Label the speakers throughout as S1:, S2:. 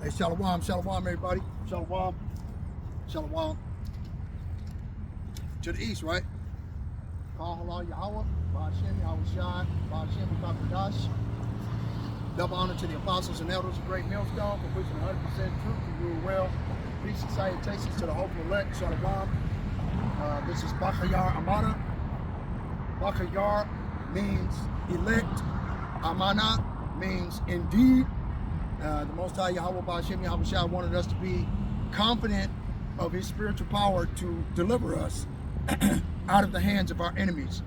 S1: Hey, shalom, shalom, everybody. Shalom, shalom. To the east, right? Call halal Yahweh, Ba'ashem, Yahweh Shai, Ba'ashem, Ba'akadash. Double honor to the apostles and elders of Great Millstone for preaching 100% truth to rule well. Peace and salutations to the hopeful elect. Shalom. This is Bakayar Amana. Bakayar means elect. Amana means indeed. The Most High Yahweh Ba'ashem Yahweh Shai wanted us to be confident of his spiritual power to deliver us out of the hands of our enemies,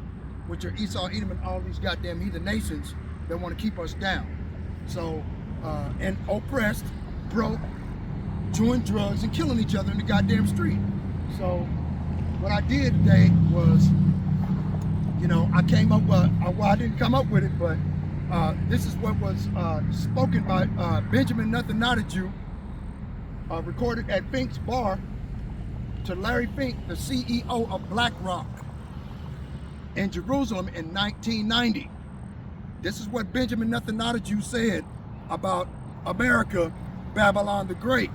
S1: which are Esau, Edom, and all these goddamn heathen nations that want to keep us down. So, and oppressed, broke, doing drugs, and killing each other in the goddamn street. So, what I did today was, you know, I came up with, well, I didn't come up with it, but this is what was spoken by Benjamin Nothing Not a Jew, recorded at Fink's bar to Larry Fink, the CEO of BlackRock in Jerusalem in 1990. This is what Benjamin Nothing Not a Jew said about America, Babylon the Great,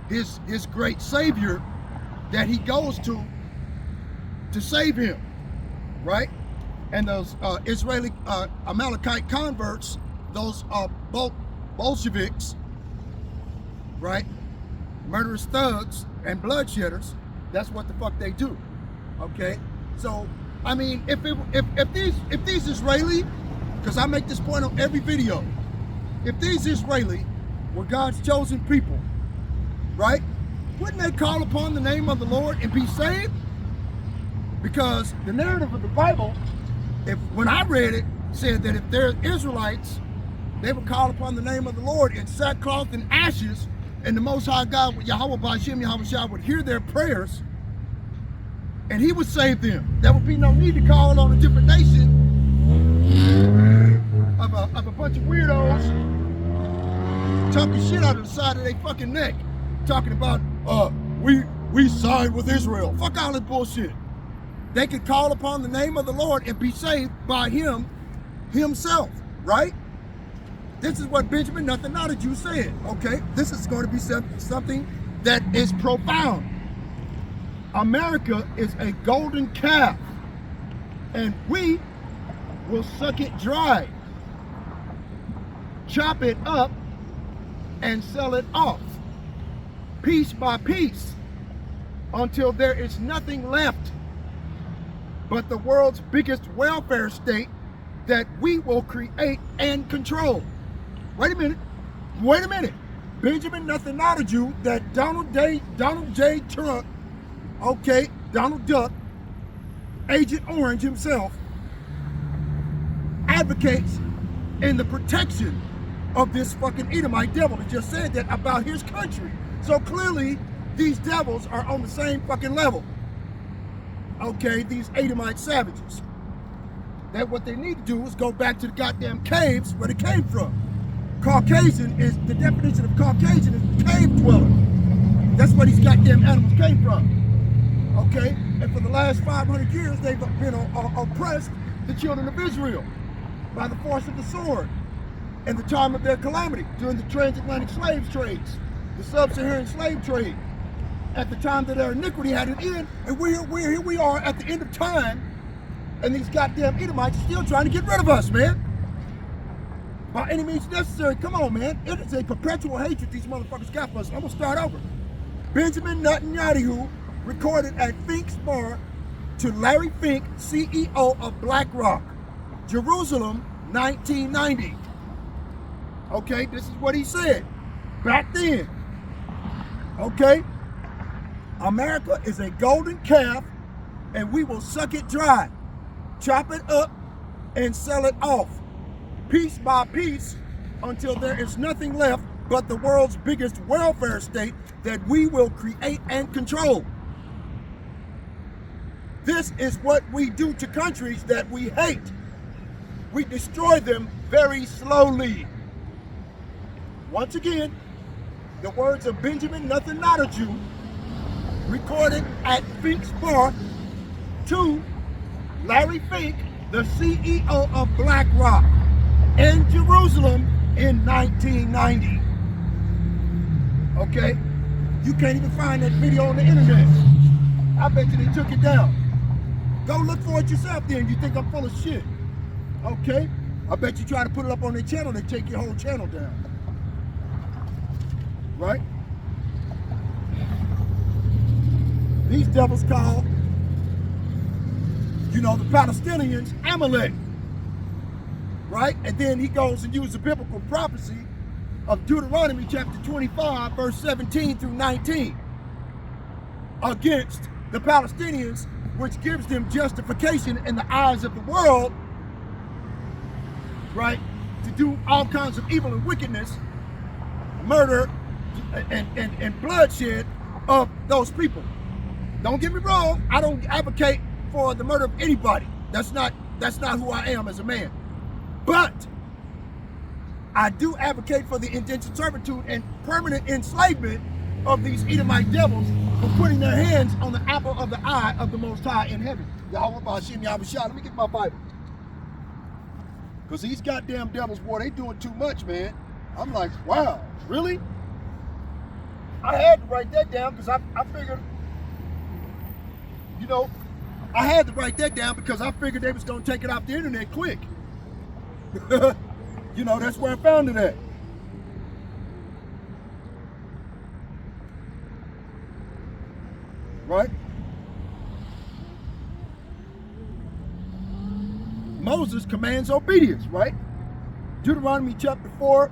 S1: his great savior that he goes to save him, right? And those Israeli Amalekite converts, those Bolsheviks, right? Murderous thugs and bloodshedders. That's what the fuck they do. Okay, so I mean, if these Israeli, because I make this point on every video, if these Israeli were God's chosen people, right? Wouldn't they call upon the name of the Lord and be saved? Because the narrative of the Bible, when I read it, said that if they're Israelites, they would call upon the name of the Lord in sackcloth and ashes, and the Most High God, Yahweh Ba'ashem Yahweh Shai, would hear their prayers, and he would save them. There would be no need to call on a different nation of a bunch of weirdos talking shit out of the side of their fucking neck, talking about, we signed with Israel. Fuck all that bullshit. They could call upon the name of the Lord and be saved by him himself, right? This is what Benjamin Nothing Not a Jew said, okay? This is going to be something that is profound. America is a golden calf, and we will suck it dry, chop it up, and sell it off, piece by piece, until there is nothing left but the world's biggest welfare state that we will create and control. Wait a minute. Benjamin Nothing Not a Jew, that Donald J. Trump, okay, Donald Duck, Agent Orange himself, advocates in the protection of this fucking Edomite devil. He just said that about his country. So clearly, these devils are on the same fucking level. Okay, these Edomite savages. That what they need to do is go back to the goddamn caves where they came from. Caucasian is, the definition of Caucasian is cave dweller. That's where these goddamn animals came from. Okay, and for the last 500 years, they've been oppressed the children of Israel by the force of the sword in the time of their calamity during the transatlantic slave trades, the sub-Saharan slave trade. At the time that their iniquity had an end, and here we are at the end of time, and these goddamn Edomites are still trying to get rid of us, man. By any means necessary. Come on, man. It is a perpetual hatred these motherfuckers got for us. I'm gonna start over. Benjamin Netanyahu recorded at Fink's bar to Larry Fink, CEO of BlackRock, Jerusalem, 1990. Okay, this is what he said back then. Okay. America is a golden calf, and we will suck it dry, chop it up, and sell it off, piece by piece, until there is nothing left but the world's biggest welfare state that we will create and control. This is what we do to countries that we hate. We destroy them very slowly. Once again, the words of Benjamin Nothing Not a Jew, recorded at Fink's bar to Larry Fink, the CEO of BlackRock in Jerusalem in 1990. Okay? You can't even find that video on the internet. I bet you they took it down. Go look for it yourself then. You think I'm full of shit. Okay? I bet you try to put it up on their channel, they take your whole channel down. Right? These devils call, you know, the Palestinians Amalek. Right? And then he goes and uses a biblical prophecy of Deuteronomy chapter 25, verse 17 through 19 against the Palestinians, which gives them justification in the eyes of the world, right, to do all kinds of evil and wickedness, murder, and bloodshed of those people. Don't get me wrong, I don't advocate for the murder of anybody. That's not who I am as a man. But I do advocate for the indentured servitude and permanent enslavement of these Edomite devils for putting their hands on the apple of the eye of the Most High in heaven. Yahweh Ba'Shem Yahushua. Let me get my Bible. Because these goddamn devils, boy, they doing too much, man. I'm like, wow, really? I had to write that down because I figured, you know, I had to write that down because I figured they was going to take it off the internet quick. You know, that's where I found it at. Right? Moses commands obedience, right? Deuteronomy chapter 4,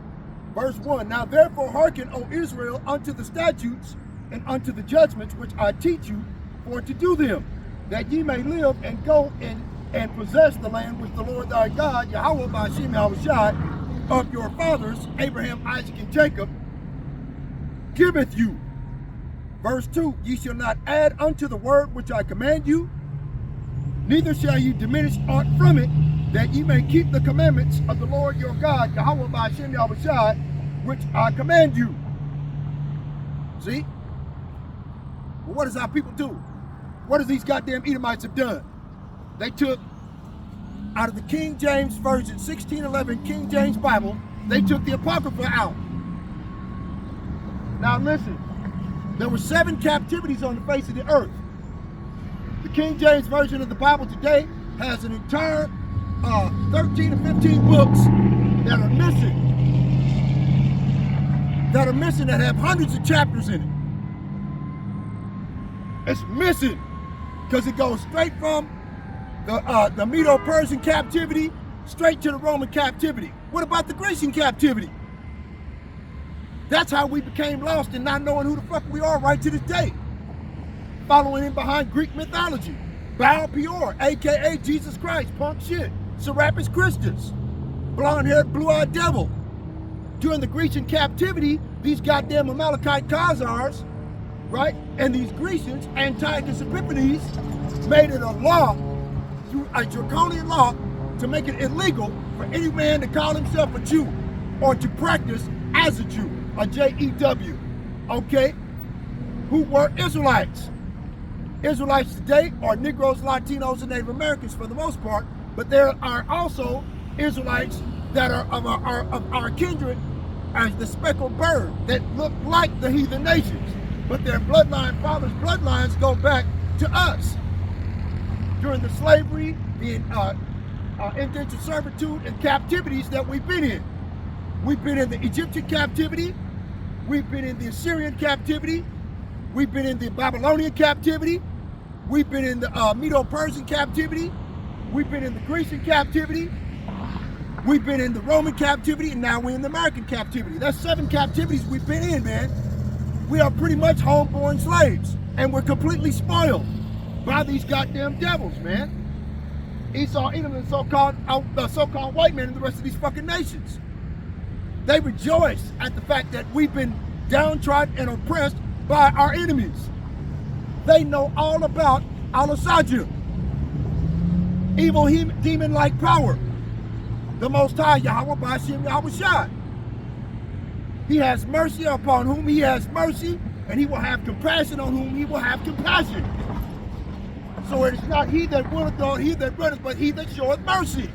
S1: verse 1. Now therefore hearken, O Israel, unto the statutes and unto the judgments which I teach you, for to do them, that ye may live and go in and possess the land which the Lord thy God, Yahweh Ba'Shem Yahushua, of your fathers, Abraham, Isaac, and Jacob, giveth you. Verse 2, ye shall not add unto the word which I command you, neither shall ye diminish aught from it, that ye may keep the commandments of the Lord your God, Yahweh Ba'Shem Yahushua, which I command you. See? Well, what does our people do? What does these goddamn Edomites have done? They took, out of the King James Version, 1611 King James Bible, they took the Apocrypha out. Now listen, there were 7 captivities on the face of the earth. The King James Version of the Bible today has an entire 13 or 15 books that are missing. That have hundreds of chapters in it. It's missing because it goes straight from the Medo-Persian captivity straight to the Roman captivity. What about the Grecian captivity? That's how we became lost and not knowing who the fuck we are right to this day. Following in behind Greek mythology. Baal Peor, aka Jesus Christ, punk shit. Serapis Christus, blonde-haired, blue-eyed devil. During the Grecian captivity, these goddamn Amalekite Khazars, right, and these Grecians, Antiochus Epiphanes, made it a law, through a draconian law, to make it illegal for any man to call himself a Jew or to practice as a Jew, a J-E-W, okay, who were Israelites. Israelites today are Negroes, Latinos, and Native Americans for the most part, but there are also Israelites that are of our kindred as the speckled bird that look like the heathen nations, but their bloodline, fathers' bloodlines go back to us. During the slavery, the indentured servitude, and captivities that we've been in. We've been in the Egyptian captivity, we've been in the Assyrian captivity, we've been in the Babylonian captivity, we've been in the Medo-Persian captivity, we've been in the Grecian captivity, we've been in the Roman captivity, and now we're in the American captivity. That's 7 captivities we've been in, man. We are pretty much homeborn slaves, and we're completely spoiled by these goddamn devils, man. Esau, Edom, and so-called white men and the rest of these fucking nations. They rejoice at the fact that we've been downtrodden and oppressed by our enemies. They know all about Al-Asajim, evil demon-like power. The Most High, Yahweh Ba'Shem Yahushua. He has mercy upon whom he has mercy, and he will have compassion on whom he will have compassion. So it is not he that willeth nor he that runneth, but he that showeth mercy.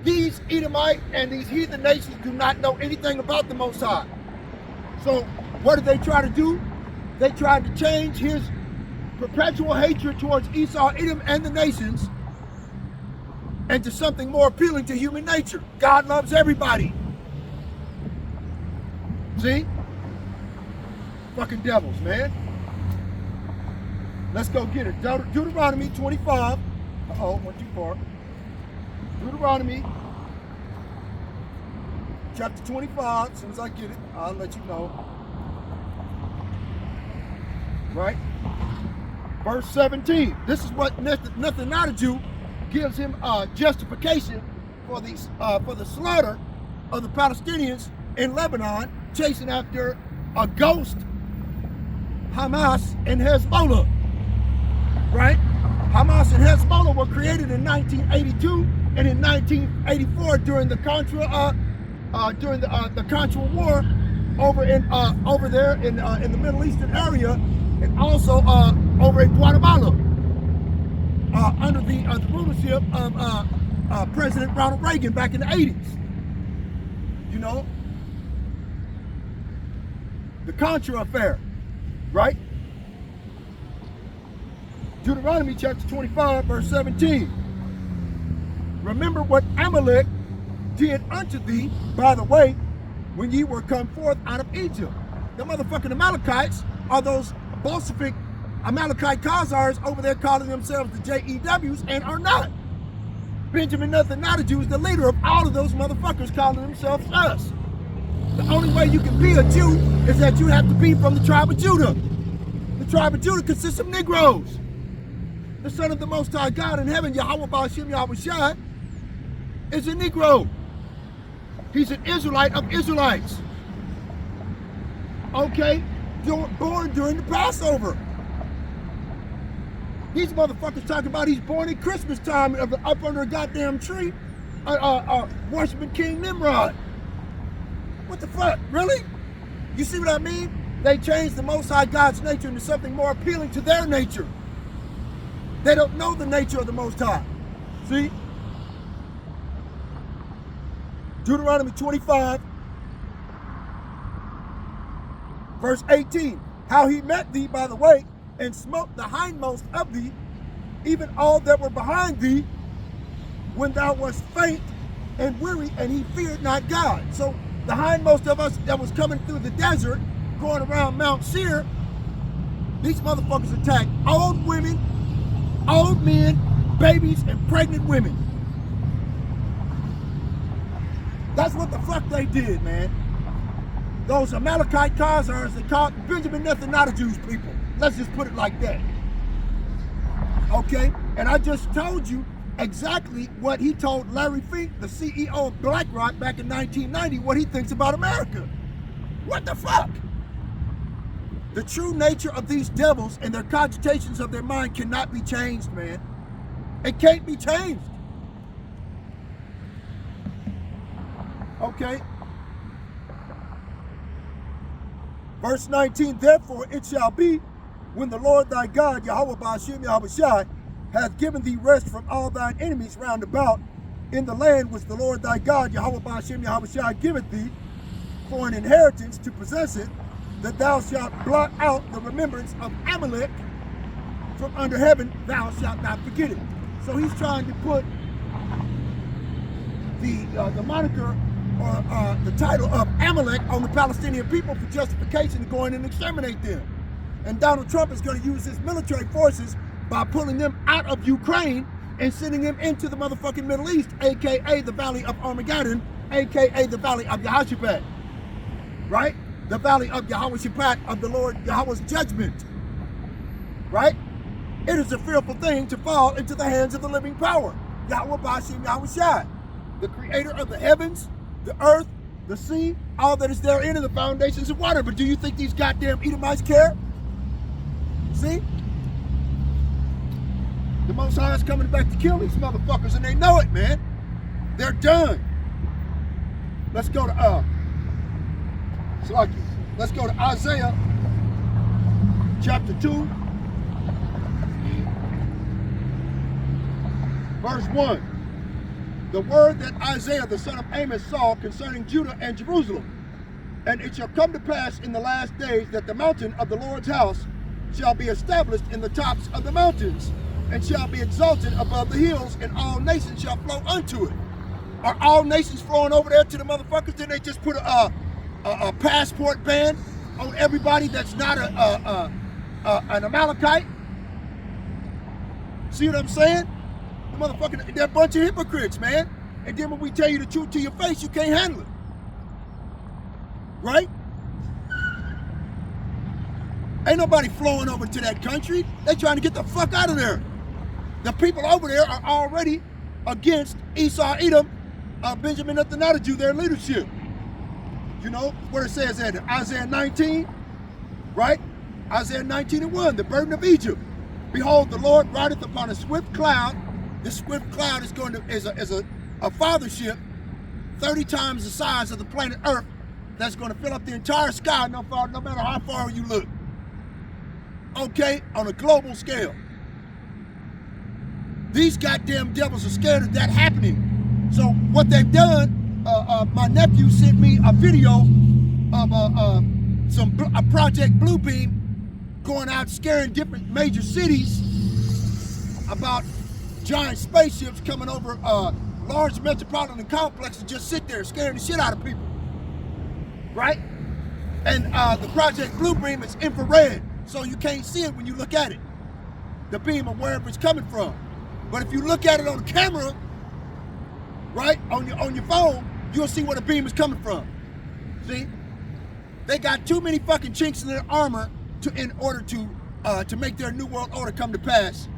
S1: These Edomite and these heathen nations do not know anything about the Most High. So what did they try to do? They tried to change his perpetual hatred towards Esau, Edom, and the nations into something more appealing to human nature. God loves everybody. See? Fucking devils, man. Let's go get it. Deuteronomy 25. Uh-oh, went too far. Deuteronomy chapter 25. As soon as I get it, I'll let you know. Right? Verse 17. This is what nothing not a Jew gives him justification for the slaughter of the Palestinians in Lebanon, chasing after a ghost Hamas and Hezbollah. Right? Hamas and Hezbollah were created in 1982 and in 1984 during the Contra War over there in the Middle Eastern area, and also over in Guatemala under the rulership of President Ronald Reagan back in the 80s. You know, the Contra affair, right? Deuteronomy chapter 25, verse 17. Remember what Amalek did unto thee, by the way, when ye were come forth out of Egypt. The motherfucking Amalekites are those Bolshevik Amalekite Khazars over there calling themselves the JEWs and are not. Benjamin Netanyahu is the leader of all of those motherfuckers calling themselves us. The only way you can be a Jew is that you have to be from the tribe of Judah. The tribe of Judah consists of Negroes. The son of the Most High God in heaven, Yahweh Ba'ashem Yahweh Shai, is a Negro. He's an Israelite of Israelites. Okay? Born during the Passover. These motherfuckers talking about he's born at Christmas time up under a goddamn tree, worshiping King Nimrod. What the fuck? Really? You see what I mean? They changed the Most High God's nature into something more appealing to their nature. They don't know the nature of the Most High. See? Deuteronomy 25, verse 18. How he met thee by the way, and smote the hindmost of thee, even all that were behind thee, when thou wast faint and weary, and he feared not God. So the hindmost of us that was coming through the desert, going around Mount Seir, these motherfuckers attacked old women, old men, babies, and pregnant women. That's what the fuck they did, man. Those Amalekite Khazars, they called Benjamin Netanyahu's people. Let's just put it like that. Okay? And I just told you exactly what he told Larry Fink, the CEO of BlackRock back in 1990, what he thinks about America. What the fuck? The true nature of these devils and their cogitations of their mind cannot be changed, man. It can't be changed. Okay? Verse 19, therefore it shall be, when the Lord thy God, Yahweh Ba'ashem Yahweh Shai, hath given thee rest from all thine enemies round about in the land which the Lord thy God, Yahweh Ba'ashem Yahweh Shai, giveth thee for an inheritance to possess it, that thou shalt blot out the remembrance of Amalek from under heaven, thou shalt not forget it. So he's trying to put the moniker or the title of Amalek on the Palestinian people for justification to go in and exterminate them. And Donald Trump is going to use his military forces by pulling them out of Ukraine and sending them into the motherfucking Middle East, aka the Valley of Armageddon, aka the Valley of Yehoshaphat. Right? The Valley of Yehoshaphat, of the Lord Yahweh's judgment. Right? It is a fearful thing to fall into the hands of the living power, Yahweh Ba'ashem Yahweh Shai, the creator of the heavens, the earth, the sea, all that is therein, and the foundations of water. But do you think these goddamn Edomites care? See? The Most High is coming back to kill these motherfuckers, and they know it, man. They're done. Let's go to let's go to Isaiah chapter 2, verse 1. The word that Isaiah the son of Amos saw concerning Judah and Jerusalem. And it shall come to pass in the last days that the mountain of the Lord's house shall be established in the tops of the mountains, and shall be exalted above the hills, and all nations shall flow unto it. Are all nations flowing over there to the motherfuckers? Then they just put a passport ban on everybody that's not an Amalekite? See what I'm saying? The motherfucking, they're a bunch of hypocrites, man. And then when we tell you the truth to your face, you can't handle it. Right? Ain't nobody flowing over to that country. They trying to get the fuck out of there. The people over there are already against Esau, Edom, Benjamin Netanyahu, their leadership. You know what it says in Isaiah 19, right? Isaiah 19:1, the burden of Egypt. Behold, the Lord rideth upon a swift cloud. This swift cloud is going to is a father ship 30 times the size of the planet Earth, that's going to fill up the entire sky, no matter how far you look. Okay, on a global scale. These goddamn devils are scared of that happening. So what they've done, my nephew sent me a video of a Project Bluebeam going out scaring different major cities about giant spaceships coming over large metropolitan complexes, just sit there scaring the shit out of people. Right? And the Project Bluebeam is infrared, so you can't see it when you look at it. The beam of wherever it's coming from. But if you look at it on the camera, right, on your phone, you'll see where the beam is coming from. See? They got too many fucking chinks in their armor in order to make their new world order come to pass.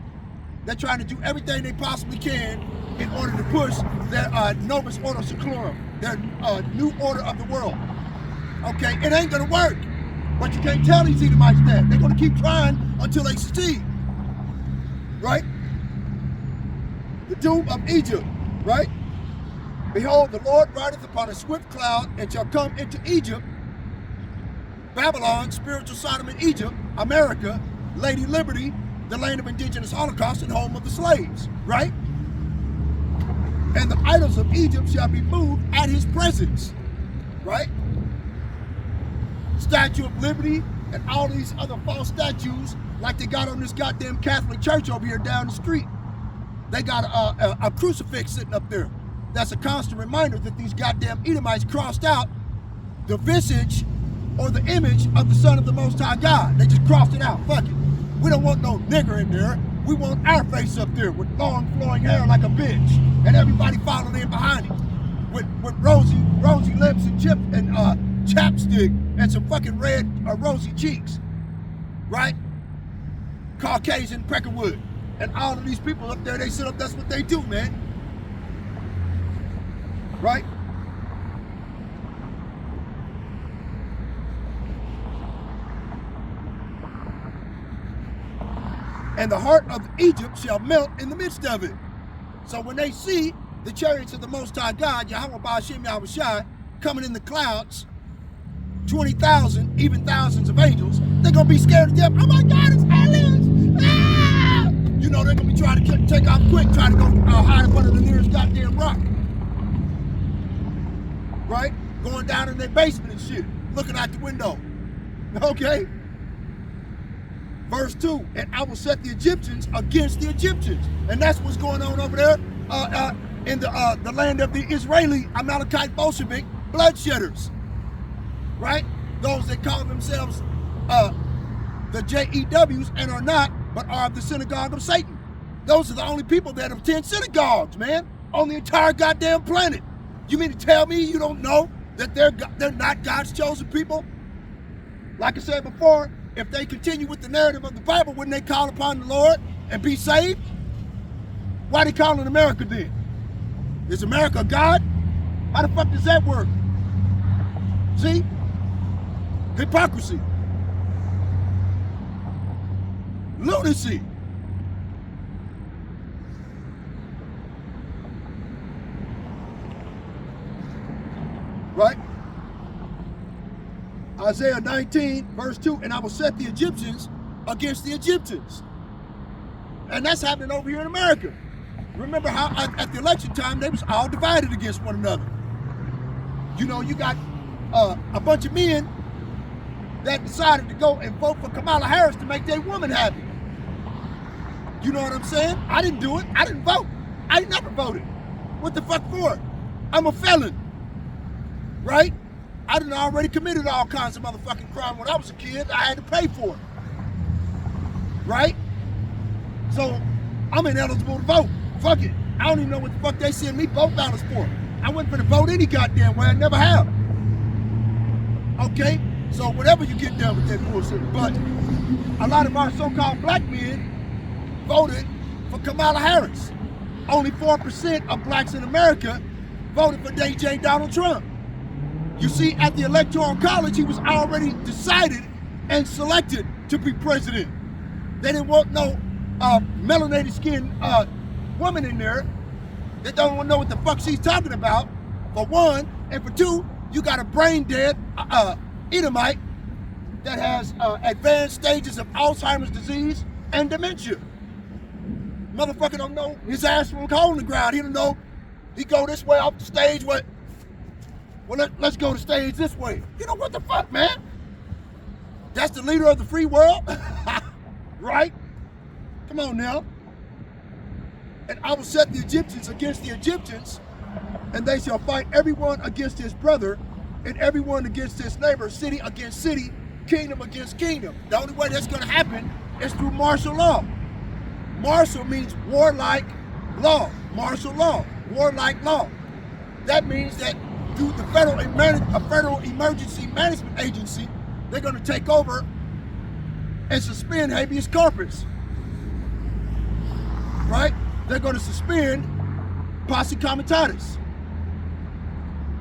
S1: They're trying to do everything they possibly can in order to push their Novus Ordo Seclorum, their new order of the world. Okay, it ain't gonna work. But you can't tell these Edomites that. They're gonna keep trying until they succeed. Right? The doom of Egypt, right? Behold, the Lord rideth upon a swift cloud, and shall come into Egypt, Babylon, spiritual Sodom and Egypt, America, Lady Liberty, the land of indigenous Holocaust and home of the slaves, right? And the idols of Egypt shall be moved at his presence, right? Statue of Liberty and all these other false statues like they got on this goddamn Catholic church over here down the street. They got a crucifix sitting up there. That's a constant reminder that these goddamn Edomites crossed out the visage or the image of the Son of the Most High God. They just crossed it out. Fuck it. We don't want no nigger in there. We want our face up there with long flowing hair like a bitch, and everybody following in behind him with rosy lips and chapstick and some fucking red rosy cheeks, right? Caucasian Peckerwood. And all of these people up there, they sit up, that's what they do, man. Right? And the heart of Egypt shall melt in the midst of it. So when they see the chariots of the Most High God, Yahweh Ba'ashem Yahushai, coming in the clouds, 20,000, even thousands of angels, they're going to be scared to death. Oh my God, it's aliens! Ah! You know, they're going to be trying to take off quick, trying to go hide up under the nearest goddamn rock. Right? Going down in their basement and shit, looking out the window. Okay? Verse 2, and I will set the Egyptians against the Egyptians. And that's what's going on over there in the land of the Israeli Amalekite Bolshevik bloodshedders. Right? Those that call themselves the JEWs and are not, but are of the synagogue of Satan. Those are the only people that attend synagogues, man, on the entire goddamn planet. You mean to tell me you don't know that they're not God's chosen people? Like I said before, if they continue with the narrative of the Bible, wouldn't they call upon the Lord and be saved? Why they calling America then? Is America God? How the fuck does that work? See? Hypocrisy. Lunacy. Right? Isaiah 19, verse 2, and I will set the Egyptians against the Egyptians. And that's happening over here in America. Remember how at the election time, they was all divided against one another. You know, you got a bunch of men that decided to go and vote for Kamala Harris to make their woman happy. You know what I'm saying? I didn't do it. I didn't vote. I never voted. What the fuck for? I'm a felon, right? I done already committed all kinds of motherfucking crime when I was a kid. I had to pay for it, right? So I'm ineligible to vote. Fuck it. I don't even know what the fuck they send me vote ballots for. I wasn't finna vote any goddamn way. I never have. Okay? So whatever you get done with that bullshit. But a lot of our so-called black men voted for Kamala Harris. Only 4% of blacks in America voted for DJ Donald Trump. You see, at the Electoral College, he was already decided and selected to be president. They didn't want no melanated skinned woman in there that don't know what the fuck she's talking about, for one. And for two, you got a brain dead Edomite that has advanced stages of Alzheimer's disease and dementia. Motherfucker don't know his ass from a hole in the ground. He don't know. He go this way off the stage. Well, let's go to stage this way. You know what the fuck, man? That's the leader of the free world, right? Come on now. And I will set the Egyptians against the Egyptians, and they shall fight everyone against his brother, and everyone against his neighbor, city against city, kingdom against kingdom. The only way that's going to happen is through martial law. Martial means warlike law. Martial law, warlike law. That means that through the Federal Emergency Management Agency, they're going to take over and suspend habeas corpus. Right? They're going to suspend posse comitatus.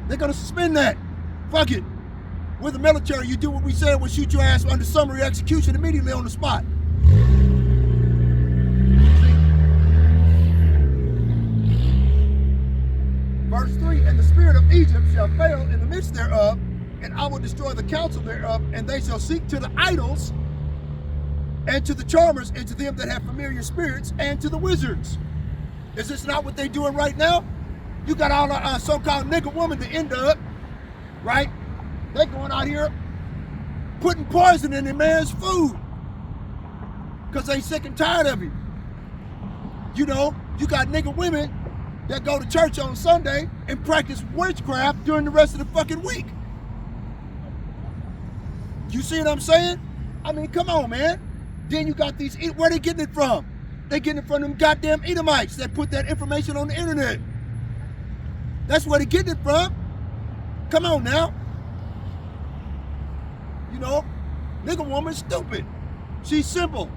S1: They're going to suspend that. Fuck it. With the military, you do what we said, we'll shoot your ass under summary execution immediately on the spot. Verse 3, and the spirit of Egypt shall fail in the midst thereof, and I will destroy the counsel thereof, and they shall seek to the idols, and to the charmers, and to them that have familiar spirits, and to the wizards. Is this not what they doing right now? You got all the so-called nigger woman to end up, right? They going out here putting poison in their man's food because they sick and tired of it. You know, you got nigger women that go to church on Sunday and practice witchcraft during the rest of the fucking week. You see what I'm saying? I mean, come on, man. Then you got these, where they getting it from? They getting it from them goddamn Edomites that put that information on the internet. That's where they getting it from. Come on now. You know, nigga woman's stupid. She's simple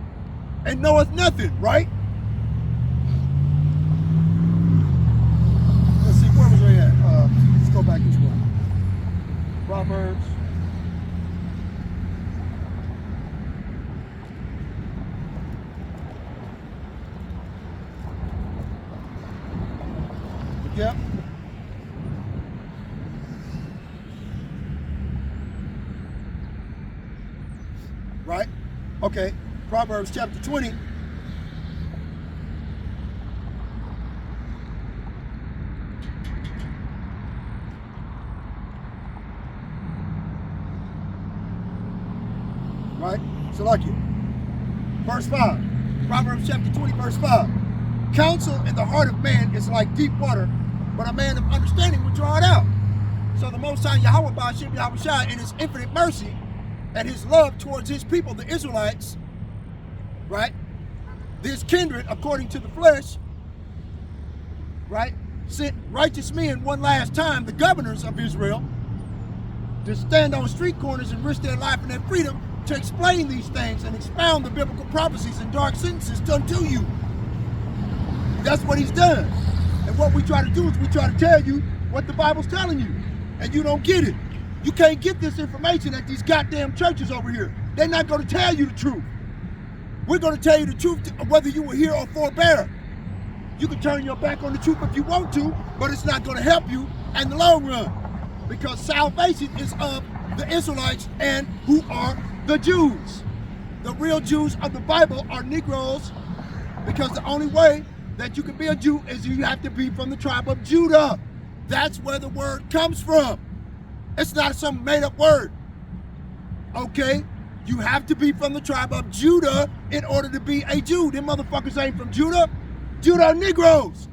S1: and knoweth nothing, right? Let's see, where was I at? Let's go back this way. Proverbs. Yep. Right? Okay. Proverbs chapter 20. Right? So like it. Verse 5. Proverbs chapter 20, verse 5. Counsel in the heart of man is like deep water, but a man of understanding will draw it out. So the Most High Yahweh Ba'ashem Yahushua, in his infinite mercy and his love towards his people, the Israelites, right? This kindred, according to the flesh, right? Sent righteous men one last time, the governors of Israel, to stand on street corners and risk their life and their freedom to explain these things and expound the biblical prophecies in dark sentences unto you. That's what he's done. And what we try to do is we try to tell you what the Bible's telling you, and you don't get it. You can't get this information at these goddamn churches over here. They're not going to tell you the truth. We're going to tell you the truth whether you were here or forbear. You can turn your back on the truth if you want to, but it's not going to help you in the long run, because salvation is of the Israelites and who are the Jews. The real Jews of the Bible are Negroes, because the only way that you can be a Jew is you have to be from the tribe of Judah. That's where the word comes from. It's not some made-up word. Okay? You have to be from the tribe of Judah in order to be a Jew. Them motherfuckers ain't from Judah. Judah are Negroes.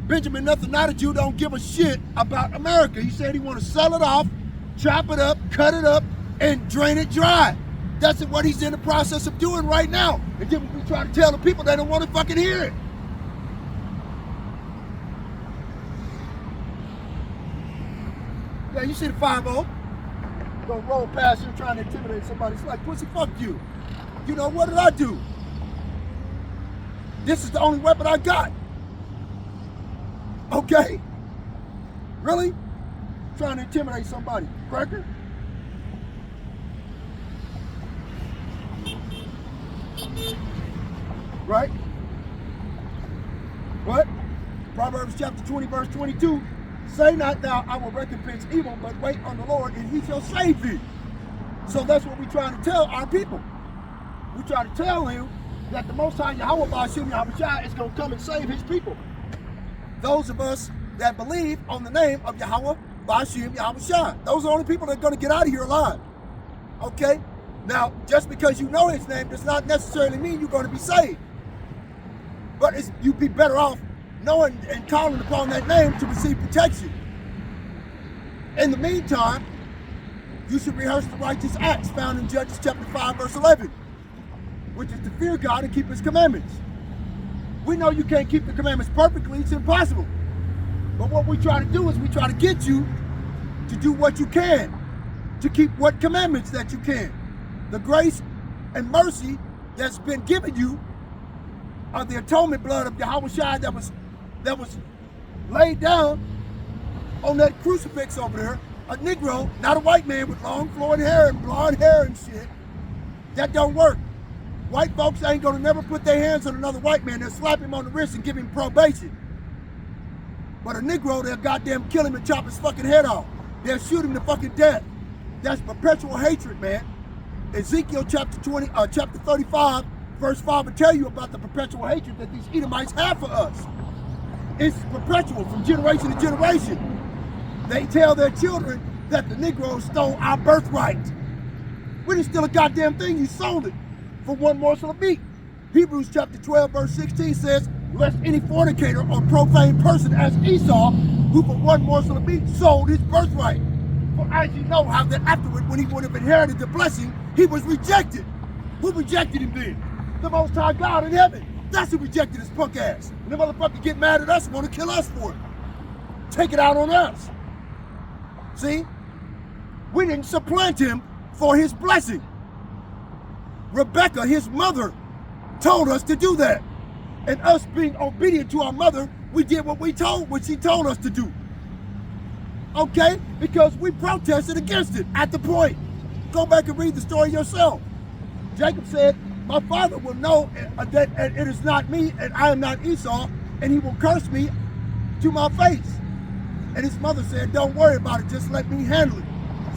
S1: Benjamin, nothing not a Jew, don't give a shit about America. He said he want to sell it off, chop it up, cut it up, and drain it dry. That's what he's in the process of doing right now. And then we try to tell the people, they don't want to fucking hear it. Yeah, you see the 5-0. Gonna roll past you trying to intimidate somebody. It's like, pussy, fuck you. You know, what did I do? This is the only weapon I got. Okay? Really? Trying to intimidate somebody. Cracker? Right? What? Proverbs chapter 20, verse 22. Say not thou, I will recompense evil, but wait on the Lord, and he shall save thee. So that's what we're trying to tell our people. We try to tell him that the Most High Yahweh Ba'ashem Yahushua is going to come and save his people. Those of us that believe on the name of Yahweh Ba'ashem Yahushua. Those are the only people that are going to get out of here alive. Okay? Now, just because you know his name does not necessarily mean you're going to be saved. But you'd be better off knowing and calling upon that name to receive protection. In the meantime, you should rehearse the righteous acts found in Judges chapter 5, verse 11, which is to fear God and keep his commandments. We know you can't keep the commandments perfectly, it's impossible. But what we try to do is we try to get you to do what you can, to keep what commandments that you can. The grace and mercy that's been given you of the atonement blood of Yahushua that was laid down on that crucifix over there. A Negro, not a white man with long flowing hair and blonde hair and shit. That don't work. White folks ain't gonna never put their hands on another white man. They'll slap him on the wrist and give him probation. But a Negro, they'll goddamn kill him and chop his fucking head off. They'll shoot him to fucking death. That's perpetual hatred, man. Ezekiel chapter 35, verse 5 will tell you about the perpetual hatred that these Edomites have for us. It's perpetual from generation to generation. They tell their children that the Negroes stole our birthright. We didn't steal a goddamn thing, you sold it for one morsel of meat. Hebrews chapter 12, verse 16 says, lest any fornicator or profane person as Esau, who for one morsel of meat sold his birthright. For as you know how that afterward, when he would have inherited the blessing, he was rejected. Who rejected him then? The Most High God in heaven. That's who rejected his punk ass. And the motherfucker get mad at us and want to kill us for it. Take it out on us. See? We didn't supplant him for his blessing. Rebecca, his mother, told us to do that. And us being obedient to our mother, we did what she told us to do. Okay? Because we protested against it at the point. Go back and read the story yourself. Jacob said, my father will know that it is not me and I am not Esau, and he will curse me to my face. And his mother said, don't worry about it, just let me handle it.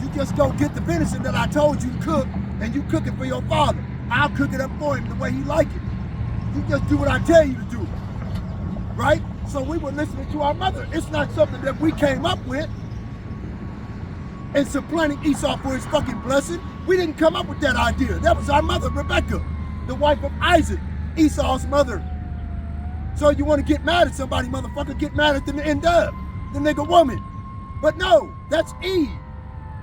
S1: You just go get the venison that I told you to cook, and you cook it for your father. I'll cook it up for him the way he like it. You just do what I tell you to do. Right? So we were listening to our mother. It's not something that we came up with and supplanting Esau for his fucking blessing. We didn't come up with that idea. That was our mother, Rebecca, the wife of Isaac, Esau's mother. So you want to get mad at somebody, motherfucker, get mad at them and the nigga woman. But no, that's Eve.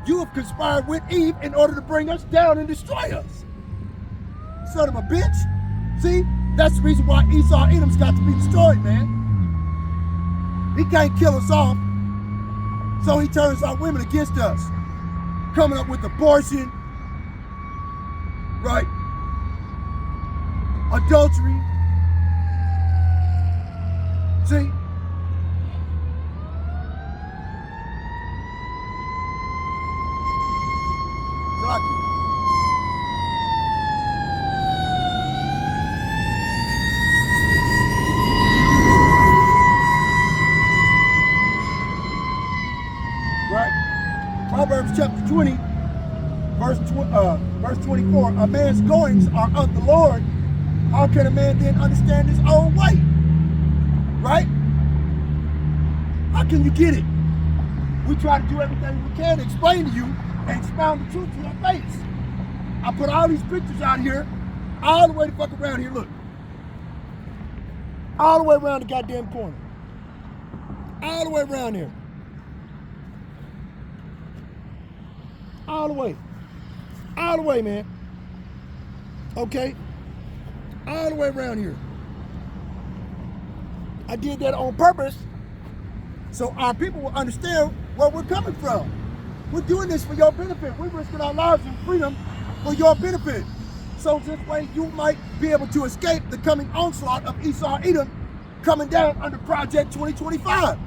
S1: You have conspired with Eve in order to bring us down and destroy us. Son of a bitch. See, that's the reason why Esau Edom's got to be destroyed, man. He can't kill us off, so he turns our women against us. Coming up with abortion, right? Adultery. See? Right? Proverbs chapter 20, verse 24. A man's goings are of the Lord. How can a man then understand his own way? Right? How can you get it? We try to do everything we can to explain to you and expound the truth to your face. I put all these pictures out here, all the way the fuck around here, look. All the way around the goddamn corner. All the way around here. All the way. All the way, man. Okay? All the way around here. I did that on purpose so our people will understand where we're coming from. We're doing this for your benefit. We're risking our lives and freedom for your benefit. So this way you might be able to escape the coming onslaught of Esau Edom coming down under Project 2025.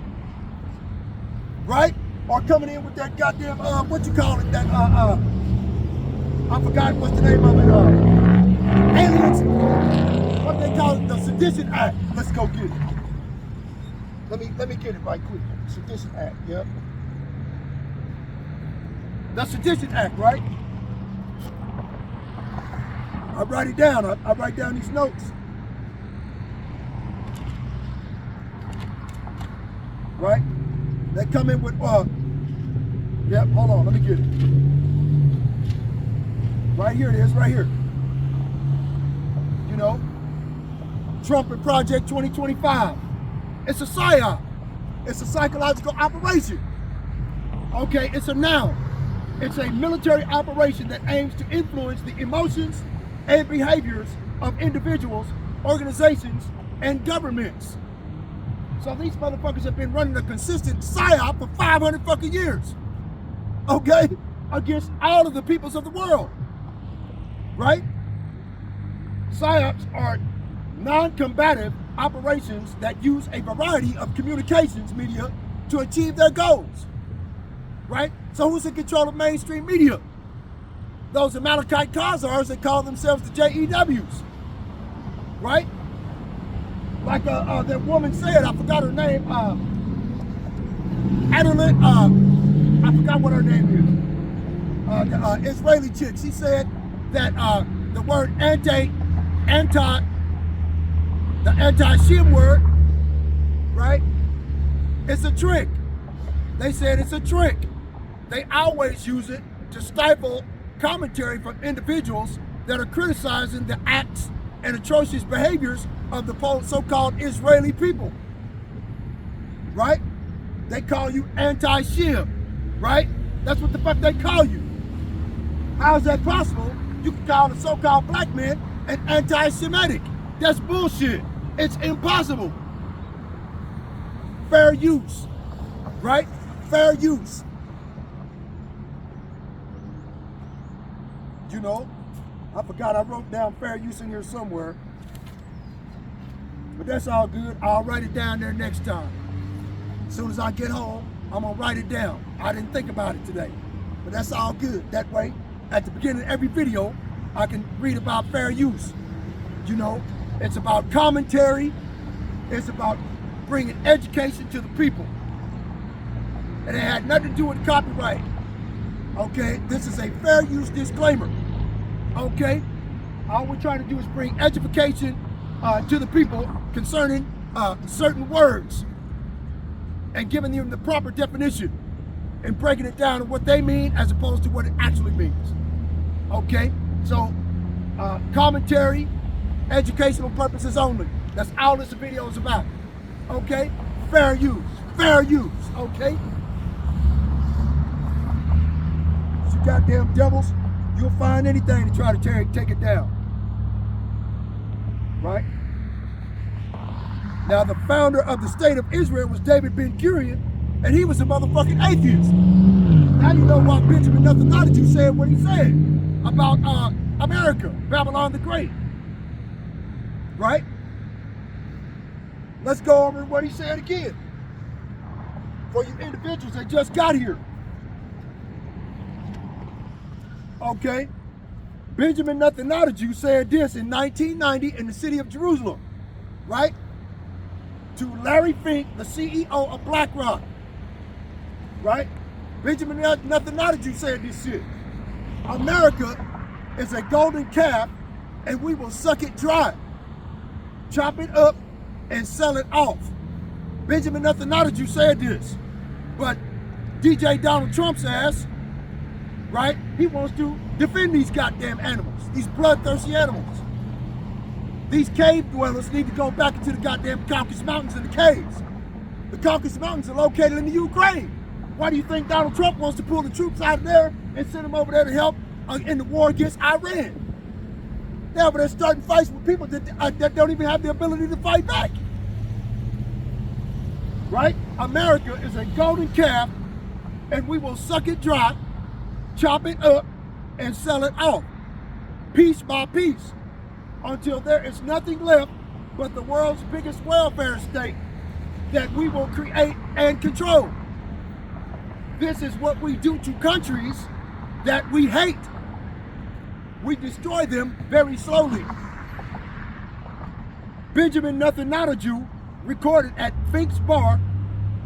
S1: Right? Or coming in with that goddamn, what you call it, that, I forgot what's the name of it, aliens, what they call it, the Sedition Act. Let's go get it. Let me get it right quick. Sedition Act, yep. The Sedition Act, right? I write it down. I write down these notes. Right? They come in with, yep, hold on, let me get it. Right here it is, right here. You know, Trump and Project 2025. It's a psyop. It's a psychological operation. Okay, it's a noun. It's a military operation that aims to influence the emotions and behaviors of individuals, organizations, and governments. So these motherfuckers have been running a consistent psyop for 500 fucking years. Okay? Against all of the peoples of the world. Right? Psyops are non-combative operations that use a variety of communications media to achieve their goals. Right? So who's in control of mainstream media? Those Amalekite Khazars that call themselves the JEWs. Right? Like that woman said, I forgot her name, Adeline, I forgot what her name is. The Israeli chick, she said that the word the anti-Shem word, right? It's a trick. They said it's a trick. They always use it to stifle commentary from individuals that are criticizing the acts and atrocious behaviors of the so-called Israeli people, right? They call you anti-Shem, right? That's what the fuck they call you. How is that possible? You can call the so-called black man an anti-Semitic. That's bullshit. It's impossible. Fair use, right? Fair use. You know, I forgot I wrote down fair use in here somewhere. But that's all good. I'll write it down there next time. As soon as I get home, I'm gonna write it down. I didn't think about it today. But that's all good. That way, at the beginning of every video, I can read about fair use. You know, it's about commentary. It's about bringing education to the people. And it had nothing to do with copyright. Okay, this is a fair use disclaimer. Okay, all we're trying to do is bring education to the people concerning certain words and giving them the proper definition and breaking it down to what they mean as opposed to what it actually means. Okay, so commentary, educational purposes only. That's all this video is about. Okay, fair use, okay? You goddamn devils, you'll find anything to try to take it down. Right? Now, the founder of the state of Israel was David Ben-Gurion, and he was a motherfucking atheist. Now you know why Benjamin Netanyahu said what he said about America, Babylon the Great. Right? Let's go over what he said again for you individuals that just got here. Okay? Benjamin Netanyahu said this in 1990 in the city of Jerusalem, right? To Larry Fink, the CEO of BlackRock, right? Benjamin Netanyahu said this shit. America is a golden calf and we will suck it dry, chop it up and sell it off. Benjamin Netanyahu said this, but DJ Donald Trump's ass, right? He wants to defend these goddamn animals, these bloodthirsty animals. These cave dwellers need to go back into the goddamn Caucasus Mountains and the caves. The Caucasus Mountains are located in the Ukraine. Why do you think Donald Trump wants to pull the troops out of there and send them over there to help in the war against Iran? They're over there starting fights with people that don't even have the ability to fight back. Right? America is a golden calf, and we will suck it dry, chop it up, and sell it off, piece by piece, until there is nothing left but the world's biggest welfare state that we will create and control. This is what we do to countries that we hate. We destroy them very slowly. Benjamin Netanyahu recorded at Fink's Bar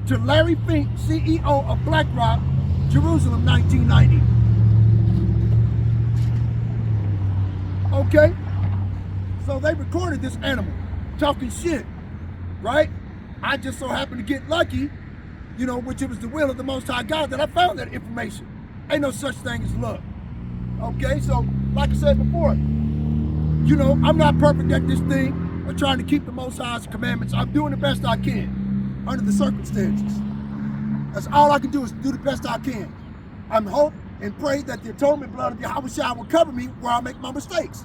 S1: to Larry Fink, CEO of BlackRock, Jerusalem, 1990. Okay? So they recorded this animal talking shit, right? I just so happened to get lucky, you know, which it was the will of the Most High God that I found that information. Ain't no such thing as luck. Okay, so like I said before, you know, I'm not perfect at this thing or trying to keep the Most High's commandments. I'm doing the best I can under the circumstances. That's all I can do is do the best I can. I'm hope and pray that the atonement blood of Yahweh will cover me where I make my mistakes.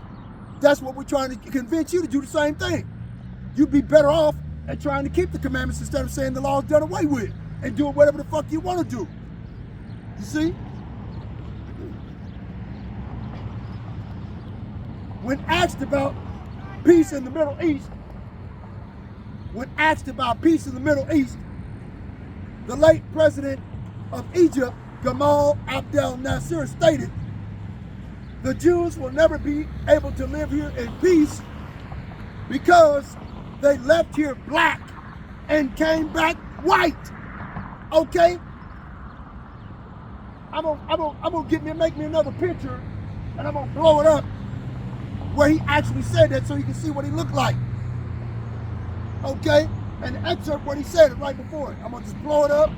S1: That's what we're trying to convince you to do the same thing. You'd be better off at trying to keep the commandments instead of saying the law's done away with and doing whatever the fuck you want to do. You see? When asked about peace in the Middle East, the late president of Egypt, Gamal Abdel Nasser, stated, "The Jews will never be able to live here in peace because they left here black and came back white." Okay? I'm gonna make me another picture and I'm gonna blow it up where he actually said that so you can see what he looked like. Okay? And the excerpt what he said it right before it. I'm gonna just blow it up,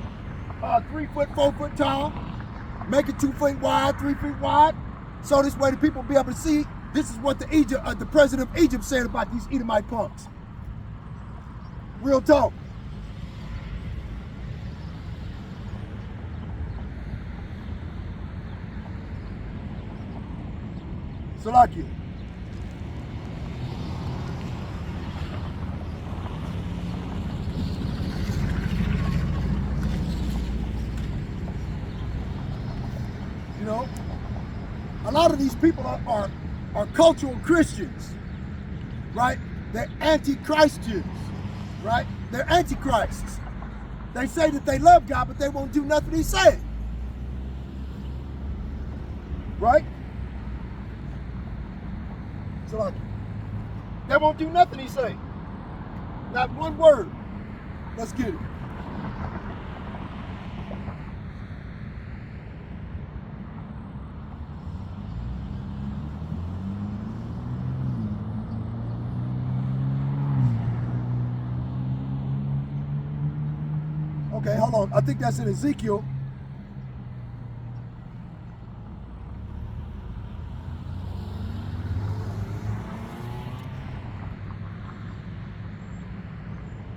S1: 3 foot, 4 foot tall, make it 2 feet wide, 3 feet wide, so this way the people will be able to see this is what the president of Egypt said about these Edomite punks. Real talk. Salakia. You know, a lot of these people are cultural Christians, right? They're anti-Christians, right? They're antichrists. They say that they love God, but they won't do nothing he said. Right? So like, they won't do nothing he say. Not one word. Let's get it. Okay, hold on. I think that's in Ezekiel.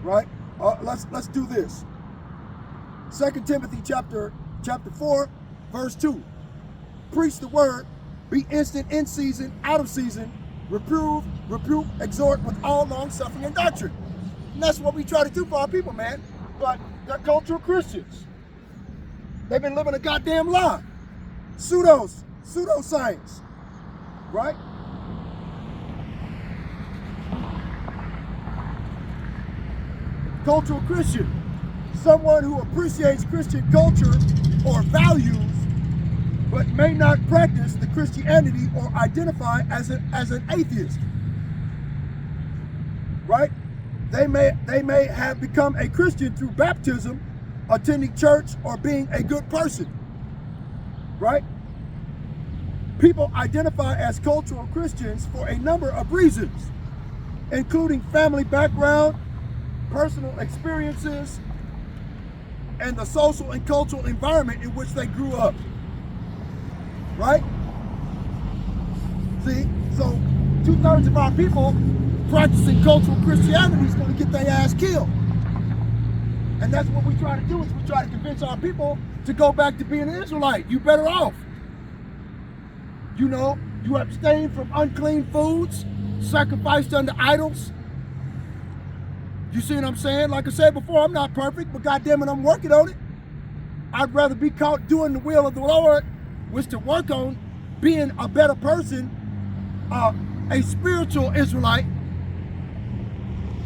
S1: Right? Let's do this. 2 Timothy chapter 4, verse 2. Preach the word, be instant in season, out of season, reprove, exhort with all long suffering and doctrine. And that's what we try to do for our people, man. But they're cultural Christians. They've been living a goddamn lie. Pseudoscience. Right? Cultural Christian. Someone who appreciates Christian culture or values, but may not practice the Christianity or identify as an atheist. Right? They may have become a Christian through baptism, attending church, or being a good person. Right? People identify as cultural Christians for a number of reasons, including family background, personal experiences, and the social and cultural environment in which they grew up. Right? See, so 2/3 of our people practicing cultural Christianity is going to get their ass killed. And that's what we try to do, is we try to convince our people to go back to being an Israelite. You better off. You know, you abstain from unclean foods, sacrificed unto idols. You see what I'm saying? Like I said before, I'm not perfect, but goddamn it, I'm working on it. I'd rather be caught doing the will of the Lord, which to work on being a better person, a spiritual Israelite,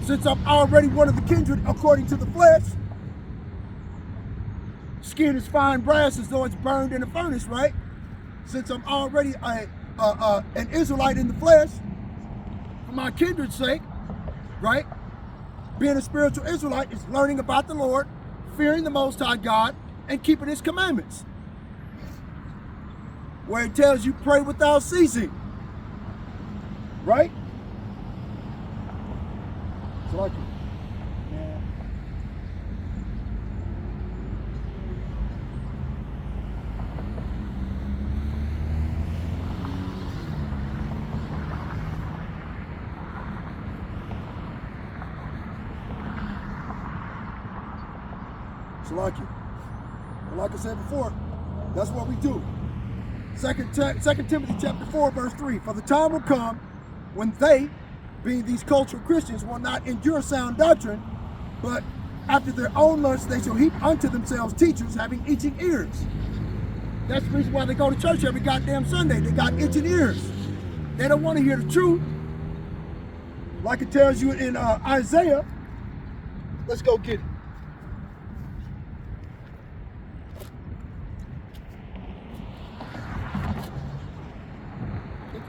S1: since I'm already one of the kindred according to the flesh. Skin is fine brass as though it's burned in a furnace, right? Since I'm already an Israelite in the flesh, for my kindred's sake, right? Being a spiritual Israelite is learning about the Lord, fearing the Most High God, and keeping His commandments. Where it tells you pray without ceasing, right? So like, yeah. So like I said before, that's what we do. Second Timothy chapter 4, verse 3. For the time will come when they, being these cultural Christians, will not endure sound doctrine, but after their own lust they shall heap unto themselves teachers having itching ears. That's the reason why they go to church every goddamn Sunday. They got itching ears. They don't want to hear the truth. Like it tells you in Isaiah. Let's go get it.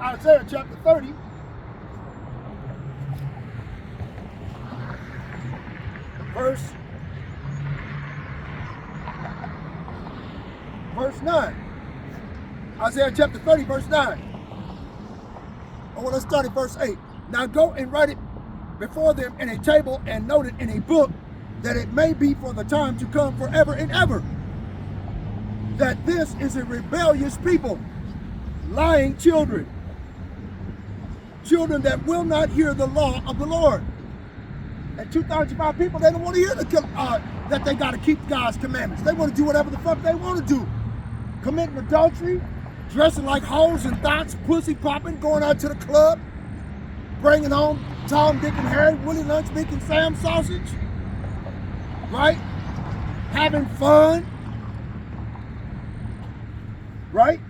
S1: Isaiah chapter 30, verse 9. Isaiah chapter 30, verse 9. Oh, well, let's start at verse 8. Now go and write it before them in a table and note it in a book, that it may be for the time to come forever and ever, that this is a rebellious people, lying children, children that will not hear the law of the Lord. And 2/3 of our people, they don't want to hear that they got to keep God's commandments. They want to do whatever the fuck they want to do. Committing adultery, dressing like hoes and thoughts, pussy popping, going out to the club, bringing home Tom, Dick, and Harry, Willie Lunch, Mick, and Sam sausage, right? Having fun, right?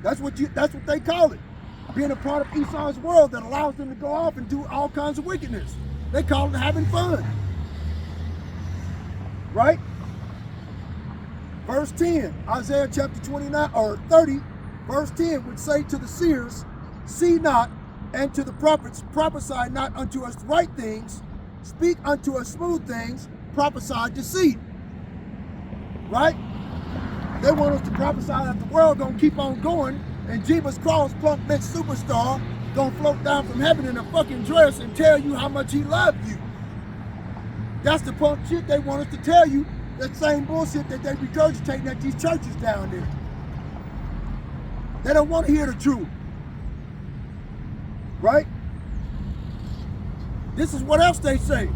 S1: That's what they call it. Being a part of Esau's world that allows them to go off and do all kinds of wickedness. They call it having fun. Right? Verse 10, Isaiah chapter 29 or 30, verse 10 would say to the seers, see not, and to the prophets, prophesy not unto us right things, speak unto us smooth things, prophesy deceit. Right? They want us to prophesy that the world gonna keep on going, and Jeebus Cross, punk bitch superstar, gonna float down from heaven in a fucking dress and tell you how much he loved you. That's the punk shit they want us to tell you, that same bullshit that they regurgitating at these churches down there. They don't want to hear the truth. Right? This is what else they say.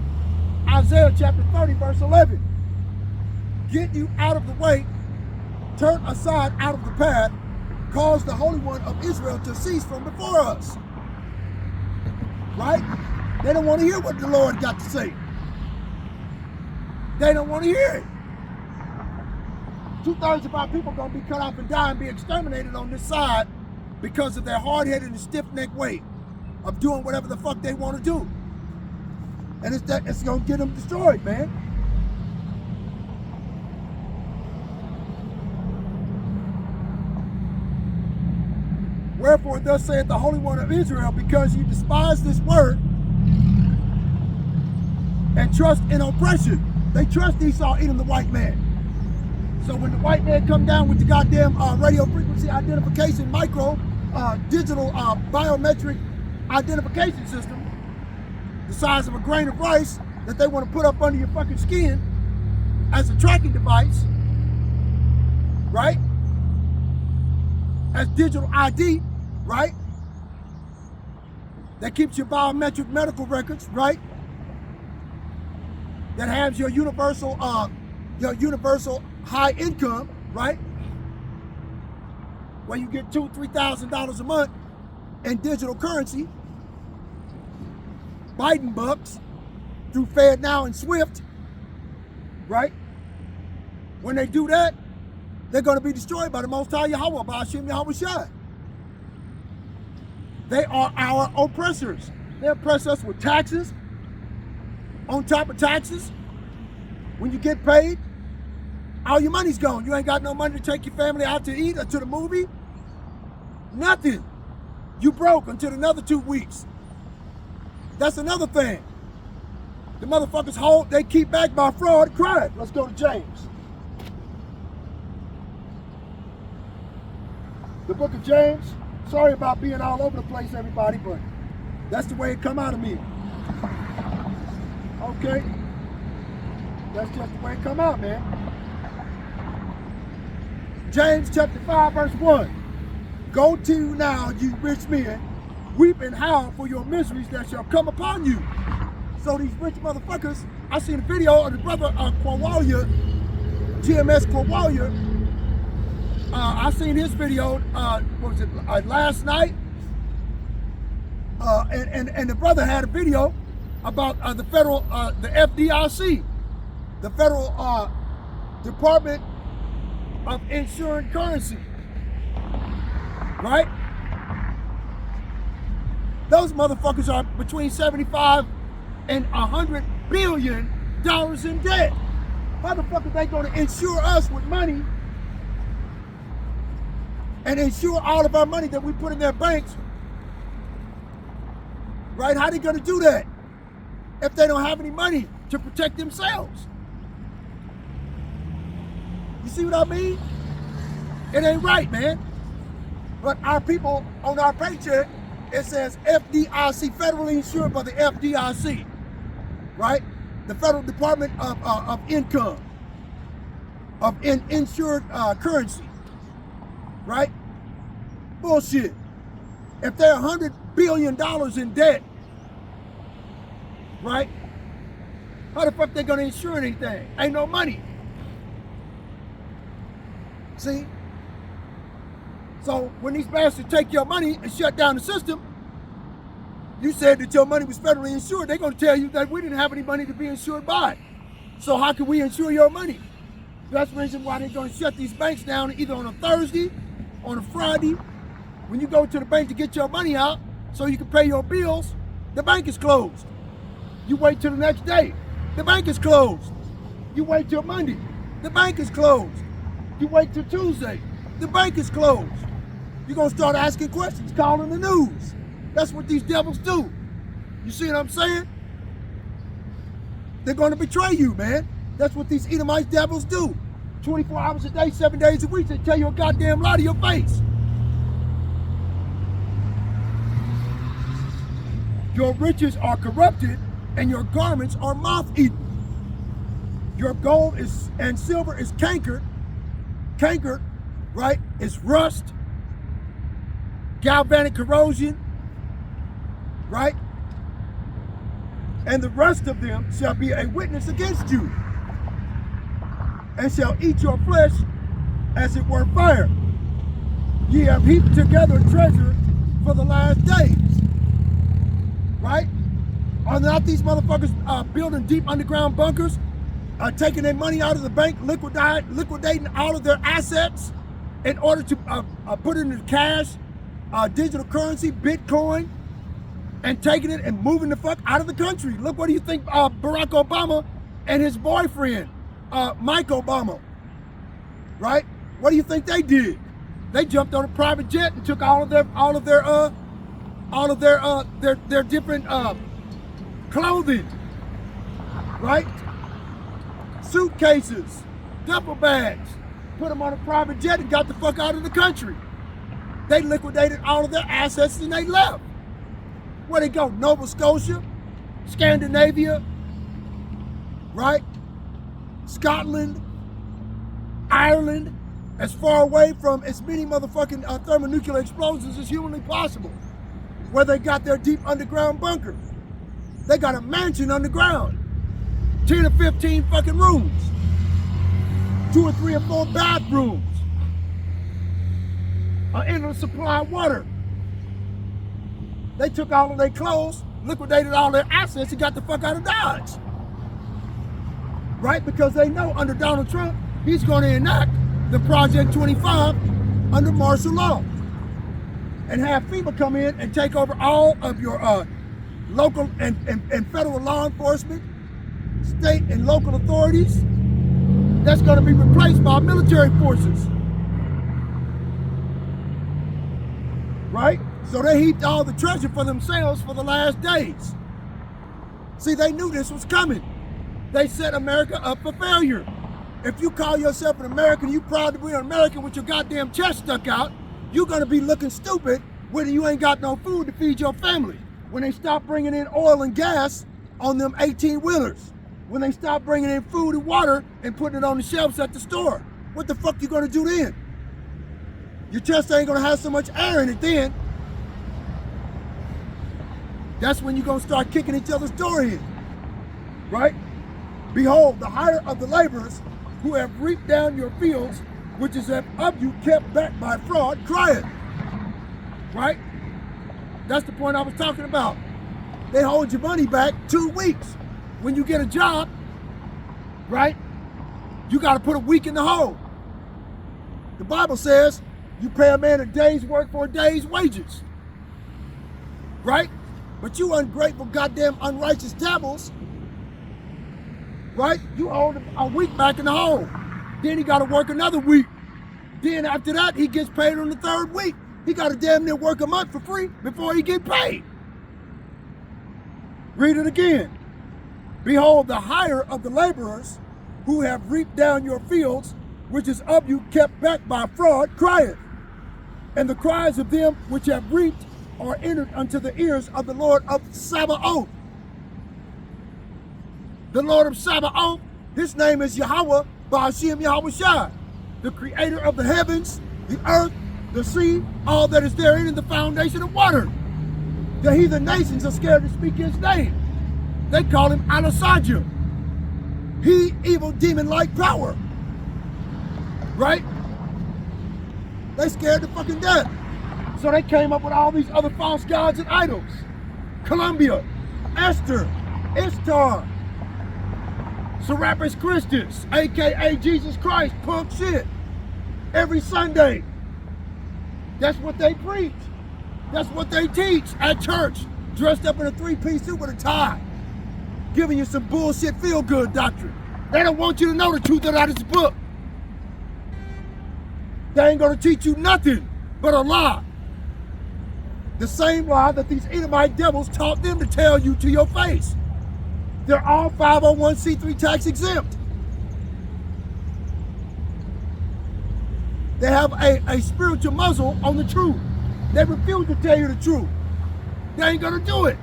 S1: Isaiah chapter 30, verse 11. Get you out of the way, turn aside out of the path, cause the Holy One of Israel to cease from before us. Right? They don't want to hear what the Lord got to say. They don't want to hear it. 2/3 of our people are going to be cut off and die and be exterminated on this side because of their hard-headed and stiff-necked way of doing whatever the fuck they want to do. And it's going to get them destroyed, man. Wherefore, thus saith the Holy One of Israel, because you despise this word and trust in oppression. They trust Esau eating the white man. So when the white man come down with the goddamn radio frequency identification, digital biometric identification system, the size of a grain of rice, that they want to put up under your fucking skin as a tracking device, right? As digital ID, right? That keeps your biometric medical records, right? That has your universal high income, right? Where you get $2,000-$3,000 a month in digital currency, Biden bucks through FedNow and Swift, right? When they do that, they're going to be destroyed by the Most High Yahweh, by Hashem Yahweh Shai. They are our oppressors. They oppress us with taxes, on top of taxes. When you get paid, all your money's gone. You ain't got no money to take your family out to eat or to the movie. Nothing. You broke until another 2 weeks. That's another thing. The motherfuckers they keep back by fraud, crime. Let's go to James. The book of James. Sorry about being all over the place, everybody, but that's the way it come out of me. Okay? That's just the way it come out, man. James chapter 5, verse 1. Go to now, you rich men, weep and howl for your miseries that shall come upon you. So these rich motherfuckers, I seen a video of the brother Quawalia, GMS Quawalia. I seen his video, what was it, last night? And the brother had a video about the federal, the FDIC, the Federal Department of Insured Currency, right? Those motherfuckers are between 75 and $100 billion in debt. Motherfuckers, they gonna insure us with money and insure all of our money that we put in their banks, right? How they gonna do that if they don't have any money to protect themselves? You see what I mean? It ain't right, man. But our people on our paycheck, it says FDIC, federally insured by the FDIC, right? The Federal Department of Income, of Insured Currency, right? Bullshit. If they're $100 billion in debt, right? How the fuck they gonna insure anything? Ain't no money. See? So when these bastards take your money and shut down the system, you said that your money was federally insured. They're gonna tell you that we didn't have any money to be insured by. So how can we insure your money? That's the reason why they're gonna shut these banks down either on a Thursday, on a Friday. When you go to the bank to get your money out so you can pay your bills, the bank is closed. You wait till the next day, the bank is closed. You wait till Monday, the bank is closed. You wait till Tuesday, the bank is closed. You're gonna start asking questions, calling the news. That's what these devils do. You see what I'm saying? They're gonna betray you, man. That's what these Edomite devils do. 24 hours a day, 7 days a week, they tell you a goddamn lie to your face. Your riches are corrupted and your garments are moth-eaten. Your gold and silver is cankered, right? It's rust, galvanic corrosion, right? And the rest of them shall be a witness against you, and shall eat your flesh as it were fire. Ye have heaped together treasure for the last days, right? Are not these motherfuckers building deep underground bunkers, taking their money out of the bank, liquidating all of their assets in order to put it into cash, digital currency, Bitcoin, and taking it and moving the fuck out of the country? Look, what do you think Barack Obama and his boyfriend, Mike Obama, right? What do you think they did? They jumped on a private jet and took all of their different clothing, right? Suitcases, duffel bags, put them on a private jet and got the fuck out of the country. They liquidated all of their assets and they left. Where they go? Nova Scotia, Scandinavia, right? Scotland, Ireland, as far away from as many motherfucking thermonuclear explosions as humanly possible, where they got their deep underground bunker. They got a mansion underground, 10 or 15 fucking rooms, 2 or 3 or 4 bathrooms, an endless supply of water. They took all of their clothes, liquidated all their assets, and got the fuck out of Dodge. Right? Because they know under Donald Trump, he's going to enact the Project 25 under martial law and have FEMA come in and take over all of your local and federal law enforcement, state and local authorities. That's going to be replaced by military forces. Right? So they heaped all the treasure for themselves for the last days. See, they knew this was coming. They set America up for failure. If you call yourself an American, you proud to be an American with your goddamn chest stuck out, you're gonna be looking stupid when you ain't got no food to feed your family. When they stop bringing in oil and gas on them 18-wheelers. When they stop bringing in food and water and putting it on the shelves at the store. What the fuck you gonna do then? Your chest ain't gonna have so much air in it then. That's when you're gonna start kicking each other's door in, right? Behold, the hire of the laborers who have reaped down your fields, which is of you kept back by fraud, crieth, right? That's the point I was talking about. They hold your money back 2 weeks. When you get a job, right, you gotta put a week in the hole. The Bible says you pay a man a day's work for a day's wages, right? But you ungrateful, goddamn unrighteous devils, right? You hold a week back in the hole. Then he got to work another week. Then after that, he gets paid on the 3rd week. He got to damn near work a month for free before he get paid. Read it again. Behold, the hire of the laborers who have reaped down your fields, which is of you kept back by fraud, crieth. And the cries of them which have reaped are entered unto the ears of the Lord of Sabaoth. The Lord of Sabaoth, his name is Yahweh Ba'ashem Yahushua, the creator of the heavens, the earth, the sea, all that is therein, and the foundation of water. The heathen nations are scared to speak his name. They call him Alasaja. He evil demon-like power. Right? They scared to fucking death. So they came up with all these other false gods and idols. Columbia, Esther, Ishtar, Serapis Christus, aka Jesus Christ, punk shit. Every Sunday. That's what they preach. That's what they teach at church. Dressed up in a 3-piece suit with a tie. Giving you some bullshit feel-good doctrine. They don't want you to know the truth out of this book. They ain't gonna teach you nothing but a lie. The same lie that these Edomite devils taught them to tell you to your face. They're all 501c3 tax exempt. They have a spiritual muzzle on the truth. They refuse to tell you the truth. They ain't gonna do it.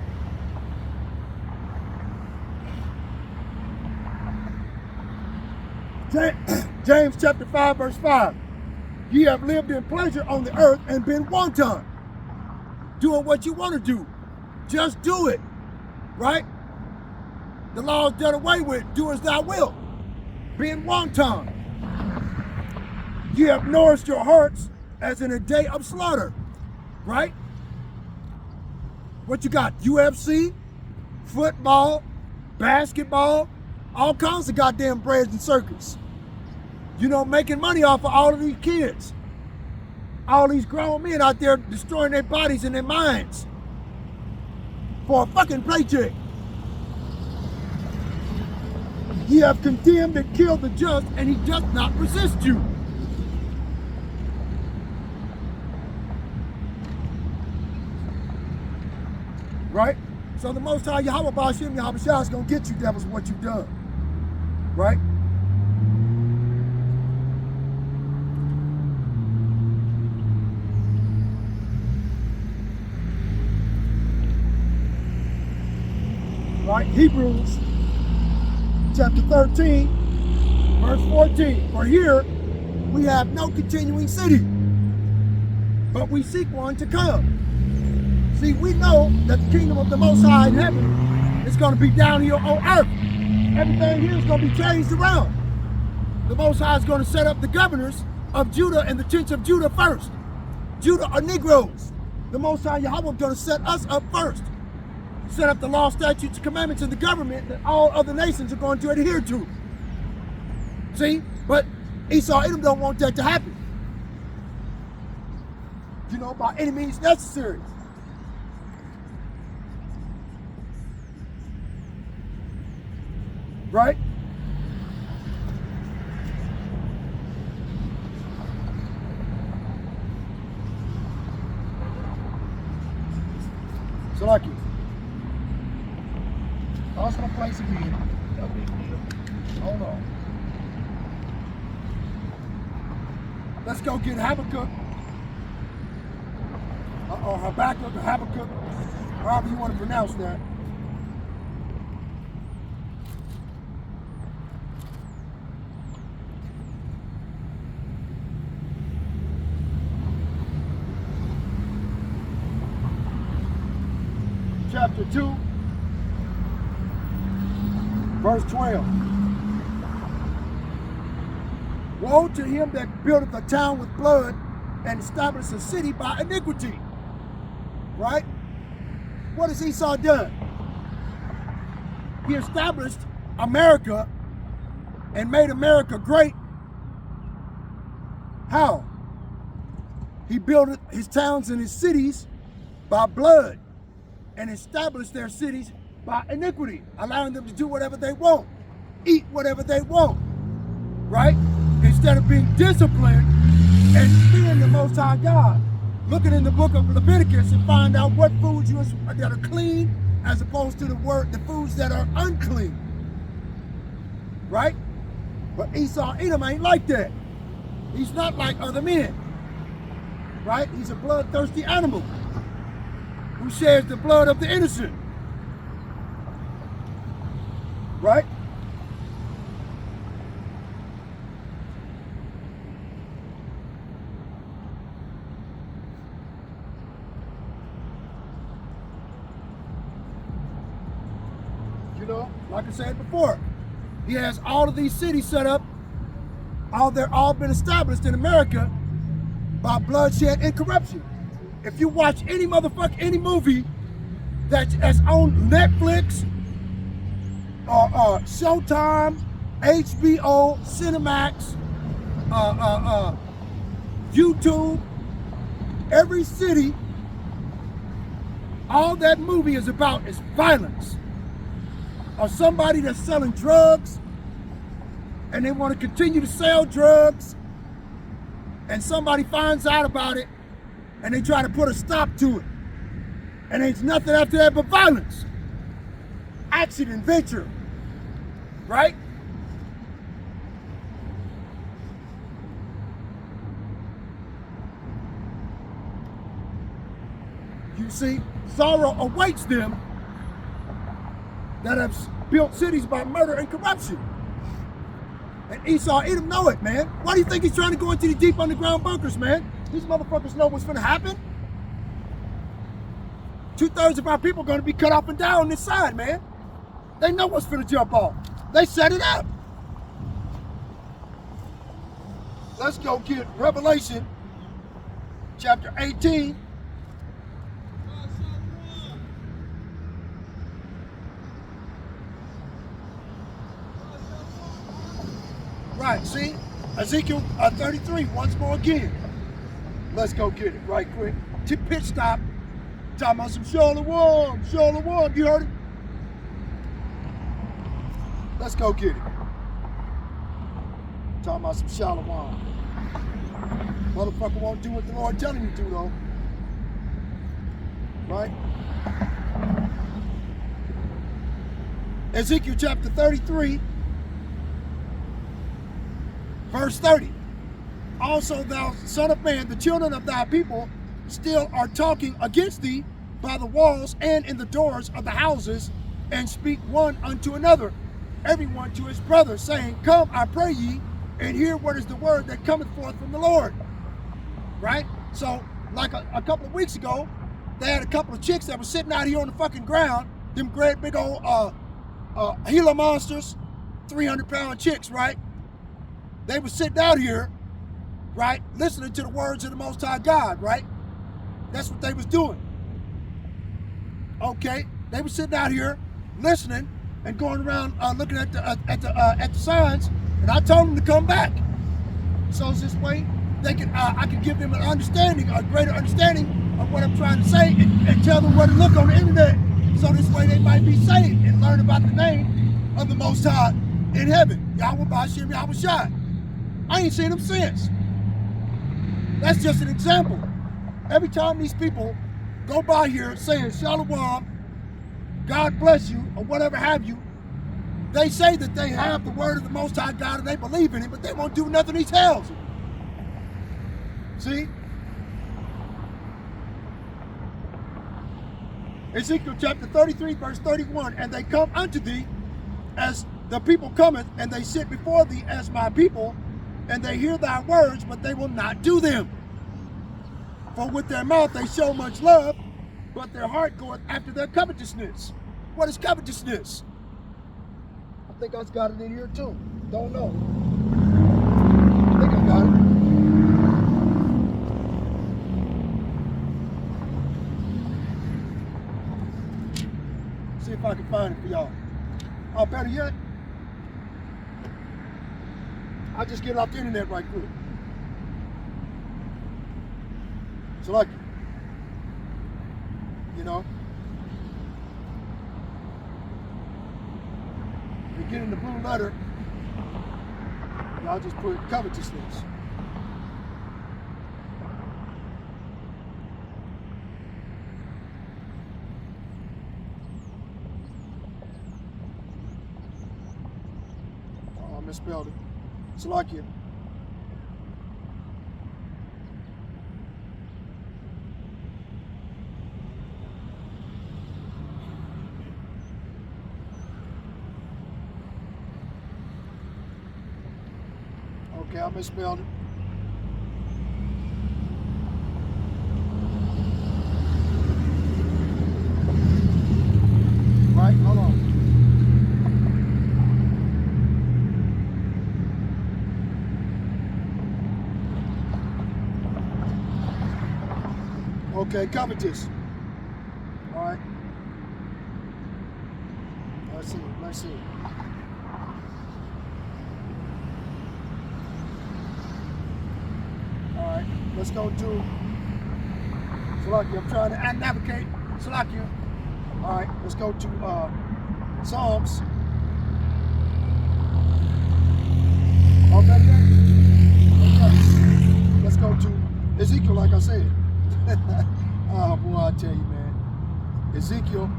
S1: James chapter 5 verse 5. Ye have lived in pleasure on the earth and been wanton. Doing what you want to do. Just do it. Right? The law is done away with. Do as thou wilt. Being wanton. Ye have nourished your hearts as in a day of slaughter. Right? What you got? UFC, football, basketball, all kinds of goddamn breads and circuits. You know, making money off of all of these kids. All these grown men out there destroying their bodies and their minds for a fucking paycheck. Ye have condemned and killed the just, and he does not resist you. Right? So the Most High Yahweh Ba'ashem Yahushua is going to get you devils what you've done. Right? Right? Hebrews chapter 13, verse 14. For here we have no continuing city, but we seek one to come. See, we know that the kingdom of the Most High in heaven is going to be down here on earth. Everything here is going to be changed around. The Most High is going to set up the governors of Judah and the tents of Judah first. Judah are Negroes. The Most High Yahweh is going to set us up first. Set up the law, statutes, commandments, and the government that all other nations are going to adhere to. See? But Esau and Edom don't want that to happen. You know, by any means necessary. Right? So like you. Lost my place again. No big deal. Hold on. Let's go get Habakkuk. Or Habakkuk or Habakkuk. However you want to pronounce that. Chapter 2, verse 12. Woe to him that buildeth a town with blood and establisheth a city by iniquity. Right? What has Esau done? He established America and made America great. How? He built his towns and his cities by blood, and establish their cities by iniquity, allowing them to do whatever they want, eat whatever they want, right? Instead of being disciplined and fearing the Most High God. Looking in the book of Leviticus and find out what foods that are clean as opposed to the foods that are unclean, right? But Esau Edom ain't like that. He's not like other men, right? He's a bloodthirsty animal who shares the blood of the innocent. Right? You know, like I said before, he has all of these cities set up. They're all been established in America by bloodshed and corruption. If you watch any movie that's on Netflix or Showtime, HBO, Cinemax, YouTube, every city, all that movie is about is violence. Or somebody that's selling drugs and they want to continue to sell drugs, and somebody finds out about it and they try to put a stop to it. And there's nothing after that but violence. Action, adventure. Right? You see, sorrow awaits them that have built cities by murder and corruption. And Esau Edom know it, man. Why do you think he's trying to go into the deep underground bunkers, man? These motherfuckers know what's gonna happen. 2/3 of our people are gonna be cut off and down on this side, man. They know what's gonna jump off. They set it up. Let's go get Revelation chapter 18. Right, see? Ezekiel 33, once more again. Let's go get it right quick. Pit stop. Talking about some Shalom, Shalom. You heard it? Let's go get it. Talking about some Shalom. Motherfucker won't do what the Lord telling you to, though. Right? Ezekiel chapter 33, verse 30. Also, thou son of man, the children of thy people still are talking against thee by the walls and in the doors of the houses, and speak one unto another, everyone to his brother, saying, Come, I pray ye, and hear what is the word that cometh forth from the Lord. Right? So, like a couple of weeks ago, they had a couple of chicks that were sitting out here on the fucking ground, them great big old Gila monsters, 300-pound chicks, right? They were sitting out here, right, listening to the words of the Most High God, right? That's what they was doing. Okay, they were sitting out here listening and going around looking at the signs, and I told them to come back. So this way, they can I can give them an understanding, a greater understanding of what I'm trying to say, and tell them where to look on the internet. So this way, they might be saved and learn about the name of the Most High in heaven. Yahweh Ba'Shem Yahweh Shai. I ain't seen them since. That's just an example. Every time these people go by here saying Shalom, God bless you, or whatever have you, they say that they have the word of the Most High God and they believe in it, but they won't do nothing he tells them. See? Ezekiel chapter 33, verse 31, and they come unto thee as the people cometh, and they sit before thee as my people, and they hear thy words, but they will not do them. For with their mouth they show much love, but their heart goeth after their covetousness. What is covetousness? I think I've got it in here too. Don't know. I think I got it. See if I can find it for y'all. Oh, better yet, I'll just get it off the internet right quick. So like, you know, you get in the blue letter, y'all just put covetousness. Oh, I misspelled it. So like you. Okay, I misspelled it. Right, hold on. Okay, covetous. All right. Let's see. Let's go to Salakia. I'm trying to navigate Salakia. All right, let's go to Psalms. Okay. Let's go to Ezekiel, like I said. Oh boy, I tell you, man. Ezekiel,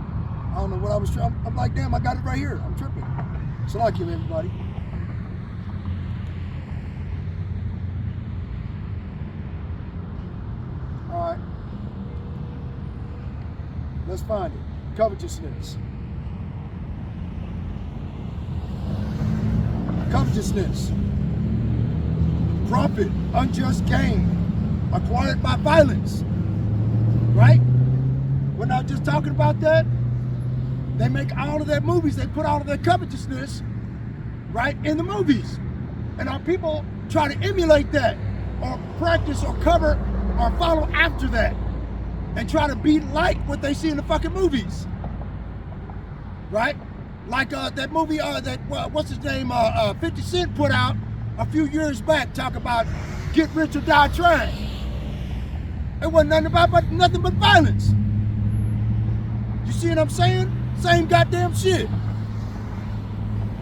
S1: I don't know what I was trying. I'm like, damn, I got it right here. I'm tripping. Salakia, everybody. All right, let's find it. Covetousness. Covetousness. Profit, unjust gain, acquired by violence. Right? We're not just talking about that. They make all of their movies, they put all of their covetousness, right, in the movies. And our people try to emulate that, or practice, or cover, or follow after that, and try to be like what they see in the fucking movies, right? Like that movie what's his name, 50 Cent put out a few years back, talk about get rich or die trying. It wasn't nothing but violence. You see what I'm saying? Same goddamn shit.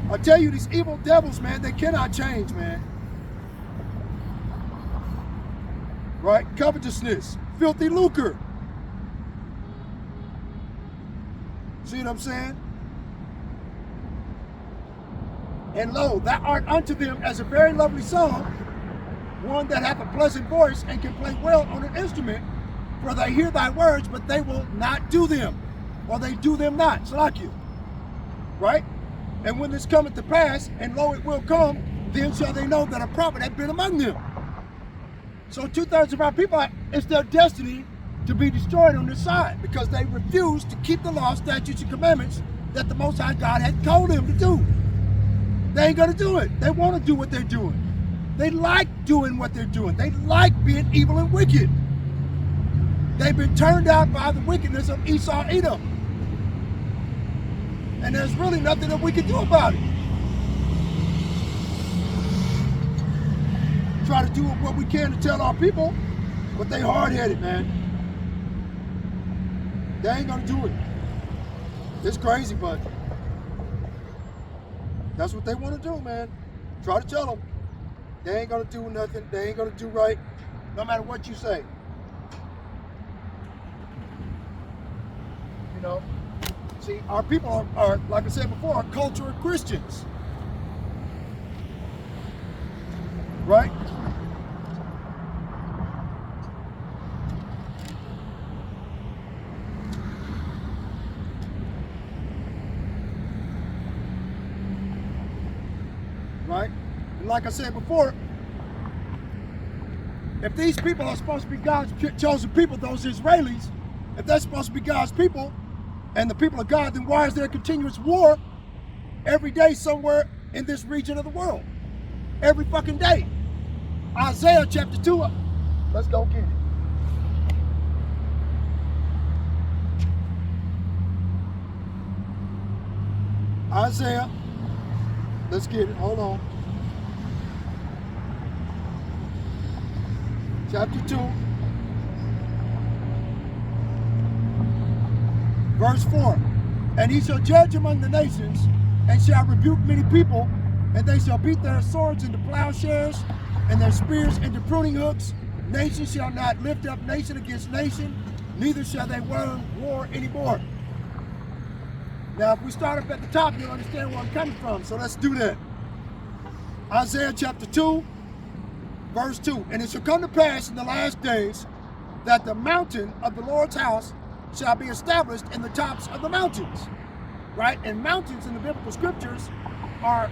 S1: I tell you, these evil devils, man, they cannot change, man. Right? Covetousness, filthy lucre. See what I'm saying? And lo, thou art unto them as a very lovely song, one that hath a pleasant voice and can play well on an instrument, for they hear thy words, but they will not do them, or they do them not. So like you, right? And when this cometh to pass, and lo, it will come, then shall they know that a prophet hath been among them. So 2/3 of our people, it's their destiny to be destroyed on this side because they refuse to keep the law, statutes, and commandments that the Most High God had told them to do. They ain't gonna do it. They want to do what they're doing. They like doing what they're doing. They like being evil and wicked. They've been turned out by the wickedness of Esau, Edom. And there's really nothing that we can do about it. Try to do what we can to tell our people, but they hard-headed, man. They ain't gonna do it. It's crazy, but that's what they want to do, man. Try to tell them. They ain't gonna do nothing. They ain't gonna do right, no matter what you say. You know? See, our people are, like I said before, are cultural Christians. Right? Right? And like I said before, if these people are supposed to be God's chosen people, those Israelis, if they're supposed to be God's people and the people of God, then why is there a continuous war every day somewhere in this region of the world? Every fucking day. Isaiah chapter 2. Let's go get it. Isaiah. Let's get it. Hold on. Chapter 2. Verse 4. And he shall judge among the nations, and shall rebuke many people, and they shall beat their swords into plowshares, and their spears into pruning hooks. Nation shall not lift up nation against nation, neither shall they learn war anymore. Now, if we start up at the top, you'll understand where I'm coming from. So let's do that. Isaiah chapter 2, verse 2. And it shall come to pass in the last days that the mountain of the Lord's house shall be established in the tops of the mountains. Right? And mountains in the biblical scriptures are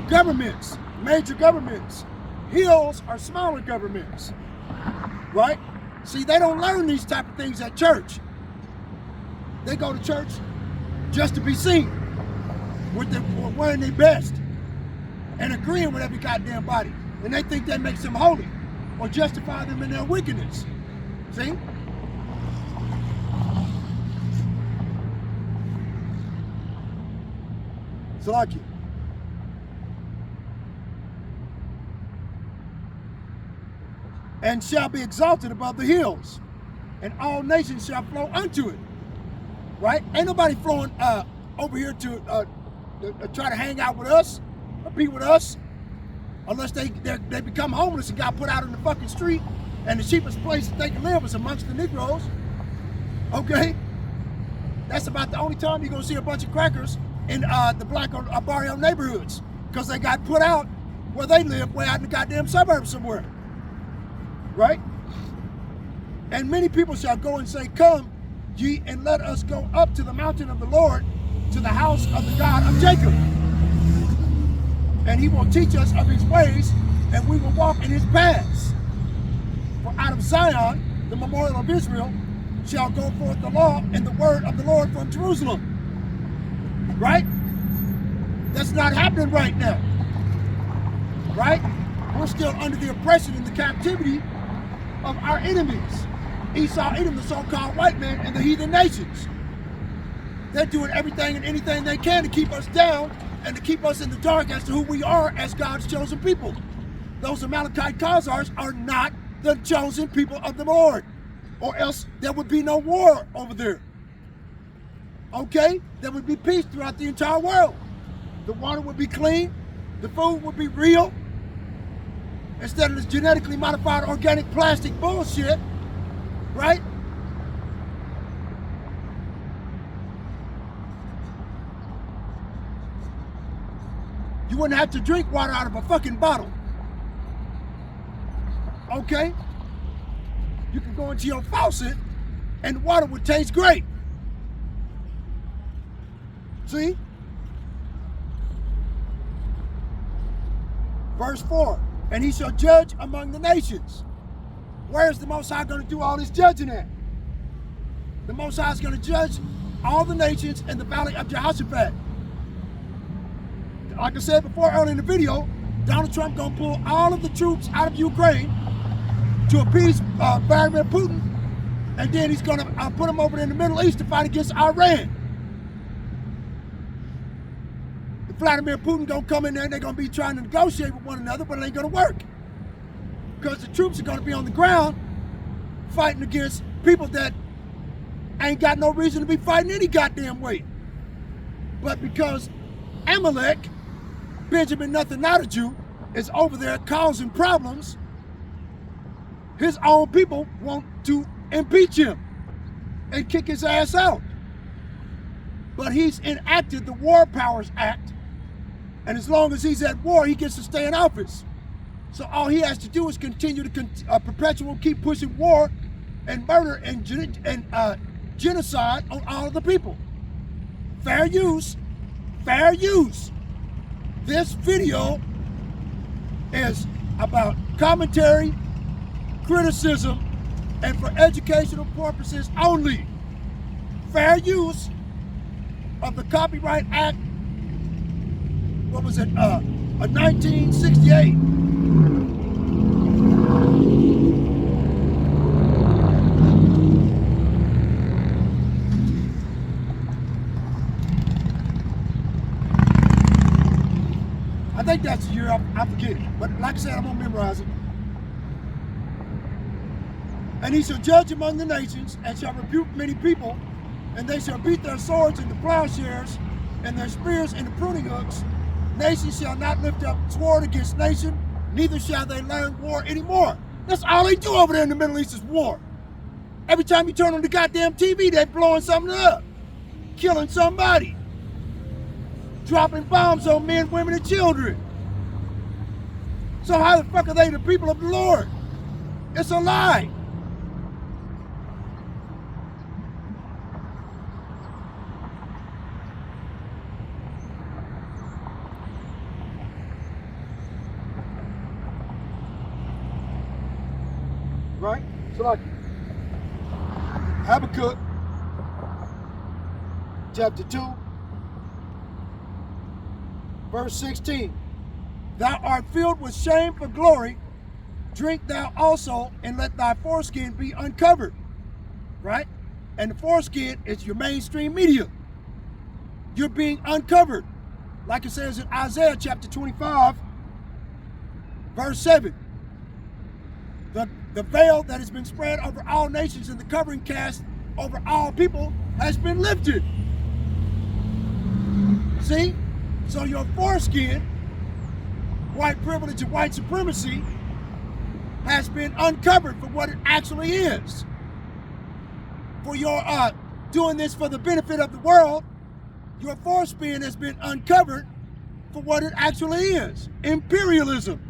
S1: governments, major governments. Hills are smaller governments. Right? See, they don't learn these type of things at church. They go to church just to be seen, with them wearing their best and agreeing with every goddamn body. And they think that makes them holy or justify them in their wickedness. See? Salaki. And shall be exalted above the hills, and all nations shall flow unto it. Right? Ain't nobody flowing over here to try to hang out with us or be with us, unless they become homeless and got put out in the fucking street, and the cheapest place that they can live is amongst the Negroes. Okay? That's about the only time you're gonna see a bunch of crackers in the black or barrio neighborhoods, because they got put out where they live, way out in the goddamn suburbs somewhere. Right? And many people shall go and say, come ye, and let us go up to the mountain of the Lord, to the house of the God of Jacob. And he will teach us of his ways, and we will walk in his paths. For out of Zion, the memorial of Israel, shall go forth the law and the word of the Lord from Jerusalem. Right? That's not happening right now. Right? We're still under the oppression and the captivity of our enemies. Esau, Edom, the so-called white man, and the heathen nations. They're doing everything and anything they can to keep us down and to keep us in the dark as to who we are as God's chosen people. Those Amalekite Khazars are not the chosen people of the Lord, or else there would be no war over there. Okay? There would be peace throughout the entire world. The water would be clean, the food would be real, instead of this genetically modified organic plastic bullshit. Right? You wouldn't have to drink water out of a fucking bottle. Okay? You could go into your faucet and water would taste great. See? Verse 4, and he shall judge among the nations. Where is the Most High going to do all this judging at? The Most High is going to judge all the nations in the valley of Jehoshaphat. Like I said before earlier in the video, Donald Trump going to pull all of the troops out of Ukraine to appease Vladimir Putin, and then he's going to put them over in the Middle East to fight against Iran. Vladimir Putin going to come in there and they're going to be trying to negotiate with one another, but it ain't going to work. Because the troops are going to be on the ground fighting against people that ain't got no reason to be fighting any goddamn way. But because Amalek, Benjamin Netanyahu, is over there causing problems, his own people want to impeach him and kick his ass out. But he's enacted the War Powers Act, and as long as he's at war, he gets to stay in office. So all he has to do is continue to keep pushing war and murder and genocide on all of the people. Fair use, fair use. This video is about commentary, criticism, and for educational purposes only. Fair use of the Copyright Act, what was it, 1968. I think that's the year, I forget it. But like I said, I'm gonna memorize it. And he shall judge among the nations, and shall rebuke many people, and they shall beat their swords into plowshares, and their spears into pruning hooks. Nation shall not lift up sword against nation, neither shall they learn war anymore. That's all they do over there in the Middle East is war. Every time you turn on the goddamn TV, they're blowing something up, killing somebody, dropping bombs on men, women, and children. So how the fuck are they the people of the Lord? It's a lie. Right? So like Habakkuk chapter 2 verse 16. Thou art filled with shame for glory, drink thou also, and let thy foreskin be uncovered. Right? And the foreskin is your mainstream media. You're being uncovered. Like it says in Isaiah chapter 25 verse 7. The veil that has been spread over all nations and the covering cast over all people has been lifted. See? So your foreskin, white privilege and white supremacy, has been uncovered for what it actually is. For your doing this for the benefit of the world, your foreskin has been uncovered for what it actually is. Imperialism.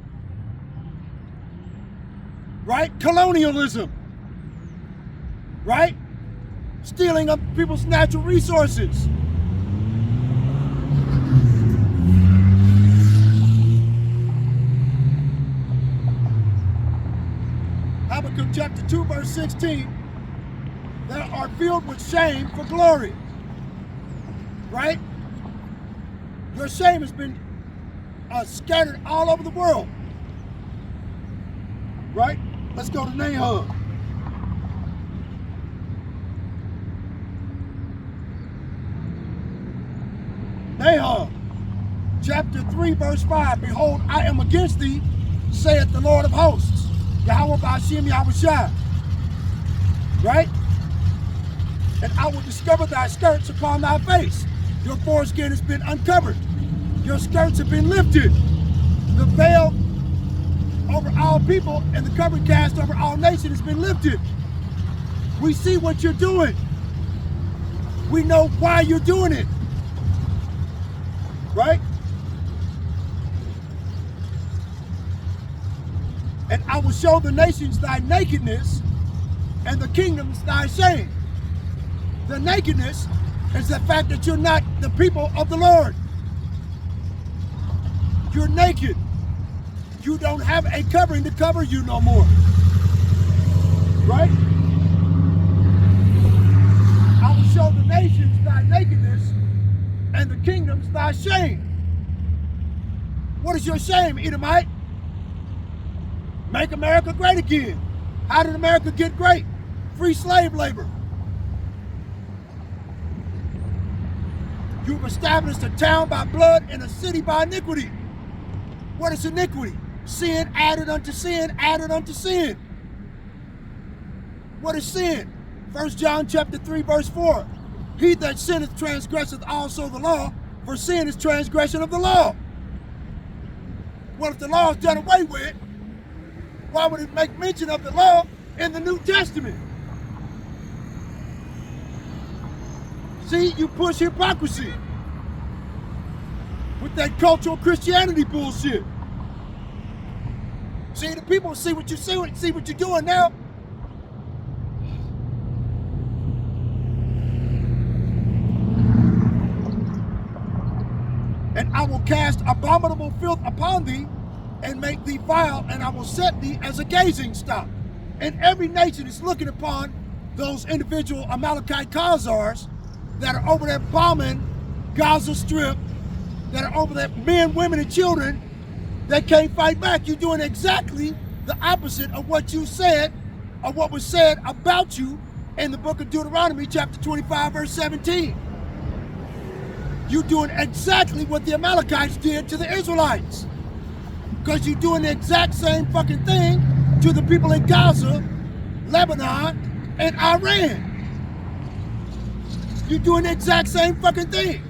S1: Right? Colonialism. Right? Stealing of people's natural resources. Habakkuk chapter 2 verse 16. Thou art filled with shame for glory. Right? Your shame has been scattered all over the world. Right? Let's go to Nahum. Nahum, chapter 3, verse 5. Behold, I am against thee, saith the Lord of hosts. Yahweh Ba'ashem Yahushua. Right? And I will discover thy skirts upon thy face. Your foreskin has been uncovered. Your skirts have been lifted. The veil over all people and the covering cast over all nations has been lifted. We see what you're doing. We know why you're doing it. Right? And I will show the nations thy nakedness and the kingdoms thy shame. The nakedness is the fact that you're not the people of the Lord. You're naked. You don't have a covering to cover you no more. Right? I will show the nations thy nakedness and the kingdoms thy shame. What is your shame, Edomite? Make America great again. How did America get great? Free slave labor. You've established a town by blood and a city by iniquity. What is iniquity? Sin added unto sin, added unto sin. What is sin? 1 John chapter 3, verse 4. He that sinneth transgresseth also the law, for sin is transgression of the law. Well, if the law is done away with, why would it make mention of the law in the New Testament? See, you push hypocrisy with that cultural Christianity bullshit. See, the people see what you're doing now. And I will cast abominable filth upon thee, and make thee vile, and I will set thee as a gazing stock. And every nation is looking upon those individual Amalekite Khazars that are over there bombing Gaza Strip, that are over there, men, women, and children that can't fight back. You're doing exactly the opposite of what you said, or what was said about you in the book of Deuteronomy, chapter 25, verse 17. You're doing exactly what the Amalekites did to the Israelites. Because you're doing the exact same fucking thing to the people in Gaza, Lebanon, and Iran. You're doing the exact same fucking thing.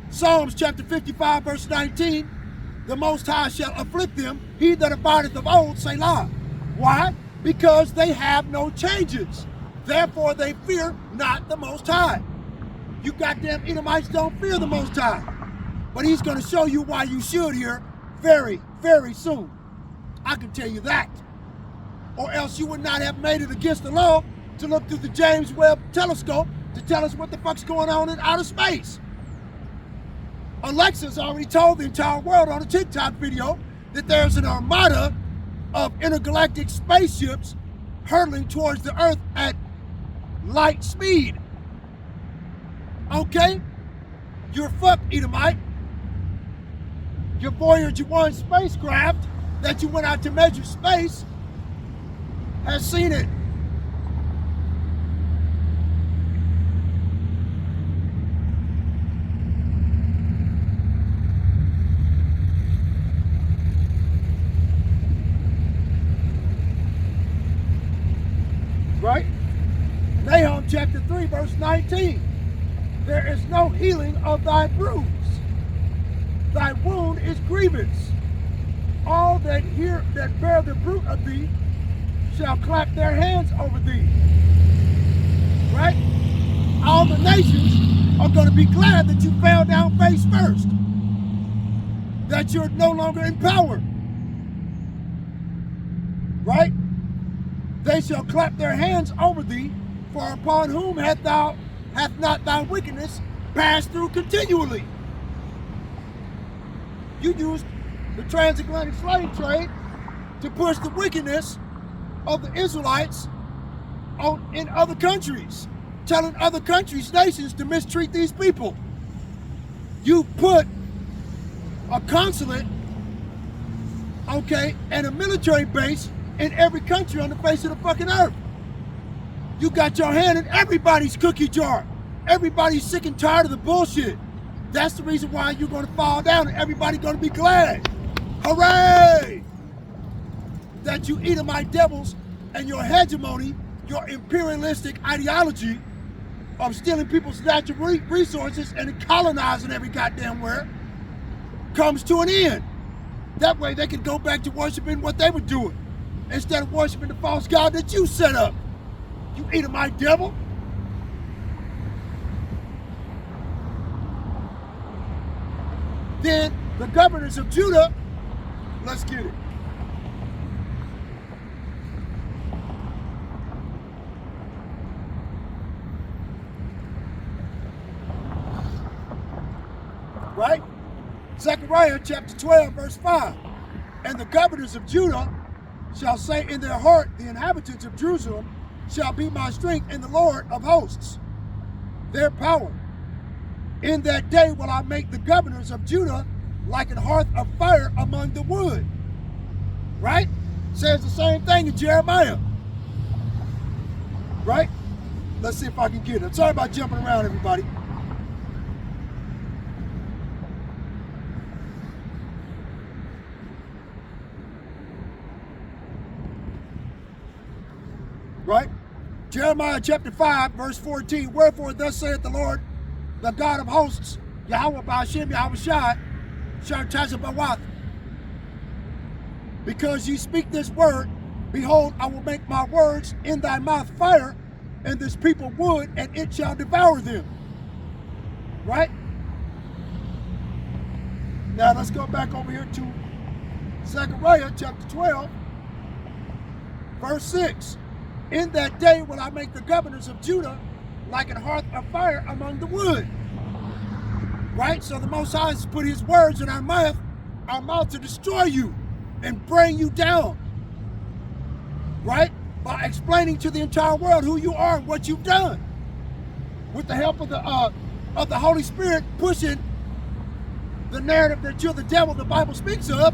S1: Psalms chapter 55, verse 19. The Most High shall afflict them, he that abideth of old, Selah. Why? Because they have no changes. Therefore they fear not the Most High. You goddamn Edomites don't fear the Most High. But he's going to show you why you should here very, very soon. I can tell you that. Or else you would not have made it against the law to look through the James Webb telescope to tell us what the fuck's going on in outer space. Alexa's already told the entire world on a TikTok video that there's an armada of intergalactic spaceships hurtling towards the Earth at light speed. Okay? You're fucked, Edomite. Your Voyager 1 spacecraft that you went out to measure space has seen it. Right? Nahum chapter 3, verse 19. There is no healing of thy bruise. Thy wound is grievous. All that bear the fruit of thee shall clap their hands over thee. Right? All the nations are going to be glad that you fell down face first. That you're no longer in power. Right? They shall clap their hands over thee, for upon whom hath not thy wickedness passed through continually. You used the transatlantic slave trade to push the wickedness of the Israelites in other countries, telling other countries, nations to mistreat these people. You put a consulate, okay, and a military base in every country on the face of the fucking earth. You got your hand in everybody's cookie jar. Everybody's sick and tired of the bullshit. That's the reason why you're going to fall down and everybody's going to be glad. Hooray! That you Edomite devils and your hegemony, your imperialistic ideology of stealing people's natural resources and colonizing every goddamn where comes to an end. That way they can go back to worshiping what they were doing instead of worshiping the false god that you set up. You Edomite devil. Then the governors of Judah, let's get it. Right? Zechariah chapter 12, verse 5. And the governors of Judah shall say in their heart, the inhabitants of Jerusalem shall be my strength in the Lord of hosts, their power. In that day will I make the governors of Judah like an hearth of fire among the wood. Right? Says the same thing in Jeremiah. Right? Let's see if I can get it. Sorry about jumping around, everybody. Right? Jeremiah chapter 5, verse 14. Wherefore thus saith the Lord, the God of hosts, Yahweh Ba'ashem, Yahweh Shai, Shartazabawath. Because ye speak this word, behold, I will make my words in thy mouth fire, and this people wood, and it shall devour them. Right? Now let's go back over here to Zechariah chapter 12, verse 6. In that day will I make the governors of Judah like an hearth of fire among the wood. Right? So the Most High has put his words in our mouth to destroy you and bring you down. Right? By explaining to the entire world who you are and what you've done. With the help of the Holy Spirit pushing the narrative that you're the devil the Bible speaks of,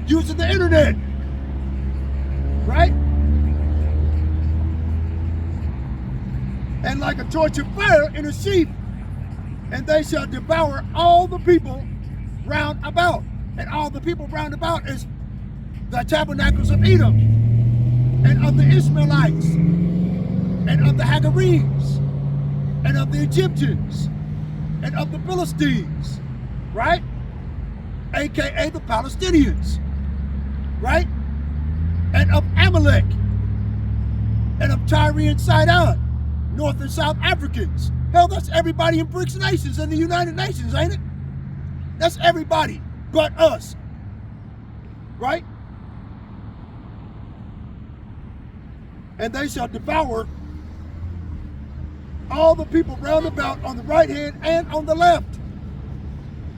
S1: using the internet. Right? And like a torch of fire in a sheaf, and they shall devour all the people round about. And all the people round about is the tabernacles of Edom, and of the Ishmaelites, and of the Hagarenes, and of the Egyptians, and of the Philistines, right? AKA the Palestinians, right? And of Amalek, and of Tyre and Sidon, North and South Africans. Hell, that's everybody in BRICS nations and the United Nations, ain't it? That's everybody but us, right? And they shall devour all the people round about on the right hand and on the left.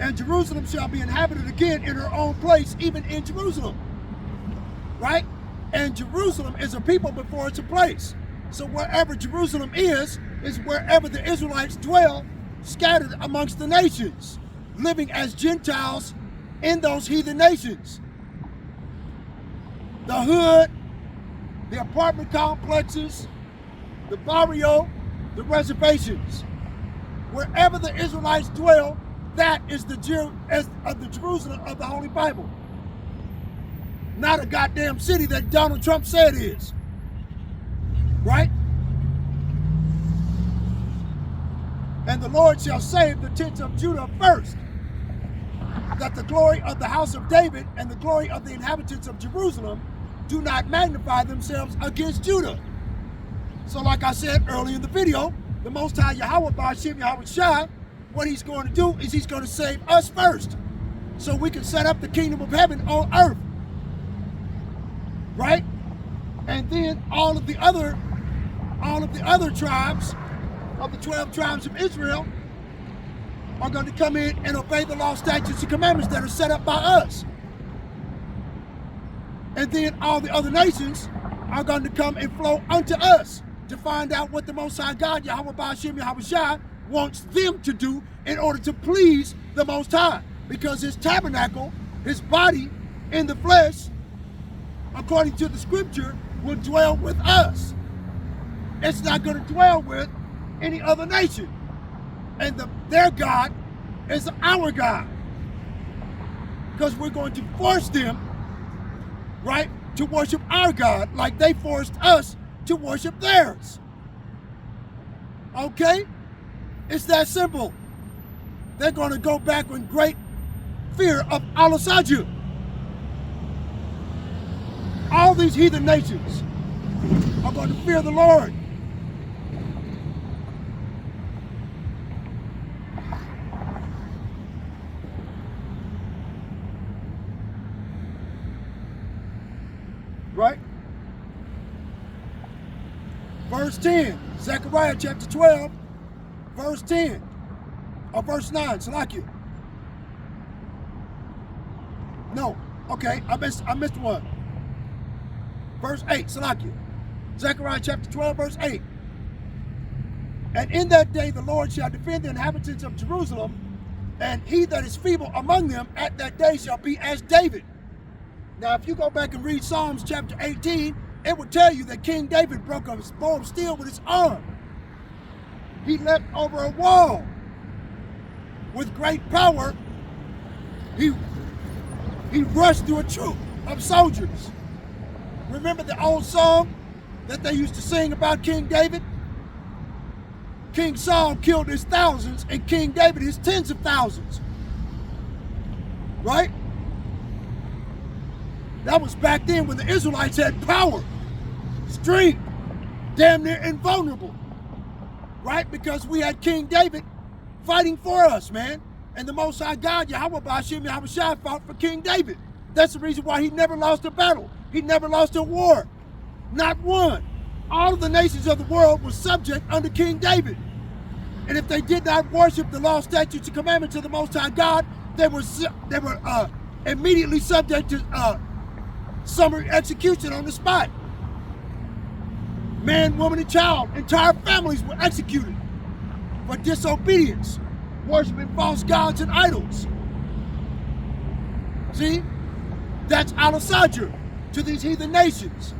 S1: And Jerusalem shall be inhabited again in her own place, even in Jerusalem, right? And Jerusalem is a people before it's a place. So wherever Jerusalem is wherever the Israelites dwell, scattered amongst the nations, living as Gentiles in those heathen nations. The hood, the apartment complexes, the barrio, the reservations. Wherever the Israelites dwell, that is the Jerusalem of the Holy Bible. Not a goddamn city that Donald Trump said is. Right? And the Lord shall save the tents of Judah first, that the glory of the house of David and the glory of the inhabitants of Jerusalem do not magnify themselves against Judah. So like I said earlier in the video, the Most High Yahweh Ba'ashem Yahweh Shai, what he's going to do is he's going to save us first, so we can set up the kingdom of heaven on earth. Right? And then all of the other tribes of the 12 tribes of Israel are going to come in and obey the law, statutes, and commandments that are set up by us. And then all the other nations are going to come and flow unto us to find out what the Most High God, Yahweh Ba'ashem Yahweh Shai, wants them to do in order to please the Most High. Because his tabernacle, his body in the flesh, according to the scripture, will dwell with us. It's not going to dwell with any other nation. And their God is our God. Because we're going to force them, right, to worship our God like they forced us to worship theirs. Okay? It's that simple. They're going to go back in great fear of Al-Sajud. All these heathen nations are going to fear the Lord. Right? Verse 10, Zechariah chapter 12, verse 10, or verse 9, Salakia. No. Okay, I missed one. Verse 8, Salakia. Zechariah chapter 12, verse 8. And in that day the Lord shall defend the inhabitants of Jerusalem, and he that is feeble among them at that day shall be as David. Now, if you go back and read Psalms chapter 18, it will tell you that King David broke a bow of steel with his arm. He leapt over a wall. With great power, he rushed through a troop of soldiers. Remember the old song that they used to sing about King David? King Saul killed his thousands and King David his tens of thousands. Right? That was back then when the Israelites had power, strength, damn near invulnerable. Right? Because we had King David fighting for us, man. And the Most High God, Yahweh Ba'ashem Yahushua, fought for King David. That's the reason why he never lost a battle. He never lost a war. Not one. All of the nations of the world were subject under King David. And if they did not worship the law, statutes, and commandments of the Most High God, they were immediately subject to summary execution on the spot. Man, woman, and child, entire families were executed for disobedience, worshiping false gods and idols. See? That's Al-Asajr to these heathen nations.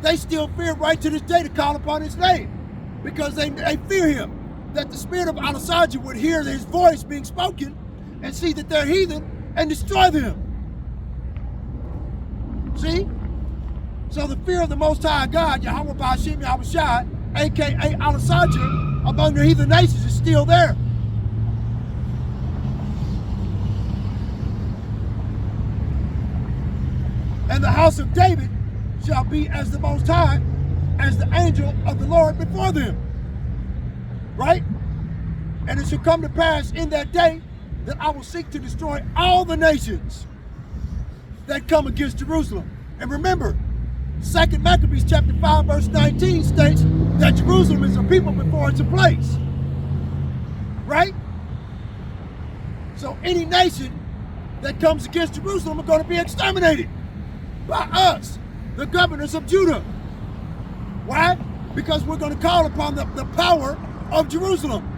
S1: They still fear right to this day to call upon his name because they fear him. That the spirit of Al-Asajr would hear his voice being spoken and see that they're heathen and destroy them. See? So the fear of the Most High God, Yahweh Ba'ashem Yahushua, aka Al-Asajr, among the heathen nations is still there. And the house of David shall be as the Most High, as the angel of the Lord before them. Right? And it shall come to pass in that day that I will seek to destroy all the nations that come against Jerusalem. And remember, 2 Maccabees chapter 5 verse 19 states that Jerusalem is a people before it's a place. Right? So any nation that comes against Jerusalem are going to be exterminated by us, the governors of Judah. Why? Because we're going to call upon the power of Jerusalem.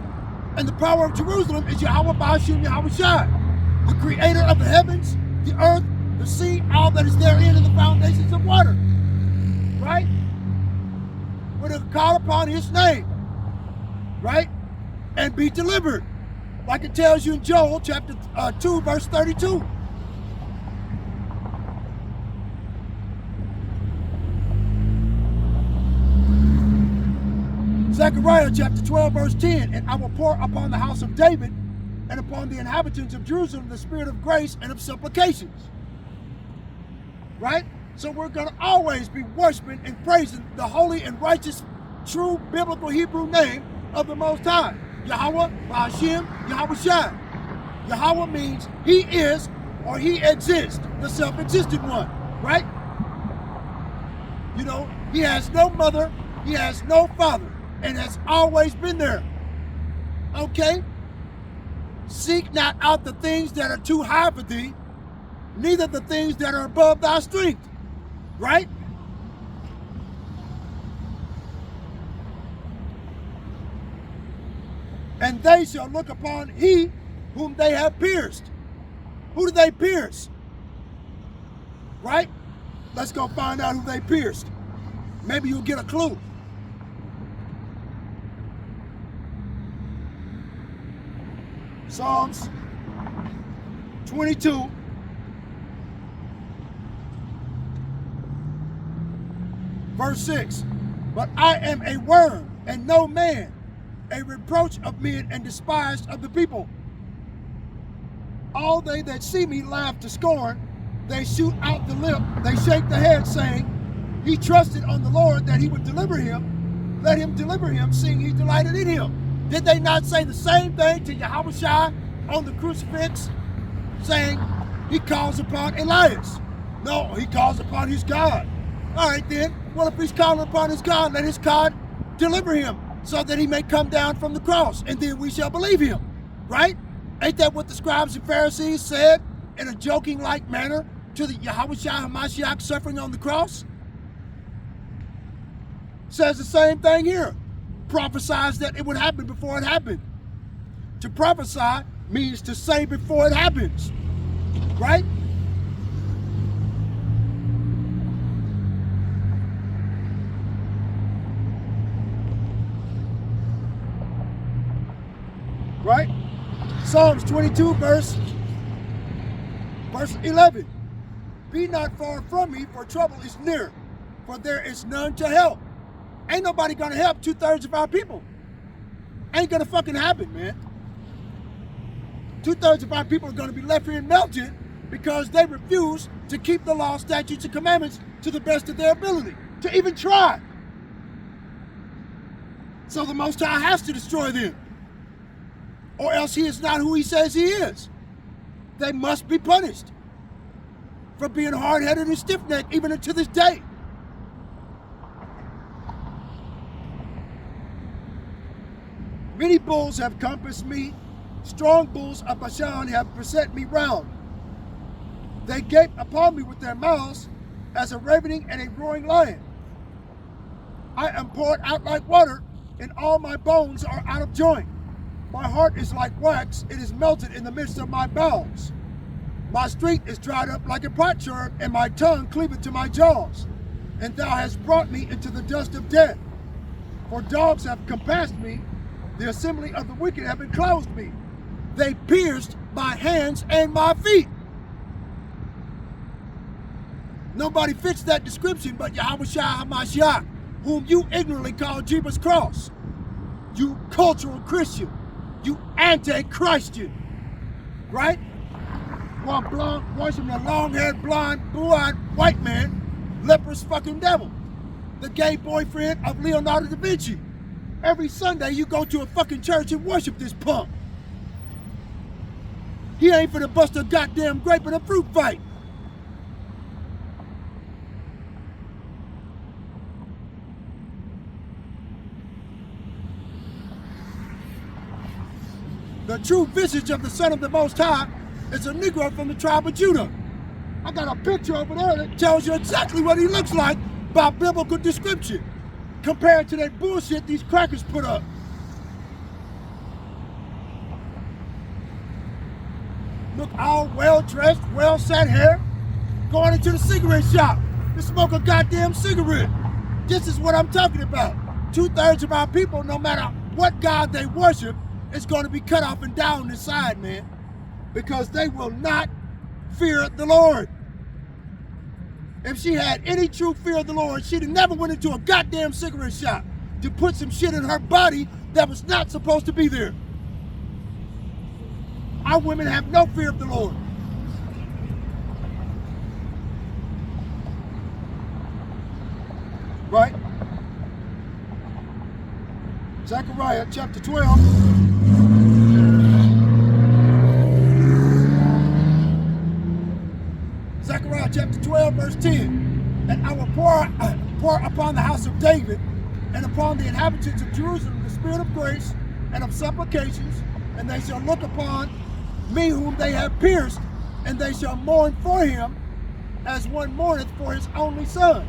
S1: And the power of Jerusalem is Yahweh Ba'ashem Yahushua, the creator of the heavens, the earth, the sea, all that is therein, and the foundations of water. Right? We're to call upon his name. Right? And be delivered. Like it tells you in Joel chapter 2 verse 32. Zechariah chapter 12 verse 10, and I will pour upon the house of David and upon the inhabitants of Jerusalem the spirit of grace and of supplications. Right? So we're going to always be worshiping and praising the holy and righteous, true biblical Hebrew name of the Most High, Yahweh Ba'ashem Yahushua. Yahweh means he is or he exists, the self-existent one. Right? You know, he has no mother, he has no father, and has always been there. Okay? Seek not out the things that are too high for thee, neither the things that are above thy strength. Right? And they shall look upon he whom they have pierced. Who did they pierce? Right? Let's go find out who they pierced. Maybe you'll get a clue. Psalms 22 verse 6. But I am a worm and no man, a reproach of men and despised of the people. All they that see me laugh to scorn. They shoot out the lip, they shake the head, saying, he trusted on the Lord that he would deliver him. Let him deliver him, seeing he delighted in him. Did they not say the same thing to Yahushua on the crucifix, saying he calls upon Elias? No, he calls upon his God. All right then, well, if he's calling upon his God, let his God deliver him so that he may come down from the cross, and then we shall believe him. Right? Ain't that what the scribes and Pharisees said in a joking-like manner to the Yahushua HaMashiach suffering on the cross? Says the same thing here. Prophesies that it would happen before it happened. To prophesy means to say before it happens, right? Right? Psalms 22, verse 11. Be not far from me, for trouble is near, for there is none to help. Ain't nobody gonna help 2/3 of our people. Ain't gonna fucking happen, man. 2/3 of our people are gonna be left here melted because they refuse to keep the law, statutes, and commandments to the best of their ability, to even try. So the Most High has to destroy them, or else he is not who he says he is. They must be punished for being hard-headed and stiff-necked even to this day. Many bulls have compassed me, strong bulls of Bashan have beset me round. They gape upon me with their mouths as a ravening and a roaring lion. I am poured out like water, and all my bones are out of joint. My heart is like wax, it is melted in the midst of my bowels. My strength is dried up like a potsherd, and my tongue cleaveth to my jaws. And thou hast brought me into the dust of death. For dogs have compassed me, the assembly of the wicked have enclosed me. They pierced my hands and my feet. Nobody fits that description but Yahushua HaMashiach, whom you ignorantly call Jeebus Cross. You cultural Christian. You anti-Christian. Right? One blonde, worshiping a long-haired, blonde, blue-eyed white man, leprous fucking devil. The gay boyfriend of Leonardo da Vinci. Every Sunday you go to a fucking church and worship this punk. He ain't finna bust a goddamn grape in a fruit fight. The true visage of the Son of the Most High is a Negro from the tribe of Judah. I got a picture over there that tells you exactly what he looks like by biblical description, compared to that bullshit these crackers put up. Look all well-dressed, well-set hair, going into the cigarette shop to smoke a goddamn cigarette. This is what I'm talking about. 2/3 of our people, no matter what God they worship, is going to be cut off and down this side, man, because they will not fear the Lord. If she had any true fear of the Lord, she'd have never went into a goddamn cigarette shop to put some shit in her body that was not supposed to be there. Our women have no fear of the Lord. Right? Zechariah chapter 12. Zechariah chapter 12, verse 10. And I will pour upon the house of David and upon the inhabitants of Jerusalem the spirit of grace and of supplications, and they shall look upon me whom they have pierced, and they shall mourn for him as one mourneth for his only son,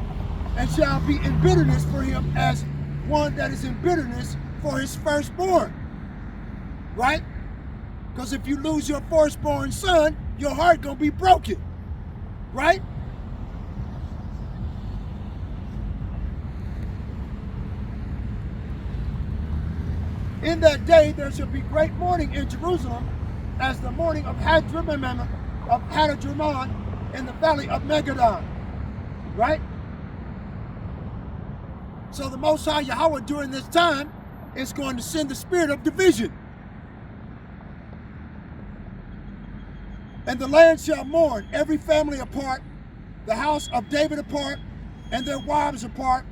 S1: and shall be in bitterness for him as one that is in bitterness for his firstborn. Right? Because if you lose your firstborn son, your heart gonna be broken. Right? In that day there shall be great mourning in Jerusalem, as the mourning of Hadramman in the valley of Megadon. Right? So the Most High Yahweh during this time is going to send the spirit of division. And the land shall mourn, every family apart, the house of David apart, and their wives apart,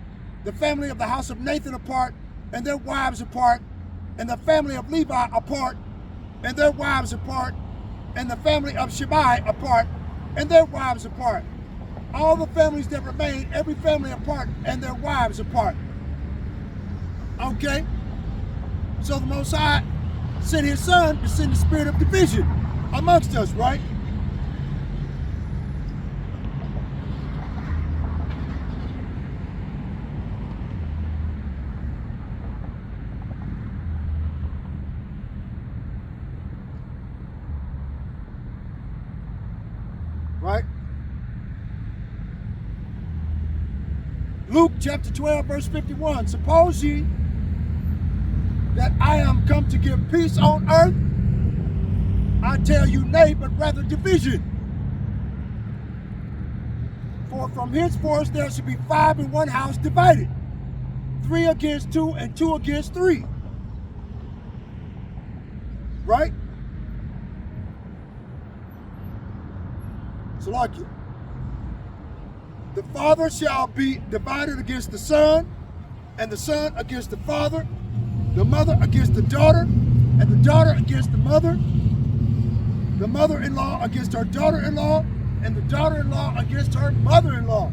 S1: the family of the house of Nathan apart, and their wives apart, and the family of Levi apart, and their wives apart, and the family of Shimei apart, and their wives apart. All the families that remain, every family apart, and their wives apart. Okay? So the Most High sent his son to send the spirit of division amongst us, right? Luke chapter 12, verse 51. Suppose ye that I am come to give peace on earth? I tell you, nay, but rather division. For from henceforth there should be 5 in one house divided, 3 against 2, and 2 against 3. Right? So like it. The father shall be divided against the son, and the son against the father, the mother against the daughter, and the daughter against the mother-in-law against her daughter-in-law, and the daughter-in-law against her mother-in-law.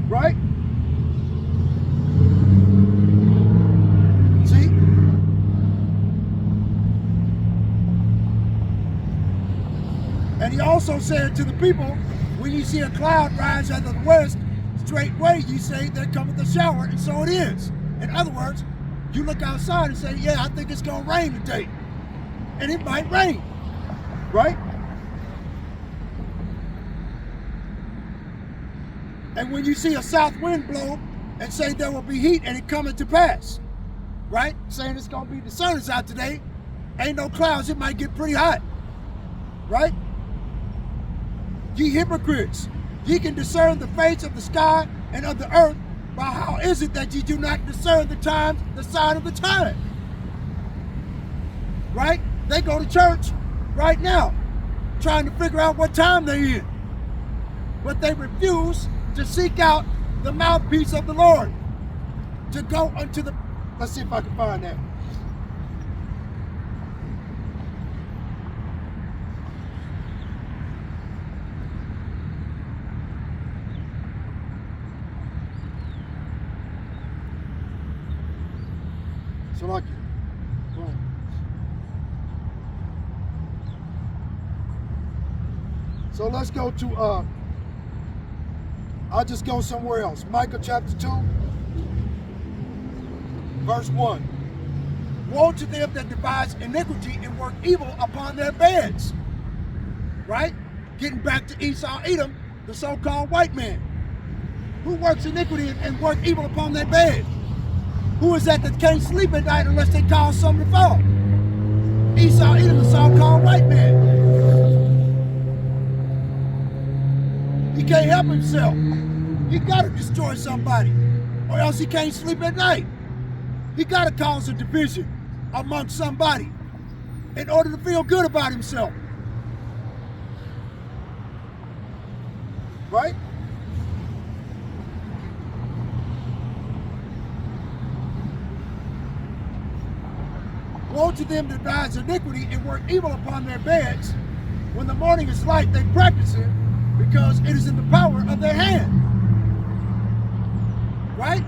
S1: Right? See? And he also said to the people, when you see a cloud rise out of the west, straightway you say, there cometh a shower, and so it is. In other words, you look outside and say, yeah, I think it's going to rain today. And it might rain. Right? And when you see a south wind blow and say there will be heat and it coming to pass, right? Saying it's going to be, the sun is out today, ain't no clouds, it might get pretty hot, right? Ye hypocrites, ye can discern the face of the sky and of the earth, but how is it that ye do not discern the times, the sign of the time? Right? They go to church right now, trying to figure out what time they're in. But they refuse to seek out the mouthpiece of the Lord, to go unto the, let's see if I can find that. So like it. Right. So let's go to I'll just go somewhere else. Micah chapter 2, verse 1. Woe to them that devise iniquity and work evil upon their beds. Right? Getting back to Esau, Edom, the so-called white man. Who works iniquity and work evil upon their bed? Who is that can't sleep at night unless they cause something to fall? Esau, Edom, the so-called white man. He can't help himself. He gotta destroy somebody, or else he can't sleep at night. He gotta cause a division amongst somebody in order to feel good about himself. Right? Woe to them that devise iniquity and work evil upon their beds. When the morning is light, they practice it, because it is in the power of their hand. Right?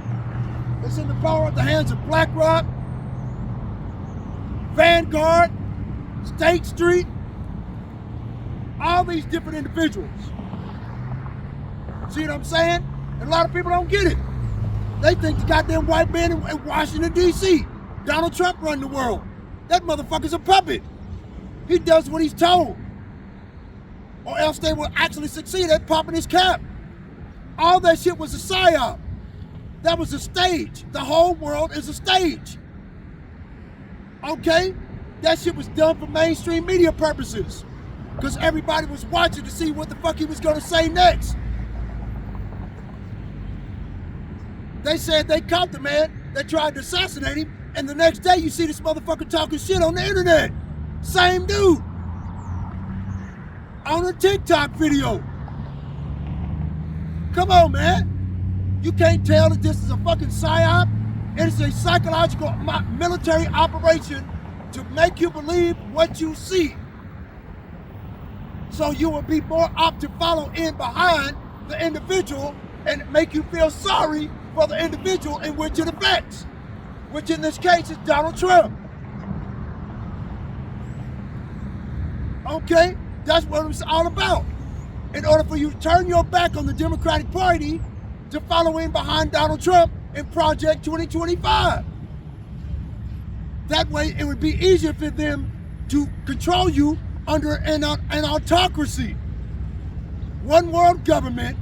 S1: It's in the power of the hands of BlackRock, Vanguard, State Street, all these different individuals. See what I'm saying? And a lot of people don't get it. They think the goddamn white man in Washington, D.C., Donald Trump run the world. That motherfucker's a puppet. He does what he's told. Or else they will actually succeed at popping his cap. All that shit was a psyop. That was a stage. The whole world is a stage. Okay? That shit was done for mainstream media purposes. Because everybody was watching to see what the fuck he was going to say next. They said they caught the man that tried to assassinate him, and the next day you see this motherfucker talking shit on the internet. Same dude. On a TikTok video. Come on, man. You can't tell that this is a fucking psyop. It is a psychological military operation to make you believe what you see. So you will be more apt to follow in behind the individual and make you feel sorry for the individual in which it affects, which in this case is Donald Trump. Okay? That's what it's all about. In order for you to turn your back on the Democratic Party to follow in behind Donald Trump in Project 2025. That way it would be easier for them to control you under an autocracy. One world government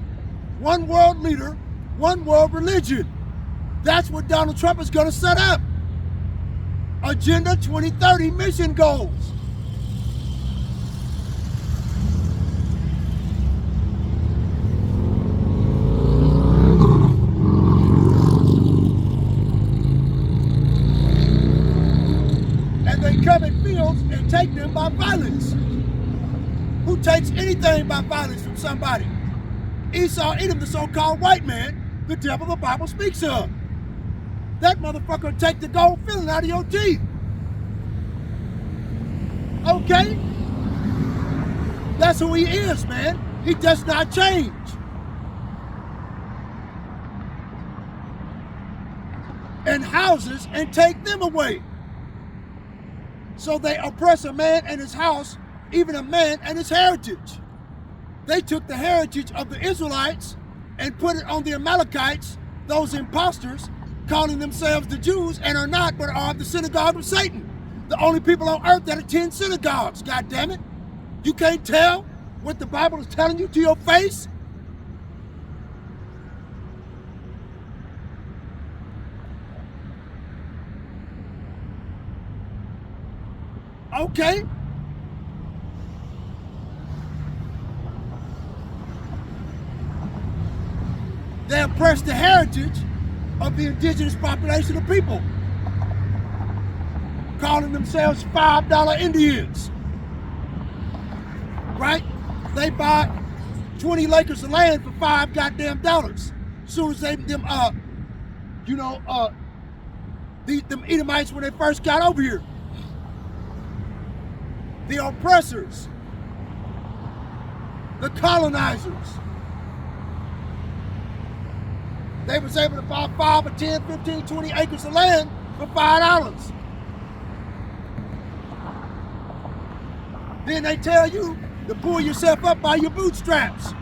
S1: one world leader, one world religion. That's what Donald Trump is going to set up. Agenda 2030 mission goals. And they come in fields and take them by violence. Who takes anything by violence from somebody? Esau, Edom, the so-called white man, the devil the Bible speaks of. That motherfucker will take the gold filling out of your teeth. Okay? That's who he is, man. He does not change. And houses and take them away. So they oppress a man and his house, even a man and his heritage. They took the heritage of the Israelites and put it on the Amalekites, those imposters, calling themselves the Jews and are not, but are of the synagogue of Satan. The only people on earth that attend synagogues, God damn it. You can't tell what the Bible is telling you to your face? Okay. They oppress the heritage of the indigenous population of people, calling themselves $5 Indians, right? They buy 20 acres of land for $5 goddamn dollars. As soon as them Edomites when they first got over here. The oppressors, the colonizers. They was able to buy 5 or 10, 15, 20 acres of land for $5. Then they tell you to pull yourself up by your bootstraps.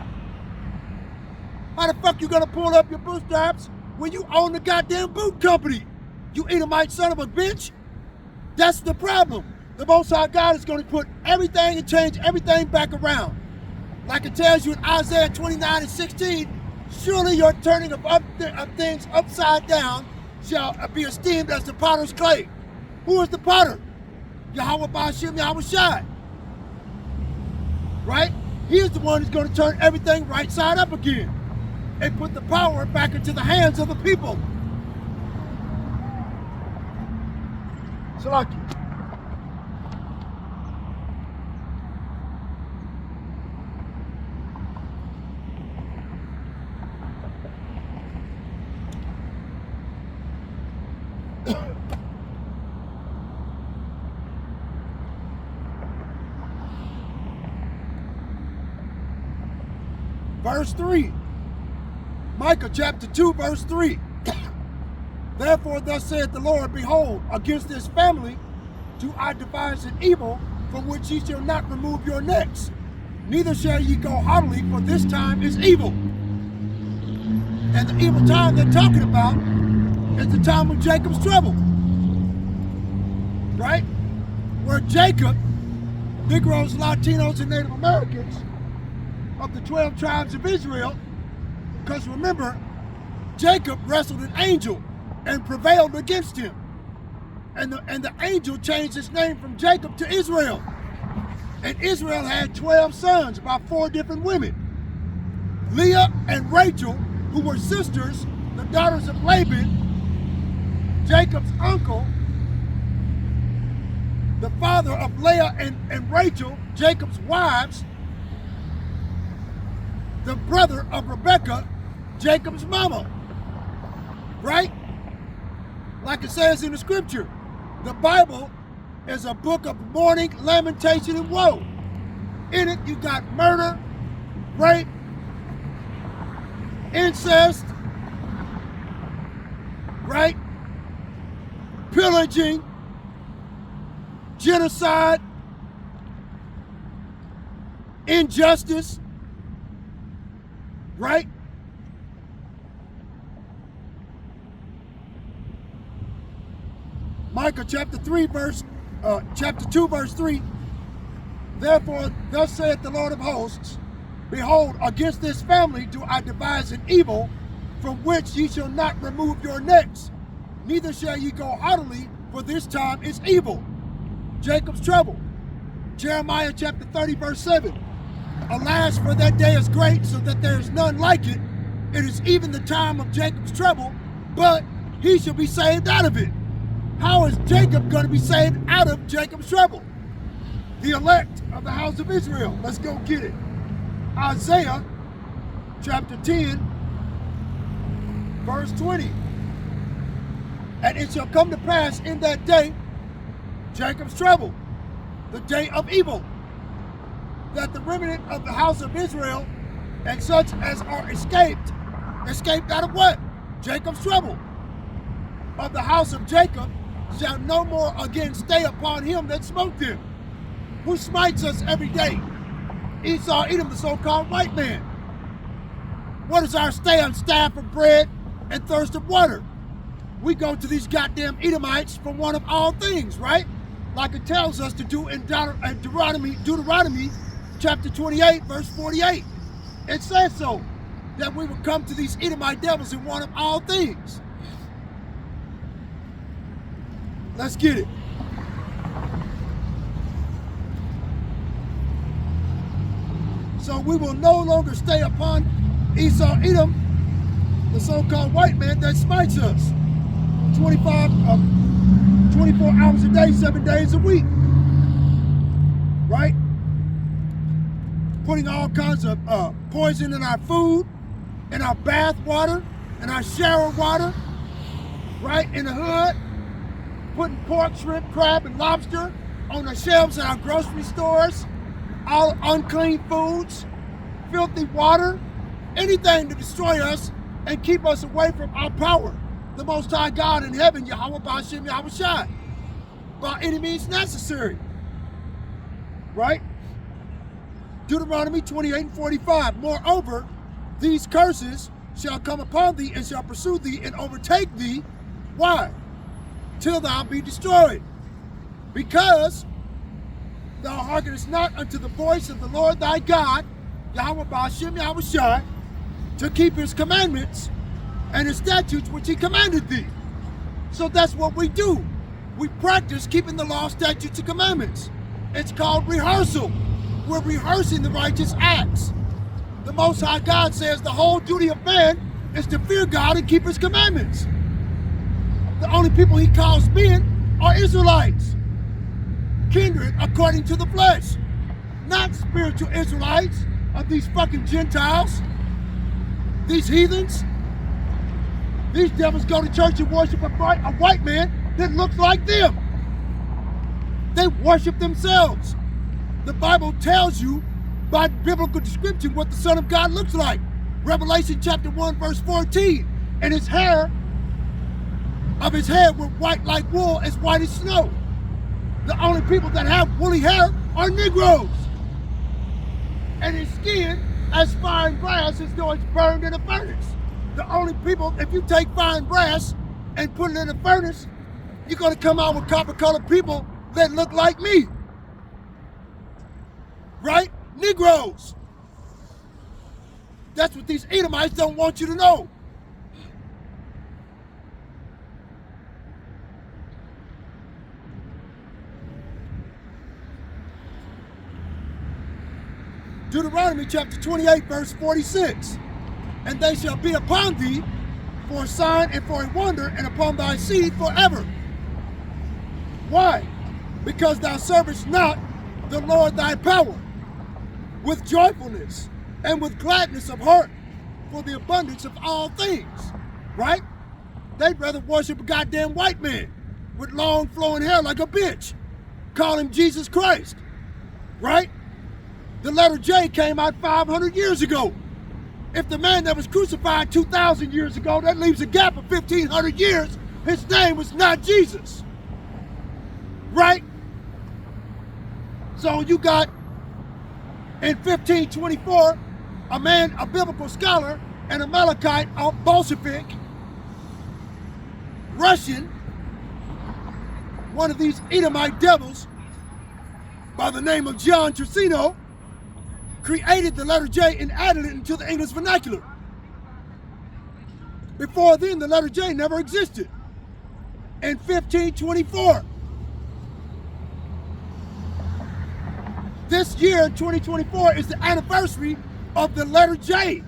S1: How the fuck you gonna pull up your bootstraps when you own the goddamn boot company? You Edomite son of a bitch. That's the problem. The Most High God is going to put everything and change everything back around. Like it tells you in Isaiah 29:16, surely your turning of things upside down shall be esteemed as the potter's clay. Who is the potter? Yahweh Ba'ashem Yahweh Shai. Right? He is the one who's going to turn everything right side up again and put the power back into the hands of the people. Salaki. Verse 3, Micah chapter 2, verse 3. Therefore thus saith the Lord, behold, against this family do I devise an evil from which ye shall not remove your necks, neither shall ye go haughtily, for this time is evil. And the evil time they're talking about is the time of Jacob's trouble. Right? Where Jacob, Negroes, Latinos, and Native Americans of the 12 tribes of Israel, because remember, Jacob wrestled an angel and prevailed against him. And the angel changed his name from Jacob to Israel. And Israel had 12 sons, about 4 different women. Leah and Rachel, who were sisters, the daughters of Laban, Jacob's uncle, the father of Leah and Rachel, Jacob's wives, the brother of Rebekah, Jacob's mama, right? Like it says in the scripture, the Bible is a book of mourning, lamentation, and woe. In it, you got murder, rape, incest, right? Pillaging, genocide, injustice, right? Micah chapter 2, verse 3. Therefore, thus saith the Lord of hosts, Behold, against this family do I devise an evil, from which ye shall not remove your necks, neither shall ye go heartily, for this time is evil. Jacob's trouble. Jeremiah chapter 30, verse 7. Alas, for that day is great, so that there is none like it. It is even the time of Jacob's trouble, but he shall be saved out of it. How is Jacob going to be saved out of Jacob's trouble? The elect of the house of Israel. Let's go get it. Isaiah chapter 10, verse 20. And it shall come to pass in that day, Jacob's trouble, the day of evil, that the remnant of the house of Israel and such as are escaped out of what? Jacob's trouble, of the house of Jacob, shall no more again stay upon him that smote them. Who smites us every day? Esau, Edom, the so-called white man. What is our stay on staff of bread and thirst of water? We go to these goddamn Edomites for one of all things, right? Like it tells us to do in Deuteronomy chapter 28, verse 48. It says so, that we will come to these Edomite devils in one of all things. Let's get it. So we will no longer stay upon Esau, Edom, the so-called white man that smites us 24 hours a day, 7 days a week, right? Putting all kinds of poison in our food, in our bath water, in our shower water, right? In the hood, putting pork, shrimp, crab, and lobster on the shelves in our grocery stores, all unclean foods, filthy water, anything to destroy us and keep us away from our power. The Most High God in heaven, Yahweh Ba'ashem Yahweh Shai, by any means necessary, right? Deuteronomy 28 and 45. Moreover, these curses shall come upon thee and shall pursue thee and overtake thee. Why? Till thou be destroyed. Because thou hearkenest not unto the voice of the Lord thy God, Yahweh Ba'ashem Yahweh Shai, to keep his commandments and his statutes which he commanded thee. So that's what we do. We practice keeping the law, statutes, and commandments. It's called rehearsal. We're rehearsing the righteous acts. The Most High God says the whole duty of man is to fear God and keep his commandments. The only people he calls men are Israelites, kindred according to the flesh, not spiritual Israelites of these fucking Gentiles, these heathens. These devils go to church and worship a white man that looks like them. They worship themselves. The Bible tells you by biblical description what the Son of God looks like. Revelation chapter 1, verse 14. And his hair of his head were white like wool, as white as snow. The only people that have woolly hair are Negroes. And his skin as fine brass as though it's burned in a furnace. The only people, if you take fine brass and put it in a furnace, you're going to come out with copper-colored people that look like me. Right? Negroes. That's what these Edomites don't want you to know. Deuteronomy chapter 28, verse 46. And they shall be upon thee for a sign and for a wonder, and upon thy seed forever. Why? Because thou servest not the Lord thy power with joyfulness and with gladness of heart for the abundance of all things. Right? They'd rather worship a goddamn white man with long flowing hair like a bitch. Call him Jesus Christ. Right? The letter J came out 500 years ago. If the man that was crucified 2,000 years ago, that leaves a gap of 1,500 years, his name was not Jesus. Right? So you got, in 1524, a man, a biblical scholar, and a Malachite, a Bolshevik, Russian, one of these Edomite devils by the name of John Trissino, created the letter J and added it into the English vernacular. Before then, the letter J never existed. In 1524. This year, 2024, is the anniversary of the letter J.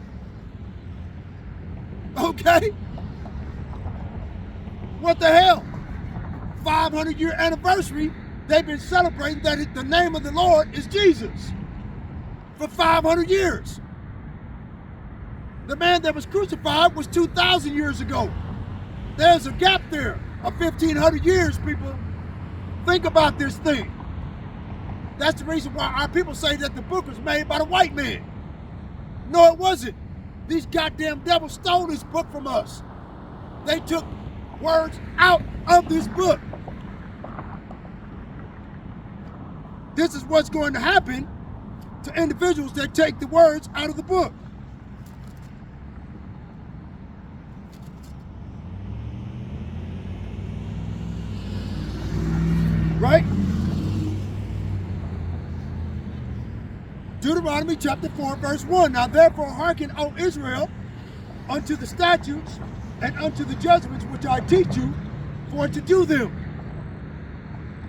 S1: Okay? What the hell? 500-year anniversary, they've been celebrating that the name of the Lord is Jesus for 500 years. The man that was crucified was 2,000 years ago. There's a gap there of 1,500 years, people. Think about this thing. That's the reason why our people say that the book was made by the white man. No, it wasn't. These goddamn devils stole this book from us. They took words out of this book. This is what's going to happen to individuals that take the words out of the book. Right? Deuteronomy chapter 4, verse 1. Now therefore hearken, O Israel, unto the statutes and unto the judgments which I teach you, for to do them,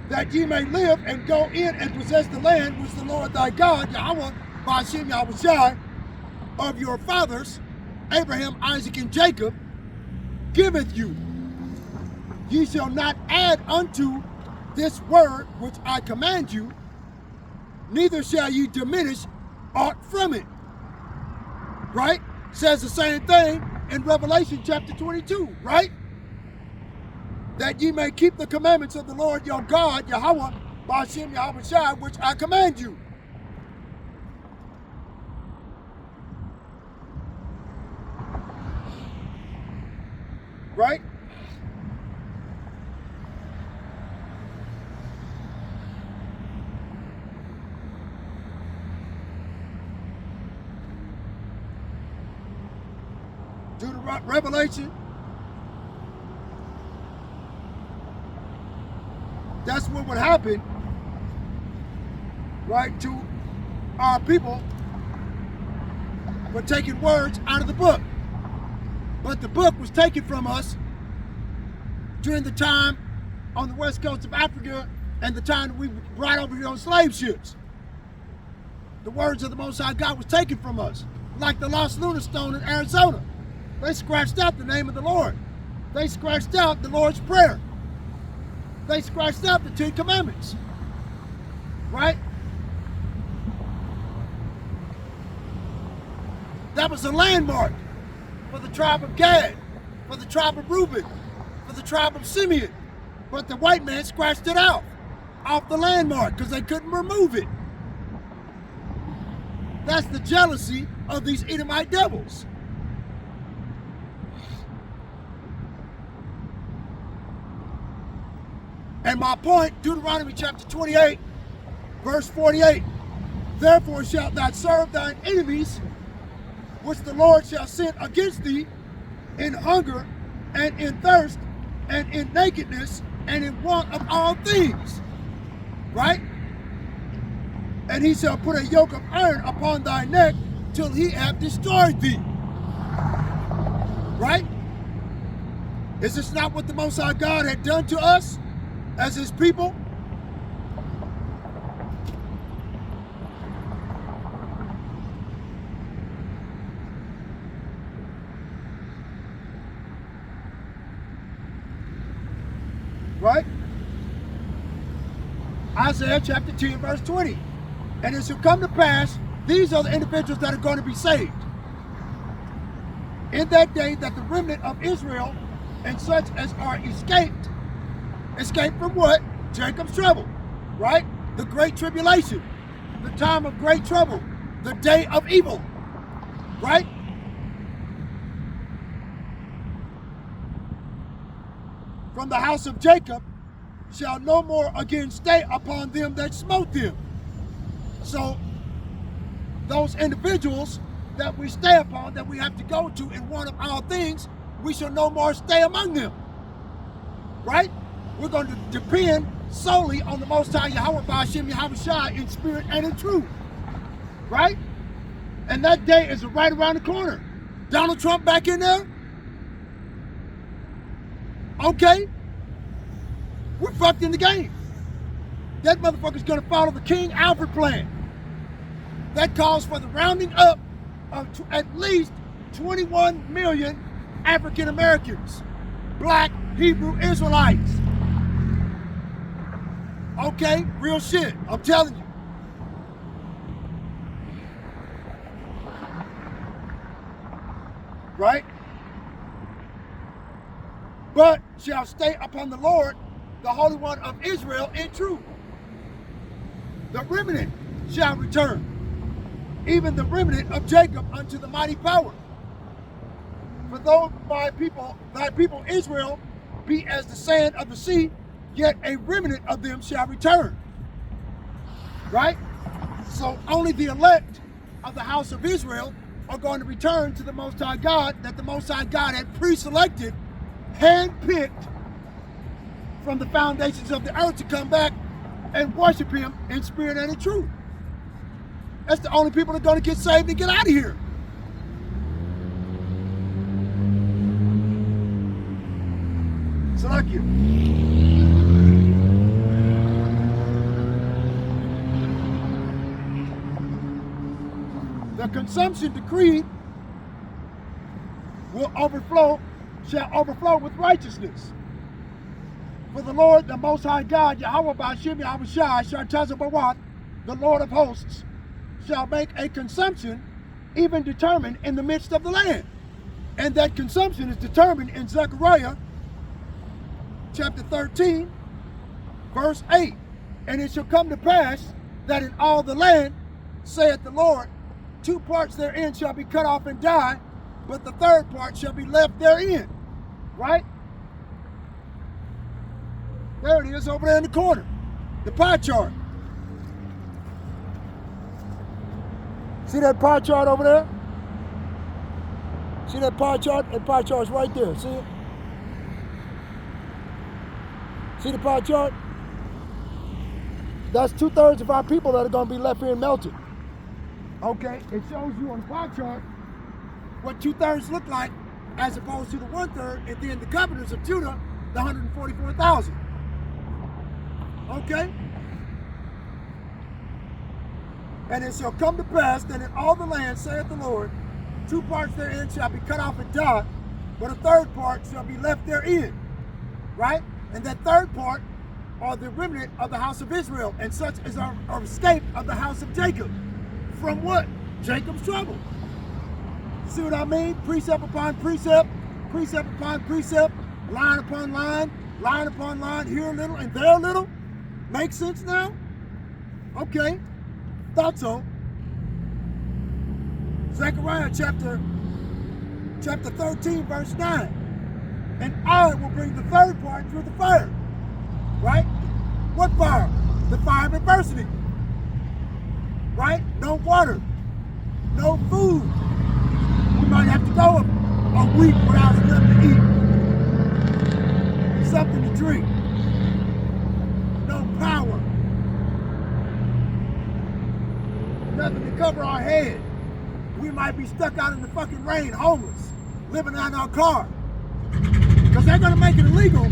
S1: that ye may live and go in and possess the land which the Lord thy God, Yahweh, Ba'ashem Yahushai, of your fathers, Abraham, Isaac, and Jacob, giveth you. Ye shall not add unto this word which I command you, neither shall ye diminish aught from it. Right? Says the same thing in Revelation chapter 22, right? That ye may keep the commandments of the Lord your God, Yahweh, Ba'ashem Yahushai, which I command you. Right? Revelation. That's what would happen, right, to our people for taking words out of the book. But the book was taken from us during the time on the west coast of Africa and the time that we brought over here on slave ships. The words of the Most High God was taken from us, like the lost lunar stone in Arizona. They scratched out the name of the Lord. They scratched out the Lord's Prayer. They scratched out the 10 Commandments. Right? That was a landmark for the tribe of Gad, for the tribe of Reuben, for the tribe of Simeon. But the white man scratched it out off the landmark because they couldn't remove it. That's the jealousy of these Edomite devils. And my point, Deuteronomy chapter 28, verse 48. Therefore shalt thou serve thine enemies, which the Lord shall send against thee, in hunger, and in thirst, and in nakedness, and in want of all things. Right? And he shall put a yoke of iron upon thy neck, till he have destroyed thee. Right? Is this not what the Most High God had done to us as his people? Right? Isaiah chapter 10, verse 20. And it shall come to pass, these are the individuals that are going to be saved. In that day that the remnant of Israel and such as are escaped from what? Jacob's trouble, right? The great tribulation, the time of great trouble, the day of evil, right? From the house of Jacob shall no more again stay upon them that smote them. So those individuals that we stay upon, that we have to go to in one of our things, we shall no more stay among them, right? We're going to depend solely on the Most High Yahweh Ba'ashem Yahushai in spirit and in truth, right? And that day is right around the corner. Donald Trump back in there? Okay. We're fucked in the game. That motherfucker's gonna follow the King Alfred plan. That calls for the rounding up of at least 21 million African Americans, black Hebrew Israelites. Okay, real shit, I'm telling you. Right? But shall stay upon the Lord, the Holy One of Israel, in truth. The remnant shall return, even the remnant of Jacob unto the mighty power. For though thy people Israel be as the sand of the sea, yet a remnant of them shall return. Right? So only the elect of the house of Israel are going to return to the Most High God, that the Most High God had pre-selected, hand-picked from the foundations of the earth to come back and worship him in spirit and in truth. That's the only people that are going to get saved and get out of here. So like you. The consumption decree shall overflow with righteousness. For the Lord, the Most High God, Yahweh Ba'ashem Yahweh Shai, Shartazabawat, the Lord of hosts, shall make a consumption even determined in the midst of the land. And that consumption is determined in Zechariah chapter 13, verse 8. And it shall come to pass that in all the land, saith the Lord, 2 parts therein shall be cut off and die, but the 3rd part shall be left therein. Right? There it is over there in the corner. The pie chart. See that pie chart over there? See that pie chart? That pie chart's right there. See it? See the pie chart? That's 2/3 of our people that are going to be left here and melted. Okay, it shows you on the pie chart what 2/3 look like as opposed to the 1/3, and then the governors of Judah, the 144,000. Okay? And it shall come to pass that in all the land, saith the Lord, 2 parts therein shall be cut off and die, but a 3rd part shall be left therein. Right? And that 3rd part are the remnant of the house of Israel, and such as are escaped of the house of Jacob. From what? Jacob's trouble. See what I mean? Precept upon precept, precept upon precept, line upon line upon line, here a little and there a little. Make sense now? Okay, thought so. Zechariah chapter 13, verse 9. And I will bring the 3rd part through the fire. Right? What fire? The fire of adversity. Right? No water. No food. We might have to go a week without something to eat. Something to drink. No power. Nothing to cover our head. We might be stuck out in the fucking rain, homeless, living out in our car. Because they're going to make it illegal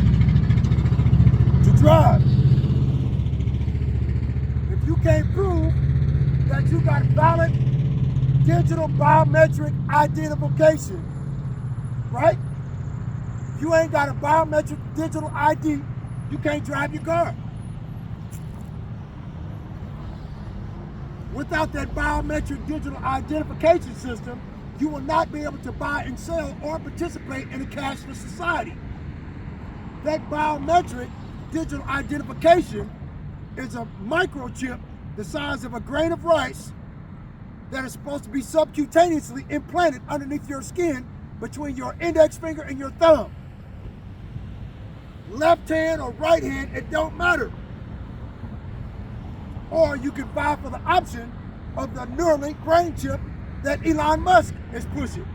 S1: to drive. If you can't prove that you got valid digital biometric identification, right? If you ain't got a biometric digital ID, you can't drive your car. Without that biometric digital identification system, you will not be able to buy and sell or participate in a cashless society. That biometric digital identification is a microchip the size of a grain of rice that is supposed to be subcutaneously implanted underneath your skin between your index finger and your thumb. Left hand or right hand, it don't matter. Or you can buy for the option of the Neuralink brain chip that Elon Musk is pushing.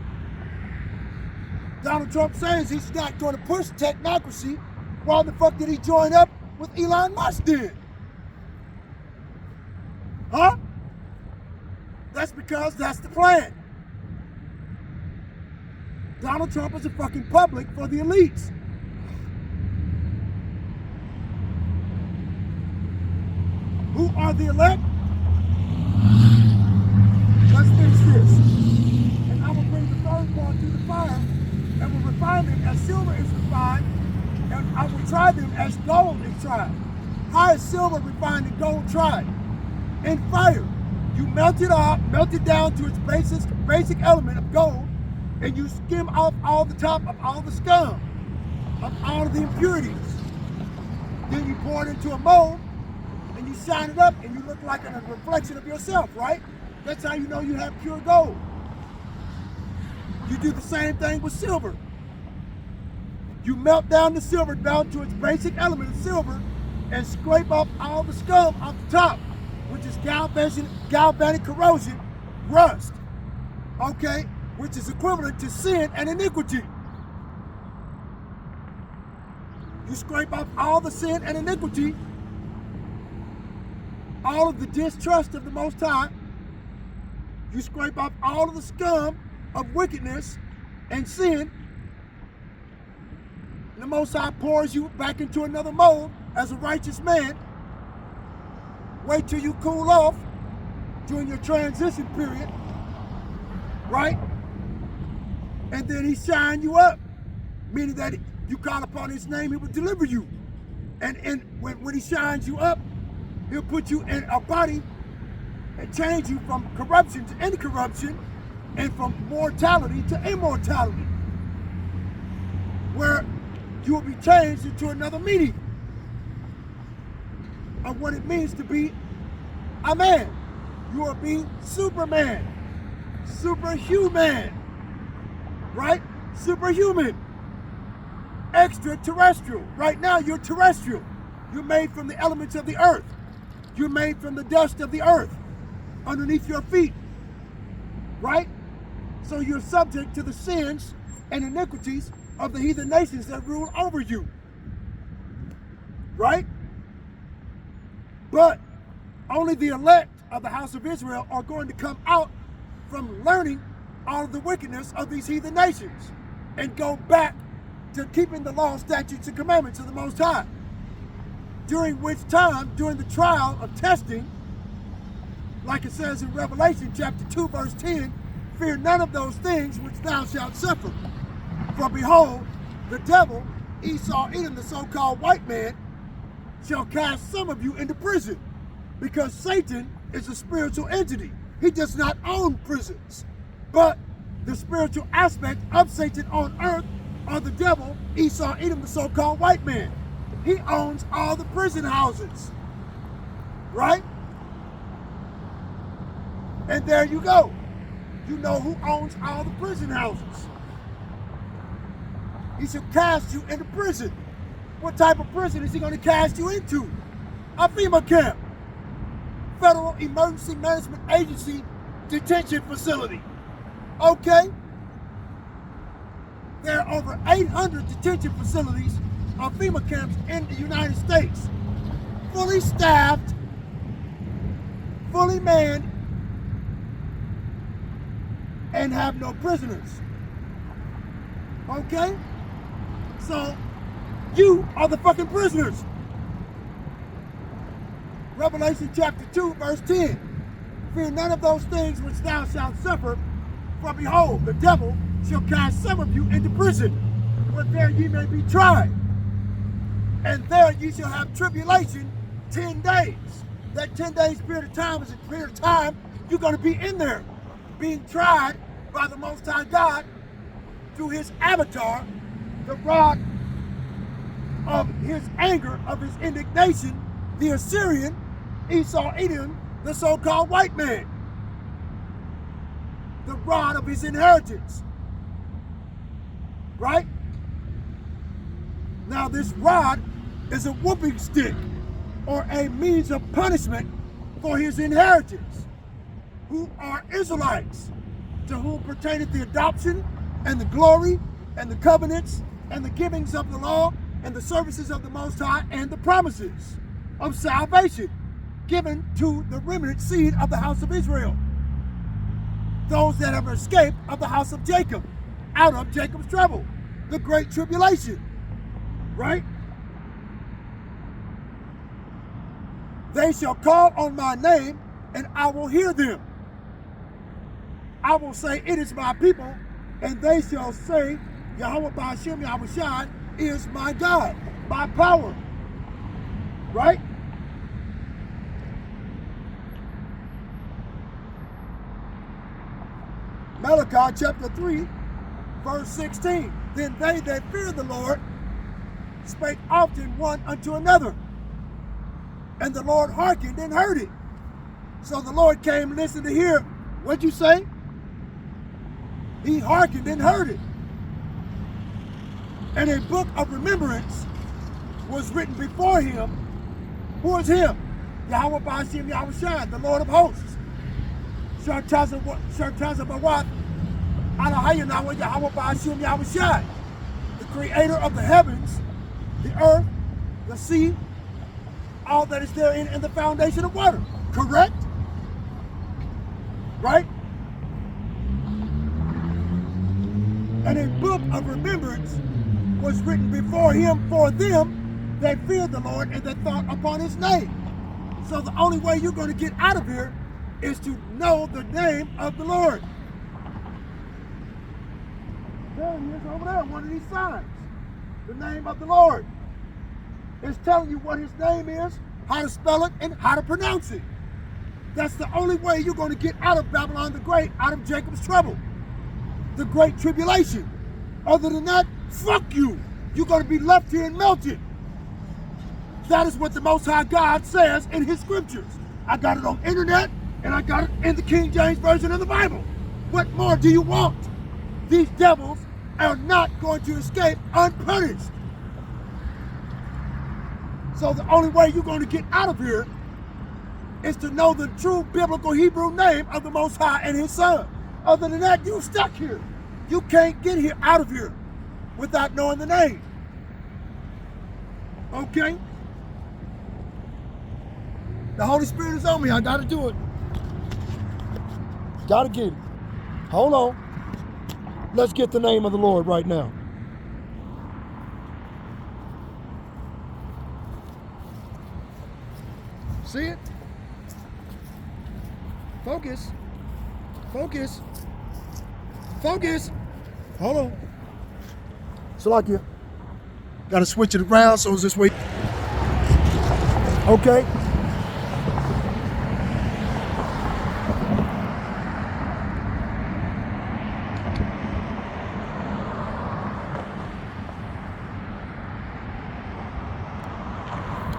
S1: Donald Trump says he's not going to push technocracy. Why the fuck did he join up with Elon Musk then? Huh?
S2: That's because that's the plan. Donald Trump is a fucking public for the elites. Who are the elect? Let's finish this. And I will bring the third part through the fire, and will refine them as silver is refined, and I will try them as gold is tried. How is silver refined and gold tried? In fire. You melt it off, melt it down to its basic element of gold, and you skim off all the top of all the scum, of all of the impurities. Then you pour it into a mold, and you shine it up, and you look like a reflection of yourself, right? That's how you know you have pure gold. You do the same thing with silver. You melt down the silver down to its basic element of silver, and scrape off all the scum off the top, which is galvanic corrosion, rust, okay, which is equivalent to sin and iniquity. You scrape off all the sin and iniquity, all of the distrust of the Most High. You scrape off all of the scum of wickedness and sin. The Most High pours you back into another mold as a righteous man. Wait till you cool off during your transition period, right? And then he shine you up, meaning that you call upon his name, he will deliver you. And when he shines you up, he'll put you in a body and change you from corruption to incorruption, and from mortality to immortality, where you will be changed into another meaning of what it means to be a man. You will be Superman, superhuman, right? Superhuman, extraterrestrial. Right now you're terrestrial. You're made from the elements of the earth. You're made from the dust of the earth underneath your feet, right? So you're subject to the sins and iniquities of the heathen nations that rule over you, right? But only the elect of the house of Israel are going to come out from learning all of the wickedness of these heathen nations and go back to keeping the law, statutes, and commandments of the Most High. During which time, during the trial of testing, like it says in Revelation chapter 2, verse 10, fear none of those things which thou shalt suffer. For behold, the devil, Esau, Edom, the so-called white man, shall cast some of you into prison, because Satan is a spiritual entity. He does not own prisons, but the spiritual aspect of Satan on earth are the devil, Esau, Edom, the so-called white man. He owns all the prison houses, right? And there you go. You know who owns all the prison houses. He shall cast you into prison. What type of prison is he going to cast you into? A FEMA camp. Federal Emergency Management Agency detention facility. Okay? There are over 800 detention facilities or FEMA camps in the United States. Fully staffed, fully manned, and have no prisoners. Okay? So, you are the fucking prisoners. Revelation chapter 2, verse 10. Fear none of those things which thou shalt suffer, for behold, the devil shall cast some of you into prison, where there ye may be tried. And there ye shall have tribulation 10 days. That 10 days period of time is a period of time you're going to be in there, being tried by the Most High God through his avatar, the rod of his anger, of his indignation, the Assyrian, Esau, Edom, the so-called white man, the rod of his inheritance, right? Now this rod is a whooping stick or a means of punishment for his inheritance, who are Israelites, to whom pertaineth the adoption and the glory and the covenants and the givings of the law and the services of the Most High and the promises of salvation given to the remnant seed of the house of Israel. those that have escaped of the house of Jacob, out of Jacob's trouble, the great tribulation, right? They shall call on my name, and I will hear them. I will say, it is my people, and they shall say, Yahweh Ba'ashem Yahushai is my God, my power, right? Malachi chapter 3, verse 16. Then they that fear the Lord spake often one unto another, and the Lord hearkened and heard it. So the Lord came and listened to hear. What'd you say? He hearkened and heard it. And a book of remembrance was written before him. Who is him? Yahweh Ba'ashem Yahushai, the Lord of hosts. Shartazabawat Alahayanawa Yahweh Ba'ashem Yahushai, the creator of the heavens, the earth, the sea, all that is therein, and the foundation of water. Correct? Right? And a book of remembrance was written before him for them that feared the Lord and that thought upon his name. So the only way you're going to get out of here is to know the name of the Lord. There he is over there, one of these signs. The name of the Lord. It's telling you what his name is, how to spell it, and how to pronounce it. That's the only way you're going to get out of Babylon the Great, out of Jacob's trouble, the great tribulation. Other than that, fuck you. You're going to be left here and melted. That is what the Most High God says in his scriptures. I got it on internet, and I got it in the King James Version of the Bible. What more do you want? These devils are not going to escape unpunished. So the only way you're going to get out of here is to know the true biblical Hebrew name of the Most High and his Son. Other than that, you stuck here. You can't get here out of here without knowing the name. Okay? The Holy Spirit is on me. I got to do it. Got to get it. Hold on. Let's get the name of the Lord right now. See it? Focus. Focus. Focus. Hold on. Salakia. Got to switch it around so it's this way. Okay.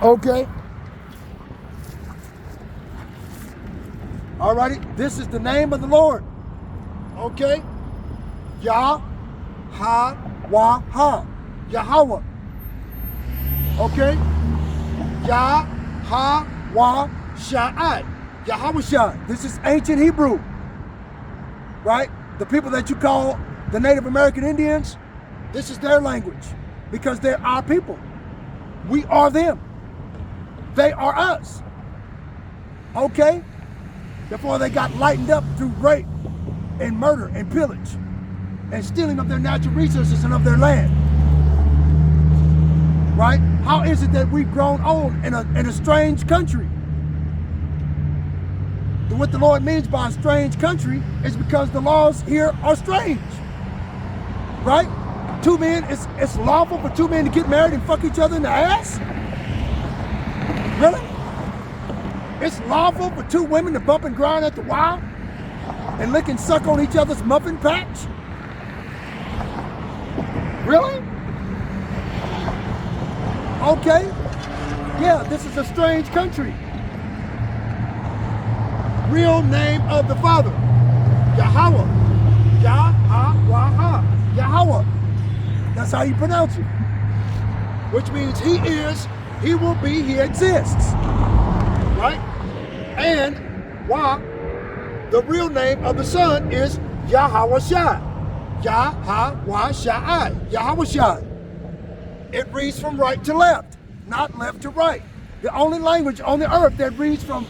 S2: Okay. Alrighty, this is the name of the Lord. Okay? Yah, Ha, Wah, Ha. Yahweh. Okay? Yah, Ha, Wah, Sha'ai. Yahweh Shai. This is ancient Hebrew. Right? The people that you call the Native American Indians, this is their language because they're our people. We are them. They are us. Okay? Before they got lightened up through rape and murder and pillage and stealing of their natural resources and of their land. Right? How is it that we've grown old in a strange country? What the Lord means by a strange country is because the laws here are strange. Right? Two men, it's lawful for two men to get married and fuck each other in the ass? Really? It's lawful for two women to bump and grind at the wall and lick and suck on each other's muffin patch? Really? Okay. Yeah, this is a strange country. Real name of the Father, Yahweh. Yah-ha-wah-ha. Yahweh. That's how you pronounce it. Which means he is, he will be, he exists. Right? And Wah, the real name of the Son is Yahweh Shai. Yahweh Shai. Yahweh Shai. It reads from right to left, not left to right. The only language on the earth that reads from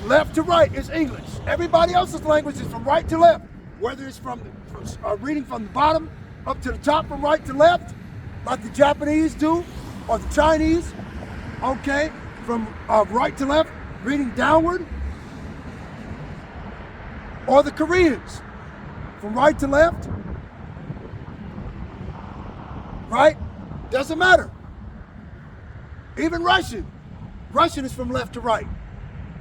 S2: left to right is English. Everybody else's language is from right to left, whether it's reading from the bottom up to the top from right to left, like the Japanese do, or the Chinese, okay, from right to left, reading downward, or the Koreans, from right to left, right? Doesn't matter. Even Russian is from left to right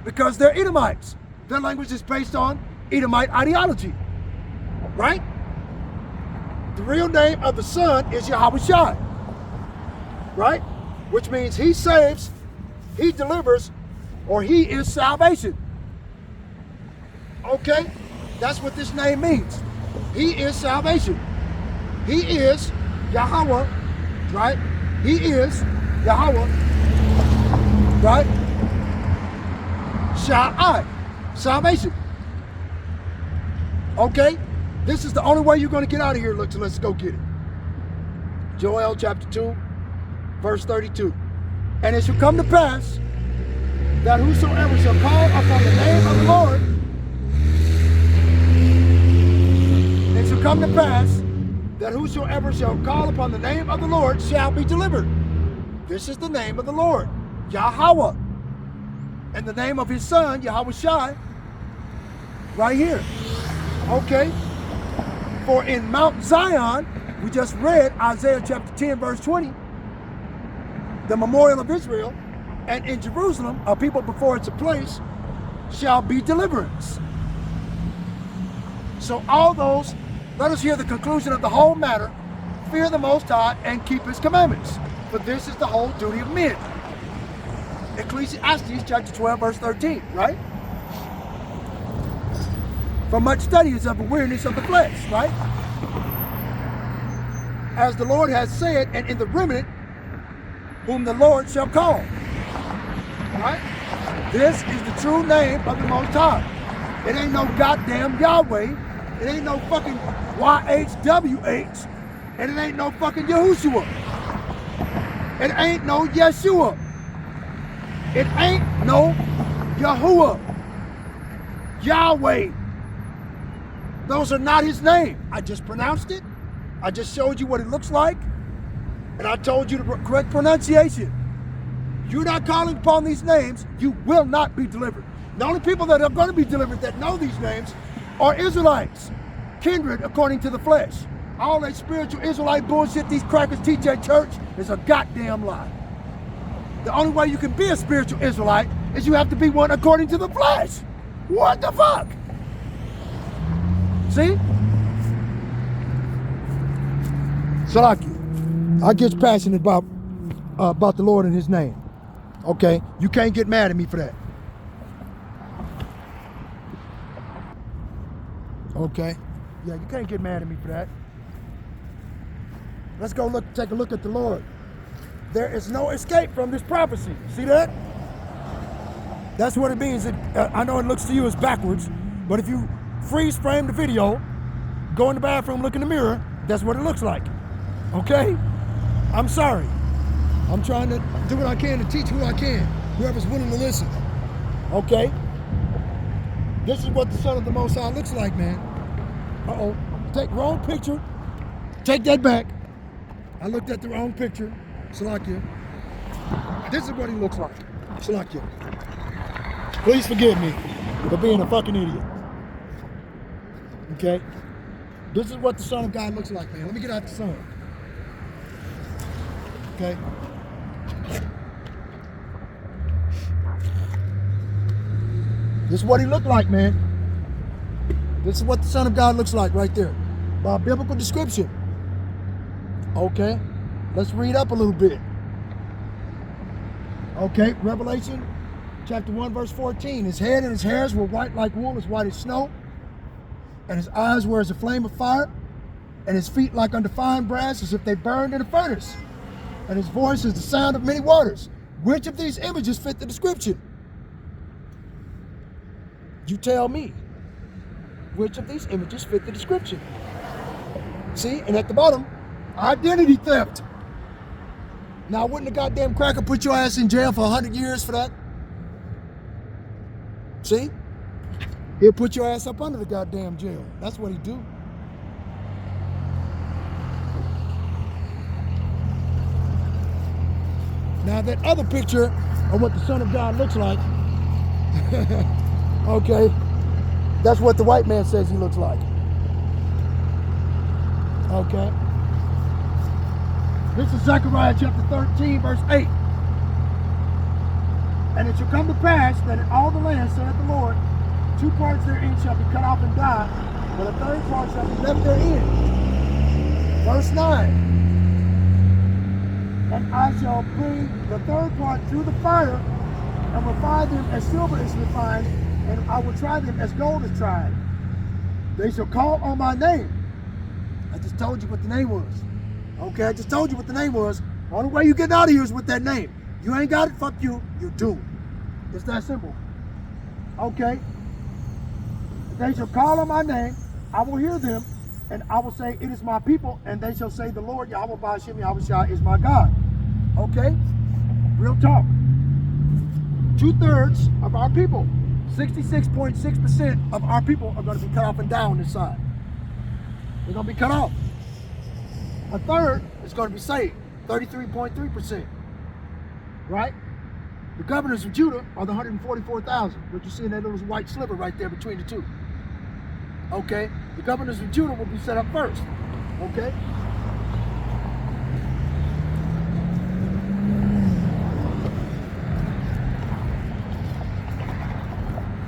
S2: because they're Edomites. Their language is based on Edomite ideology, right? The real name of the Son is Yahweh Shai, right? Which means he saves, he delivers, or he is salvation. Okay? That's what this name means. He is salvation. He is Yahweh, right? He is Yahweh, right? Shai, salvation. Okay? This is the only way you're going to get out of here. Look, so let's go get it. Joel chapter 2, verse 32. And it shall come to pass that whosoever shall call upon the name of the Lord, it shall come to pass that whosoever shall call upon the name of the Lord shall be delivered. This is the name of the Lord, Yahweh. And the name of his Son, Yahweh Shai, right here. Okay? For in Mount Zion, we just read Isaiah chapter 10, verse 20, the memorial of Israel, and in Jerusalem, a people before it's a place, shall be deliverance. So all those, let us hear the conclusion of the whole matter, fear the Most High and keep his commandments, for this is the whole duty of men. Ecclesiastes chapter 12, verse 13, right? For much study is of a weariness of the flesh, right? As the Lord has said, and in the remnant whom the Lord shall call. Right? This is the true name of the Most High. It ain't no goddamn Yahweh. It ain't no fucking YHWH. And it ain't no fucking Yahushua. It ain't no Yeshua. It ain't no Yahuwah. Yahweh. Those are not his name. I just pronounced it. I just showed you what it looks like. And I told you the correct pronunciation. You're not calling upon these names, you will not be delivered. The only people that are going to be delivered that know these names are Israelites, kindred according to the flesh. All that spiritual Israelite bullshit these crackers teach at church is a goddamn lie. The only way you can be a spiritual Israelite is you have to be one according to the flesh. What the fuck? See? Salaki, I get passionate about the Lord and his name. Okay? You can't get mad at me for that. Okay? Yeah, you can't get mad at me for that. Let's go take a look at the Lord. There is no escape from this prophecy. See that? That's what it means. I know it looks to you as backwards, but if you freeze frame the video, go in the bathroom, look in the mirror, that's what it looks like. Okay? I'm sorry. I'm trying to do what I can to teach who I can, whoever's willing to listen. Okay? This is what the Son of the Most High looks like, man. Uh-oh. Take wrong picture. Take that back. I looked at the wrong picture. Salakia. This is what he looks like. Salakia. Please forgive me for being a fucking idiot. Okay? This is what the Son of God looks like, man. Let me get out the sun. Okay? This is what he looked like, man. This is what the Son of God looks like right there. By biblical description. Okay? Let's read up a little bit. Okay, Revelation chapter 1, verse 14. His head and his hairs were white like wool, as white as snow. And his eyes were as a flame of fire. And his feet like unto fine brass, as if they burned in a furnace. And his voice is the sound of many waters. Which of these images fit the description? You tell me. Which of these images fit the description? See, and at the bottom, identity theft. Now, wouldn't a goddamn cracker put your ass in jail for 100 years for that? See? He'll put your ass up under the goddamn jail. That's what he do. Now that other picture of what the Son of God looks like, okay, that's what the white man says he looks like. Okay. This is Zechariah chapter 13, verse 8. And it shall come to pass that in all the land, saith the Lord, 2 parts therein shall be cut off and die, but a 3rd part shall be left therein. Verse 9. And I shall bring the 3rd part through the fire, and refine them as silver is refined, and I will try them as gold is tried. They shall call on my name. I just told you what the name was. Okay, I just told you what the name was. The only way you get out of here is with that name. You ain't got it, fuck you, you're doomed. It's that simple. Okay. They shall call on my name, I will hear them, and I will say, it is my people, and they shall say, the Lord Yahweh Ba'ashem Yahweh Shah is my God. Okay? Real talk. 2/3 of our people, 66.6% of our people are going to be cut off and die on this side. They're going to be cut off. A 1/3 is going to be saved, 33.3%. Right? The governors of Judah are the 144,000. What you see in that little white sliver right there between the two. Okay? The governors of Judah will be set up first. Okay?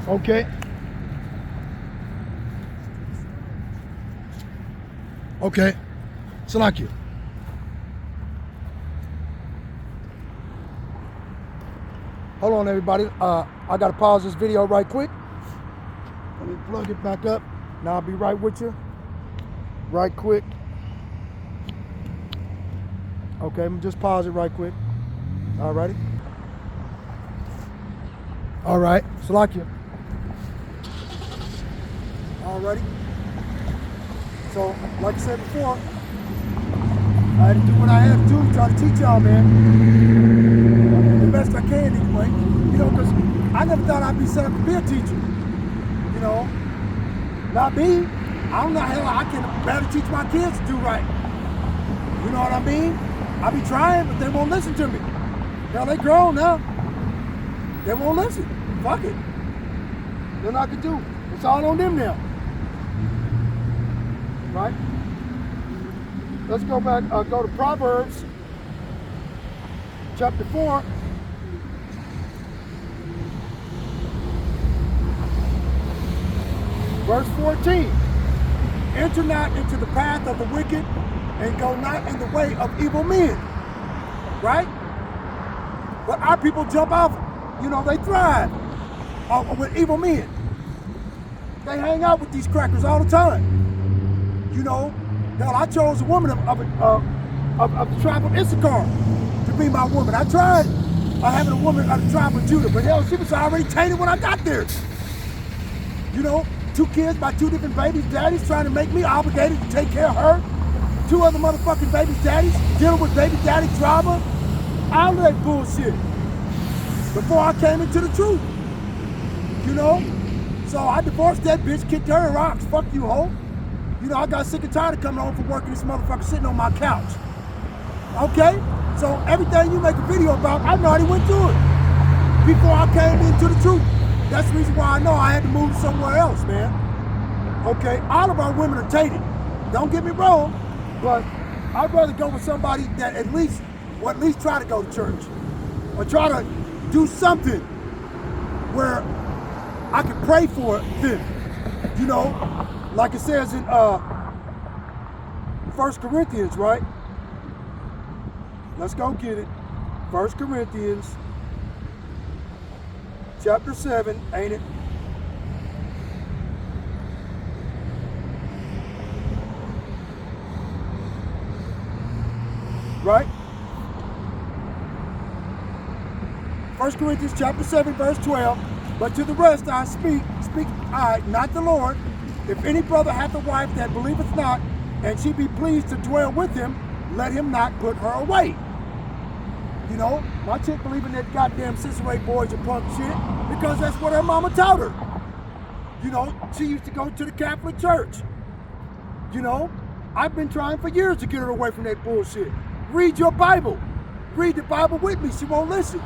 S2: Okay. Okay. Salakia. Hold on, everybody. I got to pause this video right quick. Let me plug it back up. Now I'll be right with you. Right quick. Okay, let me just pause it right quick. All righty. All right. Salakia. All righty. So, like I said before, I had to do what I had to do, try to teach y'all, man. The best I can anyway. You know, because I never thought I'd be set up to be a teacher. You know, not me. I don't know how I can better teach my kids to do right. You know what I mean? I be trying, but they won't listen to me. Now they grown now. They won't listen. Fuck it. Nothing I can do. It's all on them now. Right? Let's go back, go to Proverbs chapter 4. Verse 14. Enter not into the path of the wicked, and go not in the way of evil men. Right? But our people jump off, you know, they thrive with evil men. They hang out with these crackers all the time. You know, hell, I chose a woman of the tribe of Issachar to be my woman. I tried having a woman of the tribe of Judah, but hell, she was already tainted when I got there. You know, 2 kids by 2 different babies' daddies trying to make me obligated to take care of her. 2 other motherfucking babies' daddies dealing with baby daddy drama. All of that bullshit before I came into the truth. You know? So I divorced that bitch, kicked her in rocks. Fuck you, hoe. You know, I got sick and tired of coming home from work and this motherfucker sitting on my couch. Okay? So everything you make a video about, I already went through it before I came into the truth. That's the reason why I know I had to move somewhere else, man. Okay? All of our women are tainted. Don't get me wrong, but I'd rather go with somebody that at least try to go to church or try to do something where I can pray for them, you know, like it says in 1 Corinthians, right? Let's go get it. 1 Corinthians chapter 7, ain't it? Right? 1 Corinthians chapter 7, verse 12. But to the rest I speak I, not the Lord. If any brother hath a wife that believeth not, and she be pleased to dwell with him, let him not put her away. You know, my chick believing that goddamn Cicero boys are punk shit because that's what her mama taught her. You know, she used to go to the Catholic Church. You know, I've been trying for years to get her away from that bullshit. Read your Bible. Read the Bible with me. She won't listen.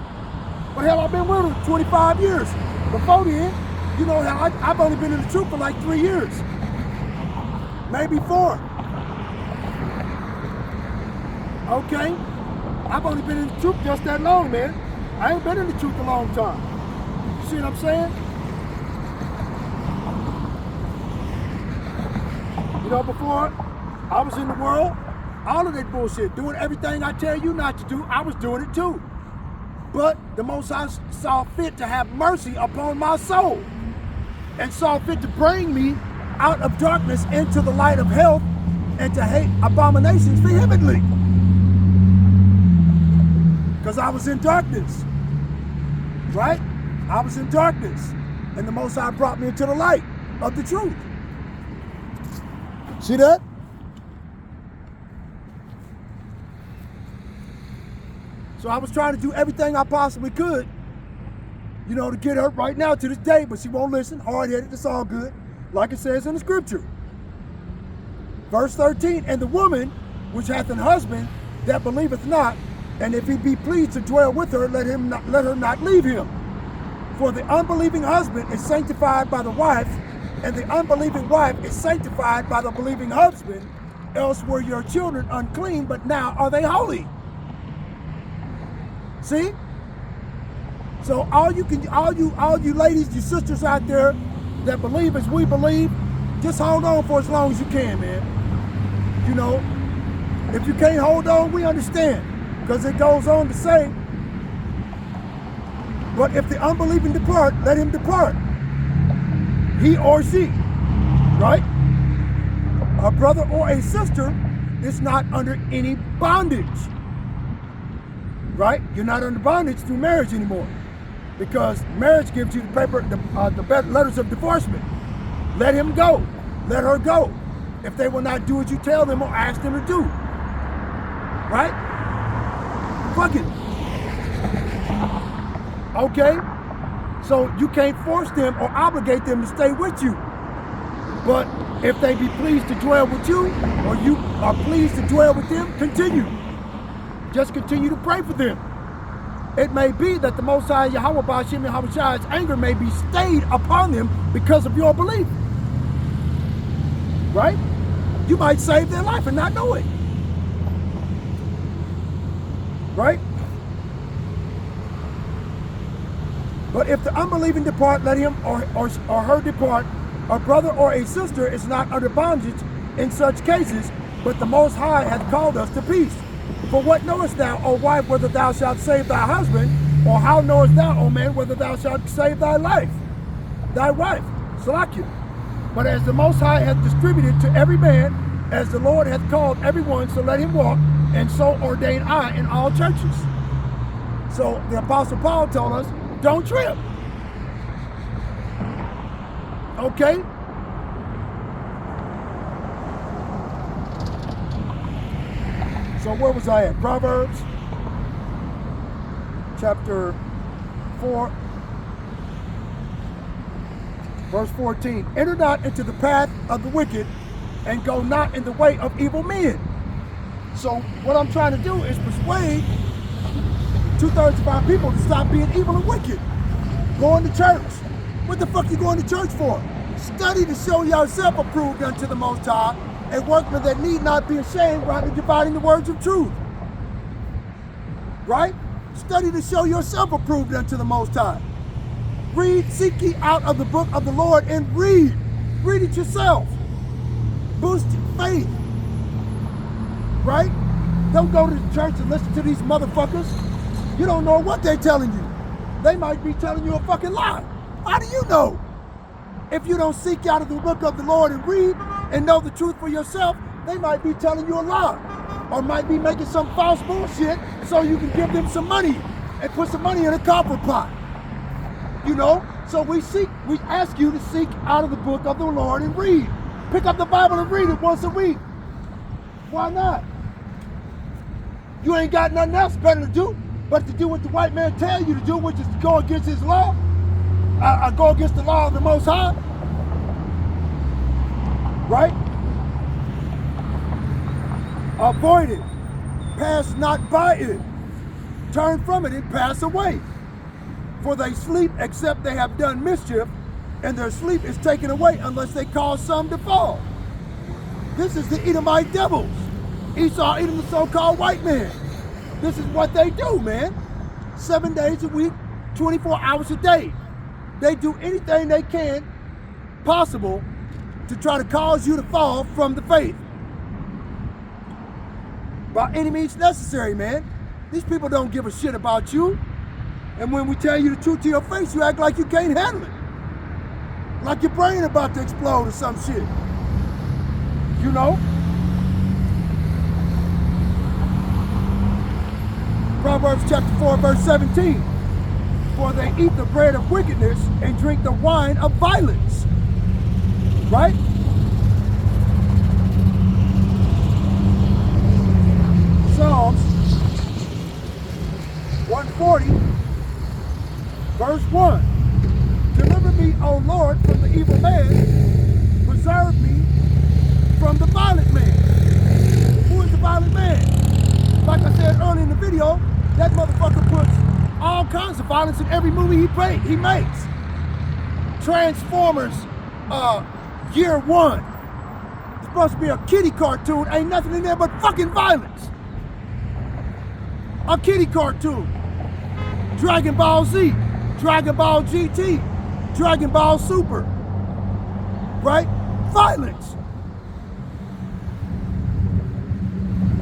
S2: But hell, I've been with her 25 years. Before then, you know, I've only been in the truth for like 3 years. Maybe 4. Okay? I've only been in the truth just that long, man. I ain't been in the truth a long time. You see what I'm saying? You know, before I was in the world, all of that bullshit, doing everything I tell you not to do, I was doing it too. But the Most High saw fit to have mercy upon my soul and saw fit to bring me out of darkness into the light of health and to hate abominations vehemently. Because I was in darkness, right? I was in darkness, and the Most High brought me into the light of the truth. See that? So I was trying to do everything I possibly could, you know, to get her right now to this day, but she won't listen. Hard-headed, it's all good. Like it says in the scripture. Verse 13, and the woman which hath an husband that believeth not, and if he be pleased to dwell with her, let her not leave him. For the unbelieving husband is sanctified by the wife, and the unbelieving wife is sanctified by the believing husband. Else were your children unclean, but now are they holy. See? So all you ladies, you sisters out there that believe as we believe, just hold on for as long as you can, man. You know, if you can't hold on, we understand. Because it goes on to say, but if the unbelieving depart, let him depart. He or she, right? A brother or a sister is not under any bondage, right? You're not under bondage through marriage anymore, because marriage gives you the paper, the letters of divorcement. Let him go, let her go, if they will not do what you tell them or ask them to do, right? Fuck it. Okay? So you can't force them or obligate them to stay with you. But if they be pleased to dwell with you, or you are pleased to dwell with them, continue. Just continue to pray for them. It may be that the Most High Yahweh Ba'ashem Yahushai's anger may be stayed upon them because of your belief. Right? You might save their life and not know it. Right? But if the unbelieving depart, let him or her depart. A brother or a sister is not under bondage in such cases, but the Most High hath called us to peace. For what knowest thou, O wife, whether thou shalt save thy husband? Or how knowest thou, O man, whether thou shalt save thy life? Thy wife, Salakia. But as the Most High hath distributed to every man, as the Lord hath called everyone, so let him walk, and so ordain I in all churches. So the Apostle Paul told us, don't trip. Okay? So where was I at? Proverbs chapter 4, verse 14. Enter not into the path of the wicked, and go not in the way of evil men. So what I'm trying to do is persuade 2/3 of our people to stop being evil and wicked. Going to church. What the fuck you going to church for? Study to show yourself approved unto the Most High, a workman that need not be ashamed, rightly dividing the words of truth. Right? Study to show yourself approved unto the Most High. Read, seek ye out of the book of the Lord and read. Read it yourself. Boost your faith. Right? Don't go to the church and listen to these motherfuckers. You don't know what they're telling you. They might be telling you a fucking lie. How do you know? If you don't seek out of the book of the Lord and read and know the truth for yourself, they might be telling you a lie. Or might be making some false bullshit so you can give them some money and put some money in a copper pot. You know? So we ask you to seek out of the book of the Lord and read. Pick up the Bible and read it once a week. Why not? You ain't got nothing else better to do but to do what the white man tell you to do, which is to go against his law, go against the law of the Most High. right? Avoid it. Pass not by it. Turn from it and pass away. For they sleep except they have done mischief, and their sleep is taken away unless they cause some to fall. This is the Edomite devils. Esau, Edom, the so-called white man. This is what they do, man. 7 days a week, 24 hours a day. They do anything they can possible to try to cause you to fall from the faith. By any means necessary, man. These people don't give a shit about you. And when we tell you the truth to your face, you act like you can't handle it. Like your brain about to explode or some shit. You know? Proverbs chapter 4, verse 17. For they eat the bread of wickedness and drink the wine of violence. Right? Psalms 140, verse 1. Deliver me, O Lord, from the evil man. Preserve me from the violent man. Who is the violent man? Like I said earlier in the video, that motherfucker puts all kinds of violence in every movie he makes. Transformers, Year 1. It's supposed to be a kiddie cartoon. Ain't nothing in there but fucking violence. A kiddie cartoon. Dragon Ball Z, Dragon Ball GT, Dragon Ball Super. Right? Violence.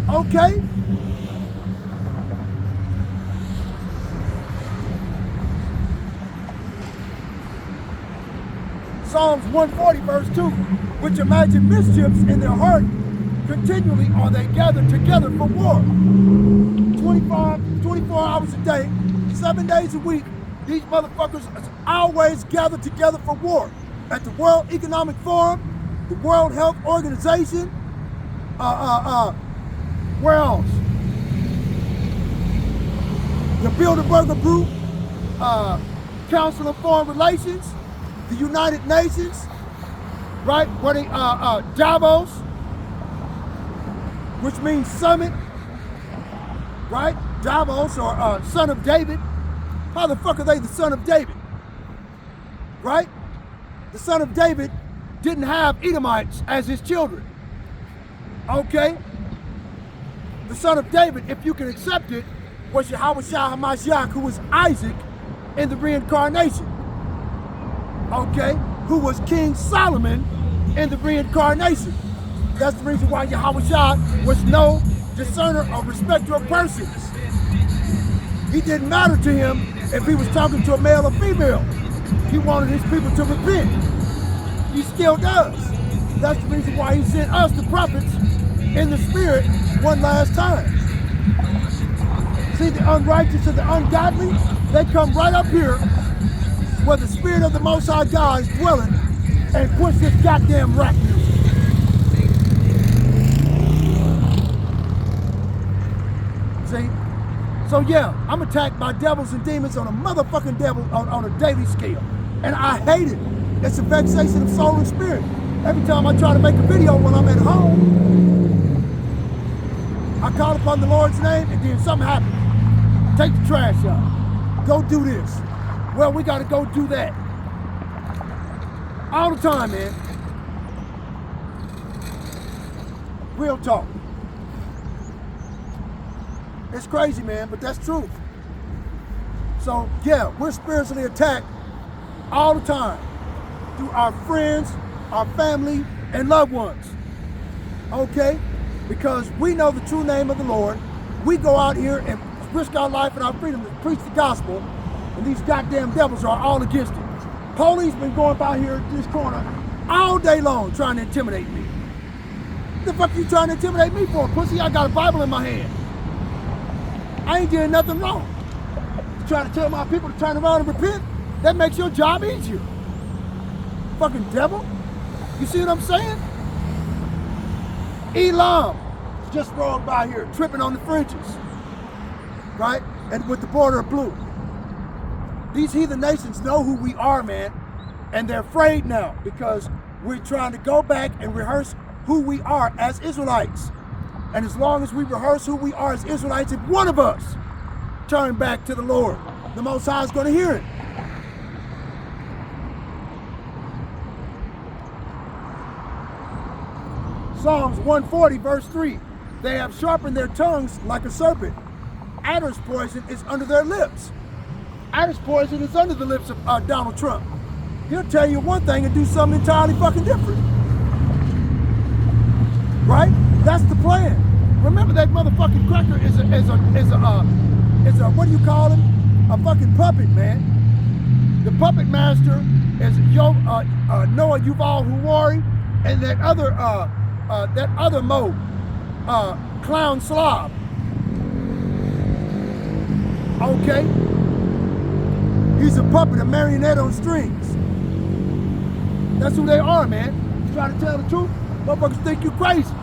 S2: Okay? Psalms 140, verse 2, which imagine mischiefs in their heart, continually are they gathered together for war. 24 hours a day, 7 days a week, these motherfuckers are always gathered together for war. At the World Economic Forum, the World Health Organization, where else? The Bilderberger Group, Council of Foreign Relations, the United Nations, right? Where they, Davos, which means summit, right? Davos, or son of David. How the fuck are they the son of David? Right? The son of David didn't have Edomites as his children. Okay? The son of David, if you can accept it, was Yahweh Shah HaMashiach, who was Isaac in the reincarnation. Okay? Who was King Solomon in the reincarnation. That's the reason why Yahweh Shah was no discerner or respecter of persons. He didn't matter to him if he was talking to a male or female. He wanted his people to repent. He still does. That's the reason why he sent us, the prophets, in the spirit one last time. See, the unrighteous and the ungodly, they come right up here where the spirit of the Most High God is dwelling and push this goddamn rap music. See? So yeah, I'm attacked by devils and demons on a motherfucking on a daily scale. And I hate it. It's a vexation of soul and spirit. Every time I try to make a video when I'm at home, I call upon the Lord's name and then something happens. Take the trash out. Go do this. Well, we gotta go do that. All the time, man. Real talk. It's crazy, man, but that's truth. So, yeah, we're spiritually attacked all the time through our friends, our family, and loved ones. Okay? Because we know the true name of the Lord. We go out here and risk our life and our freedom to preach the gospel, and these goddamn devils are all against it. Police been going by here at this corner all day long trying to intimidate me. What the fuck are you trying to intimidate me for, pussy? I got a Bible in my hand. I ain't doing nothing wrong. You trying to tell my people to turn around and repent? That makes your job easier. Fucking devil. You see what I'm saying? Elam just rolled by here, tripping on the fringes. Right? And with the border of blue. These heathen nations know who we are, man. And they're afraid now because we're trying to go back and rehearse who we are as Israelites. And as long as we rehearse who we are as Israelites, if one of us turn back to the Lord, the Most High is going to hear it. Psalms 140, verse 3. They have sharpened their tongues like a serpent. Adder's poison is under their lips. Adder's poison is under the lips of Donald Trump. He'll tell you one thing and do something entirely fucking different. Right? That's the plan. Remember that motherfucking cracker is a what do you call him? A fucking puppet, man. The puppet master is Noah Yuval Harari, and that other Mo, clown slob. Okay? He's a puppet, a marionette on strings. That's who they are, man. You try to tell the truth, motherfuckers think you crazy.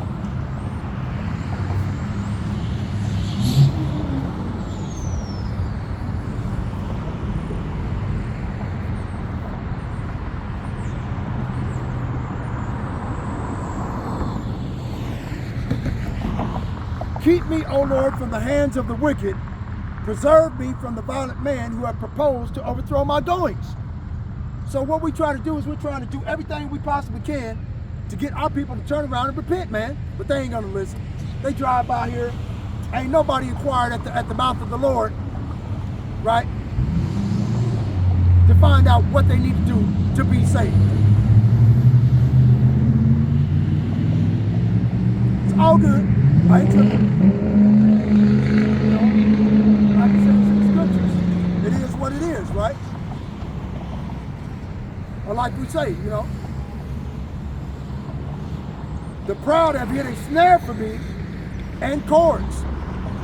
S2: Keep me, O Lord, from the hands of the wicked. Preserve me from the violent man who have proposed to overthrow my goings. So what we try to do is we're trying to do everything we possibly can to get our people to turn around and repent, man. But they ain't gonna listen. They drive by here. Ain't nobody inquired at the mouth of the Lord, right? To find out what they need to do to be saved. It's all good. I ain't tripping. You know, like I said in the scriptures, it is what it is, right? Or like we say, you know, the proud have hit a snare for me and cords.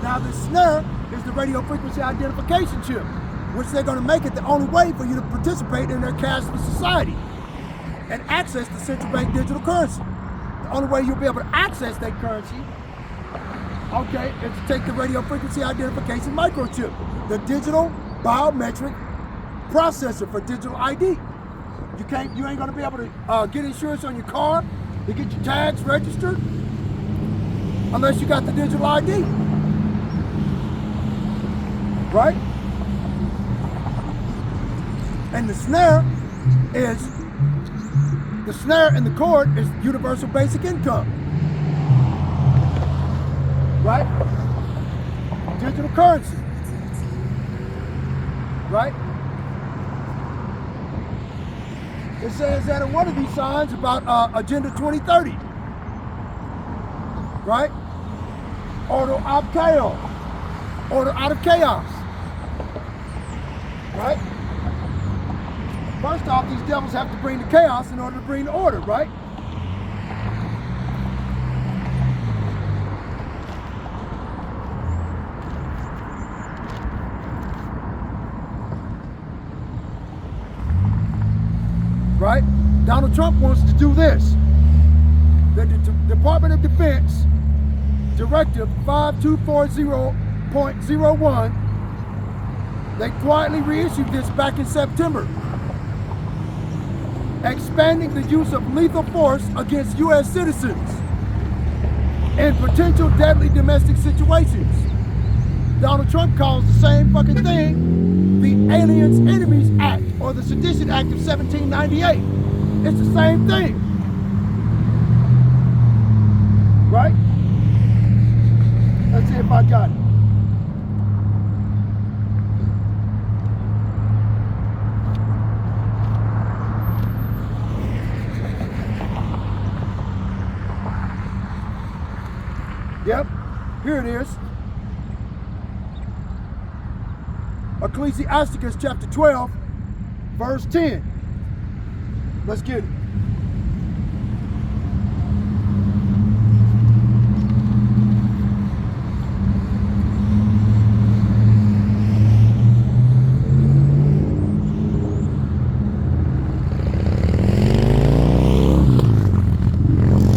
S2: Now the snare is the radio frequency identification chip, which they're going to make it the only way for you to participate in their cashless society and access the central bank digital currency. The only way you'll be able to access that currency, okay, is to take the radio frequency identification microchip, the digital biometric processor for digital ID. You ain't gonna be able to get insurance on your car, to get your tags registered, unless you got the digital ID, right? And the snare and the cord is universal basic income. Right? Digital currency. Right? It says that in one of these signs about Agenda 2030. Right? Order of chaos. Order out of chaos. Right? First off, these devils have to bring the chaos in order to bring the order, right? Right? Donald Trump wants to do this. The Department of Defense Directive 5240.01, they quietly reissued this back in September, expanding the use of lethal force against U.S. citizens in potential deadly domestic situations. Donald Trump calls the same fucking thing the Aliens Enemies Act, or the Sedition Act of 1798. It's the same thing. Right? Let's see if I got it. Yep, here it is. Ecclesiasticus chapter 12, verse 10. Let's get it.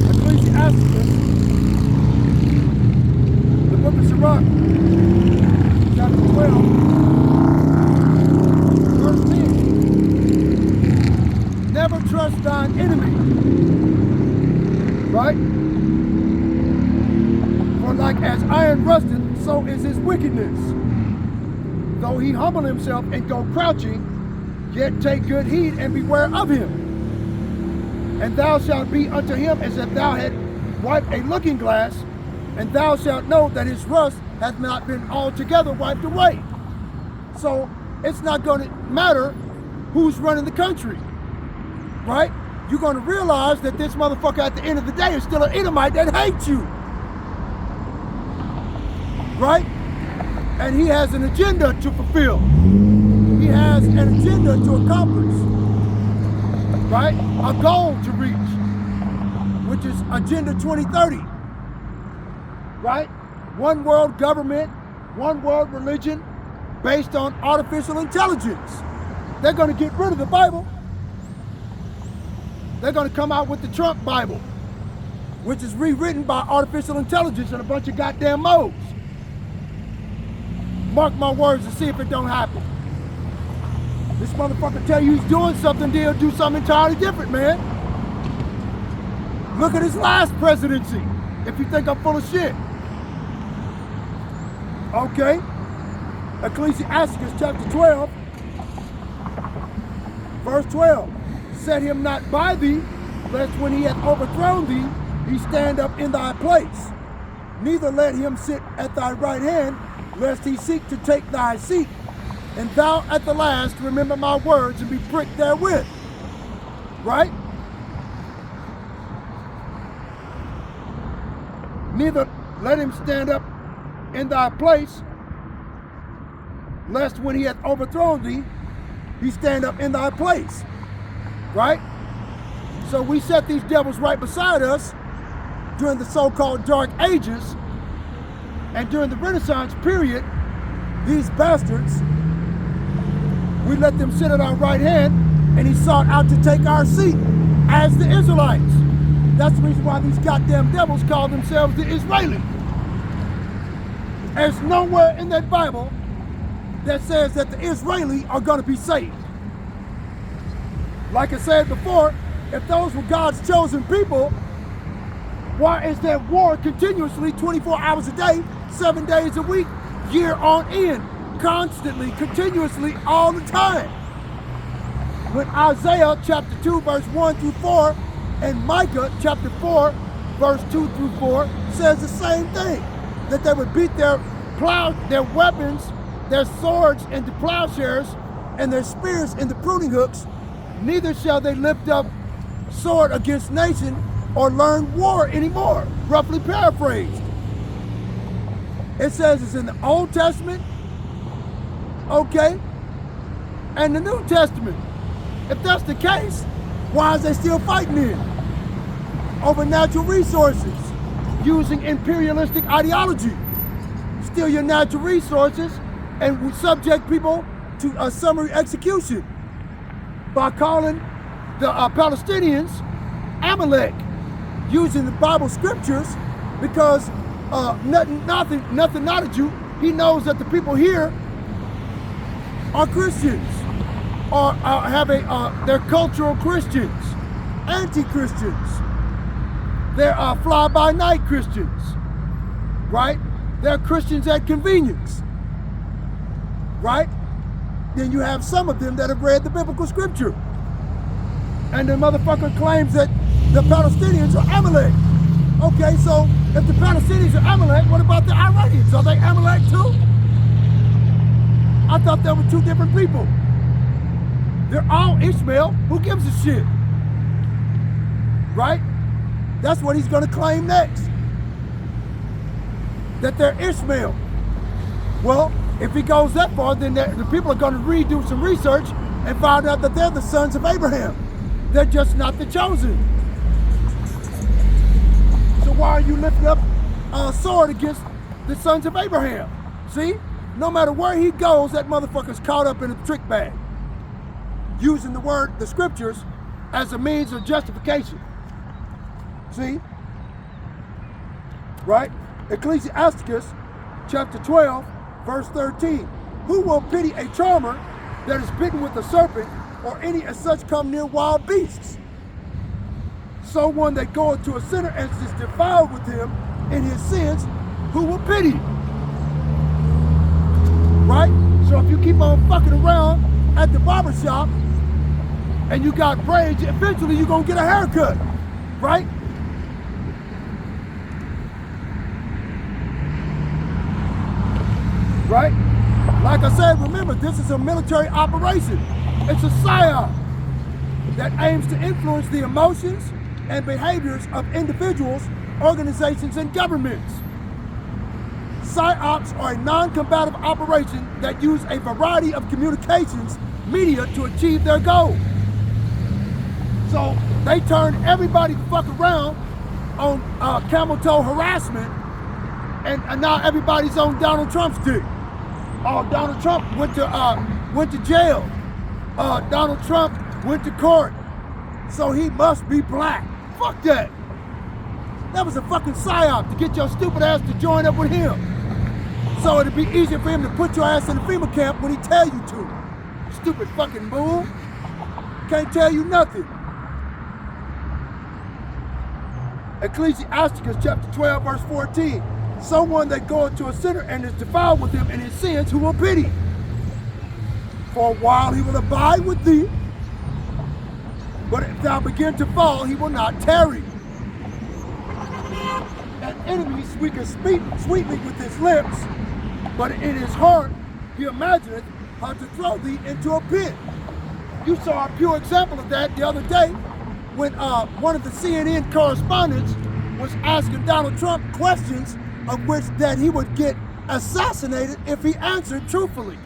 S2: Ecclesiasticus, the book of Sirach, chapter 12, verse 10. Never trust thy
S1: so is his wickedness. Though he humble himself and go crouching, yet take good heed and beware of him. And thou shalt be unto him as if thou had wiped a looking glass, and thou shalt know that his rust hath not been altogether wiped away. So it's not going to matter who's running the country, right? You're going to realize that this motherfucker at the end of the day is still an Edomite that hates you, right? And he has an agenda to fulfill. He has an agenda to accomplish, right? A goal to reach, which is Agenda 2030, right? One world government, one world religion based on artificial intelligence. They're going to get rid of the Bible. They're going to come out with the Trump Bible, which is rewritten by artificial intelligence and a bunch of goddamn modes. Mark my words and see if it don't happen. This motherfucker tell you he's doing something, they'll do something entirely different, man. Look at his last presidency, if you think I'm full of shit. Okay. Ecclesiastes chapter 12, verse 12. Set him not by thee, lest when he hath overthrown thee, he stand up in thy place. Neither let him sit at thy right hand, lest he seek to take thy seat. And thou at the last remember my words and be pricked therewith. Right? Neither let him stand up in thy place, lest when he hath overthrown thee, he stand up in thy place. Right? So we set these devils right beside us during the so-called Dark Ages, and during the Renaissance period, these bastards, we let them sit at our right hand, and he sought out to take our seat as the Israelites. That's the reason why these goddamn devils call themselves the Israeli. There's nowhere in that Bible that says that the Israeli are going to be saved. Like I said before, if those were God's chosen people, why is there war continuously 24 hours a day, 7 days a week, year on end, constantly, continuously, all the time? When Isaiah chapter 2 verse 1 through 4 and Micah chapter 4 verse 2 through 4 says the same thing, that they would beat their weapons, their swords into plowshares and their spears into pruning hooks. Neither shall they lift up sword against nation or learn war anymore. Roughly paraphrased. It says it's in the Old Testament, okay, and the New Testament. If that's the case, why is they still fighting then? Over natural resources, using imperialistic ideology. Steal your natural resources and we subject people to a summary execution by calling the Palestinians Amalek, using the Bible scriptures, because nothing not a Jew, he knows that the people here are Christians, or they're cultural Christians, anti-Christians, they're fly-by-night Christians, right? They're Christians at convenience, right? Then you have some of them that have read the biblical scripture. And the motherfucker claims that the Palestinians are Amalek. Okay, so if the Palestinians are Amalek, what about the Iranians? Are they Amalek too? I thought they were two different people. They're all Ishmael. Who gives a shit? Right? That's what he's going to claim next. That they're Ishmael. Well, if he goes that far, then the people are going to redo some research and find out that they're the sons of Abraham. They're just not the chosen. So why are you lifting up a sword against the sons of Abraham? See? No matter where he goes, that motherfucker's caught up in a trick bag, using the scriptures, as a means of justification. See? Right? Ecclesiastes chapter 12, verse 13. Who will pity a charmer that is bitten with a serpent, or any as such come near wild beasts? So one that goeth to a sinner and is defiled with him in his sins, who will pity?
S2: keep on fucking around at the barbershop and you got braids, eventually you're gonna get a haircut, right? Right? Like I said, remember, this is a military operation. It's a psyop that aims to influence the emotions and behaviors of individuals, organizations, and governments. PSYOPs are a non-combative operation that use a variety of communications media to achieve their goal. So they turn everybody the fuck around on camel toe harassment, and now everybody's on Donald Trump's dick. Oh, Donald Trump went to jail. Donald Trump went to court, so he must be black. Fuck that. That was a fucking psyop to get your stupid ass to join up with him. So it'd be easier for him to put your ass in the FEMA camp when he tell you to. Stupid fucking bull. Can't tell you nothing. Ecclesiasticus chapter 12, verse 14. Someone that goeth to a sinner and is defiled with him in his sins, who will pity? For a while he will abide with thee, but if thou begin to fall, he will not tarry. An enemy speaketh sweetly with his lips, but in his heart he imagineth how to throw thee into a pit. You saw a pure example of that the other day when one of the CNN correspondents was asking Donald Trump questions of which that he would get assassinated if he answered truthfully.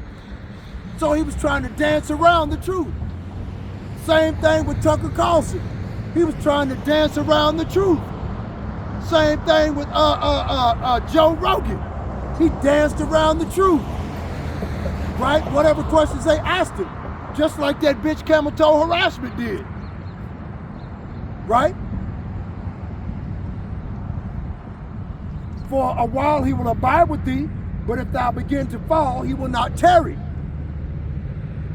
S2: So he was trying to dance around the truth. Same thing with Tucker Carlson. He was trying to dance around the truth. Same thing with Joe Rogan. He danced around the truth. Right? Whatever questions they asked him. Just like that bitch camel toe harassment did. Right? For a while he will abide with thee, but if thou begin to fall, he will not tarry.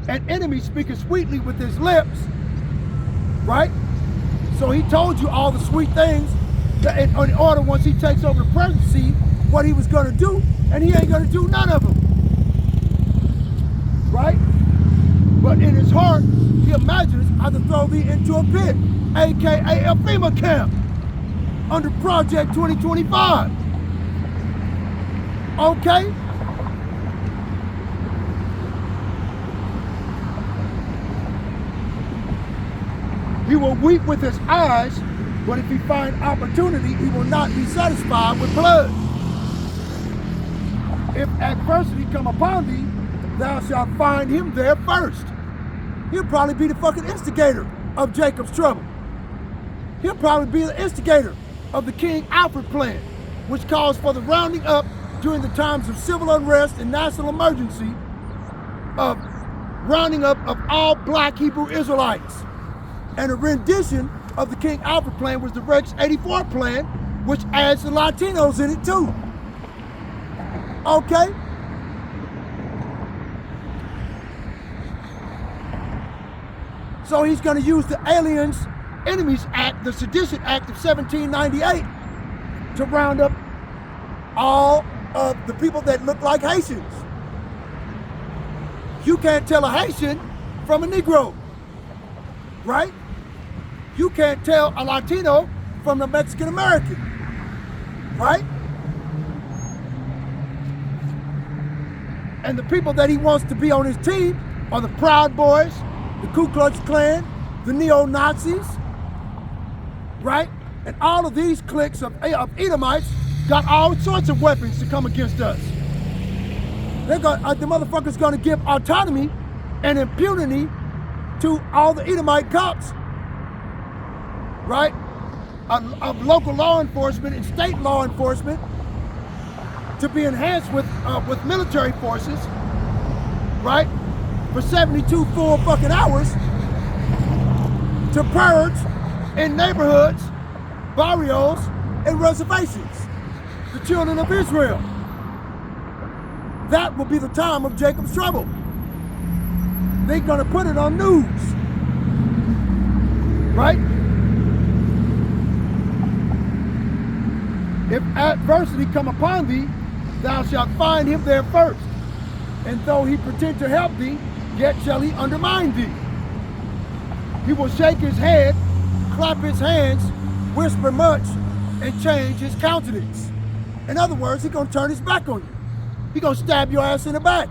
S2: An enemy speaketh sweetly with his lips, right? So he told you all the sweet things that in order once he takes over the presidency, what he was gonna do, and he ain't gonna do none of them, right? But in his heart, he imagines how to throw thee into a pit, AKA a FEMA camp, under Project 2025. Okay? He will weep with his eyes, but if he find opportunity, he will not be satisfied with blood. If adversity come upon thee, thou shalt find him there first. He'll probably be the fucking instigator of Jacob's trouble. He'll probably be the instigator of the King Alfred plan, which calls for the rounding up during the times of civil unrest and national emergency of rounding up of all black Hebrew Israelites. And a rendition of the King Alfred plan was the Rex 84 plan, which adds the Latinos in it too. Okay? So he's going to use the Aliens Enemies Act, the Sedition Act of 1798, to round up all of the people that look like Haitians. You can't tell a Haitian from a Negro, right? You can't tell a Latino from a Mexican American, right? And the people that he wants to be on his team are the Proud Boys, the Ku Klux Klan, the neo-Nazis, right? And all of these cliques of Edomites got all sorts of weapons to come against us. The motherfuckers gonna give autonomy and impunity to all the Edomite cops, right? Of local law enforcement and state law enforcement to be enhanced with military forces, right? For 72 full fucking hours to purge in neighborhoods, barrios, and reservations the children of Israel. That will be the time of Jacob's trouble. They're gonna put it on news, right? If adversity come upon thee, thou shalt find him there first.
S1: And though he pretend to help thee, yet shall he undermine thee. He will shake his head, clap his hands, whisper much, and change his countenance. In other words, he's gonna turn his back on you. He's gonna stab your ass in the back.